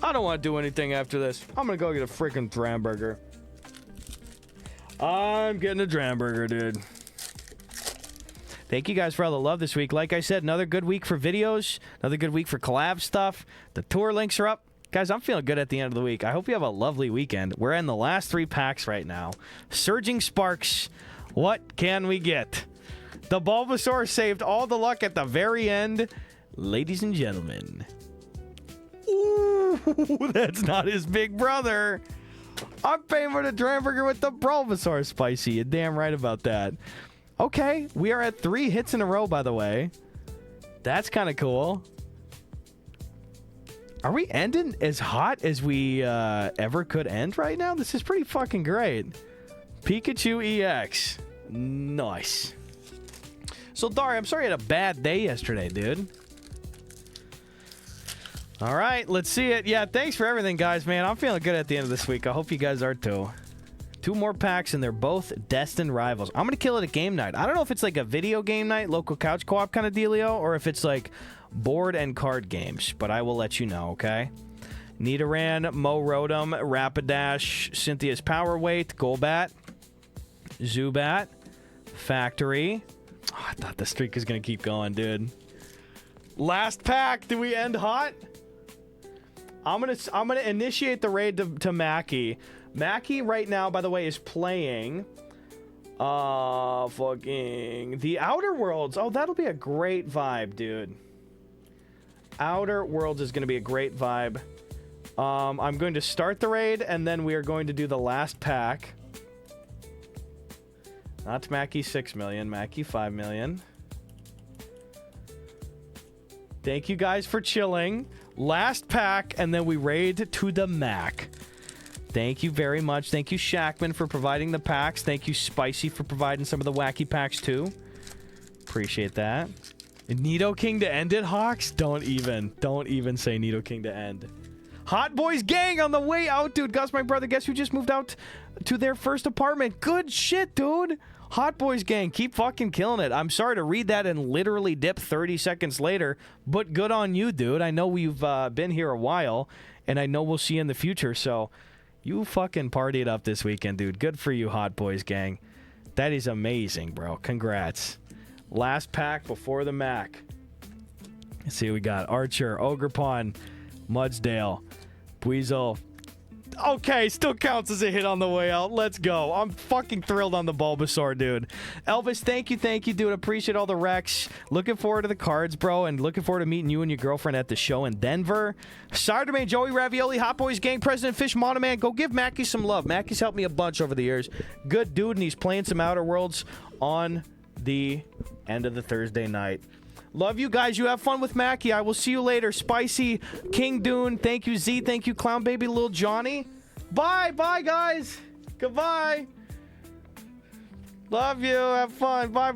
I don't want to do anything after this. I'm going to go get a freaking Dram burger. I'm getting a Dramburger, dude. Thank you guys for all the love this week. Like I said, another good week for videos, another good week for collab stuff. The tour links are up. Guys, I'm feeling good at the end of the week. I hope you have a lovely weekend. We're in the last 3 packs right now. Surging Sparks. What can we get? The Bulbasaur saved all the luck at the very end. Ladies and gentlemen. Ooh, that's not his big brother. I'm paying for the Dramburger with the Bulbasaur, Spicy. You're damn right about that. Okay, we are at 3 hits in a row, by the way. That's kind of cool. Are we ending as hot as we ever could end right now? This is pretty fucking great. Pikachu EX. Nice. So, Dari, I'm sorry you had a bad day yesterday, dude. All right, let's see it. Yeah, thanks for everything, guys, man. I'm feeling good at the end of this week. I hope you guys are, too. 2 more packs, and they're both destined rivals. I'm going to kill it at game night. I don't know if it's like a video game night, local couch co-op kind of dealio, or if it's like board and card games, but I will let you know, okay? Nidoran, Mo Rotom, Rapidash, Cynthia's Power Weight, Golbat, Zubat, Factory. Oh, I thought the streak was going to keep going, dude. Last pack. Do we end hot? I'm gonna initiate the raid to Mackie. Mackie right now, by the way, is playing fucking the Outer Worlds. Oh, that'll be a great vibe, dude. Outer Worlds is gonna be a great vibe. I'm going to start the raid, and then we are going to do the last pack. Not Mackie 6 million, Mackie 5 million. Thank you guys for chilling. Last pack, and then we raid to the Mac. Thank you very much. Thank you, Shackman, for providing the packs. Thank you, Spicy, for providing some of the wacky packs, too. Appreciate that. Nidoking to end it, Hawks? Don't even say Nidoking to end. Hot Boys Gang on the way out, dude. Gus, my brother, guess who just moved out to their first apartment? Good shit, dude. Hot Boys Gang, keep fucking killing it. I'm sorry to read that and literally dip 30 seconds later, but good on you, dude. I know we've been here a while, and I know we'll see you in the future, so you fucking partied up this weekend, dude. Good for you, Hot Boys Gang. That is amazing, bro. Congrats. Last pack before the Mac. Let's see what we got. Archer, Ogerpon, Mudsdale, Buizel. Okay, still counts as a hit on the way out. Let's go. I'm fucking thrilled on the Bulbasaur, dude. Elvis, thank you, dude. Appreciate all the Rex. Looking forward to the cards, bro, and looking forward to meeting you and your girlfriend at the show in Denver. Saturday, Joey Ravioli, Hot Boys Gang, President Fish, Monoman. Go give Mackie some love. Mackie's helped me a bunch over the years. Good dude, and he's playing some Outer Worlds on the end of the Thursday night. Love you guys. You have fun with Mackie. I will see you later. Spicy, King Dune. Thank you, Z. Thank you, Clown Baby, Lil Johnny. Bye, guys. Goodbye. Love you. Have fun. Bye.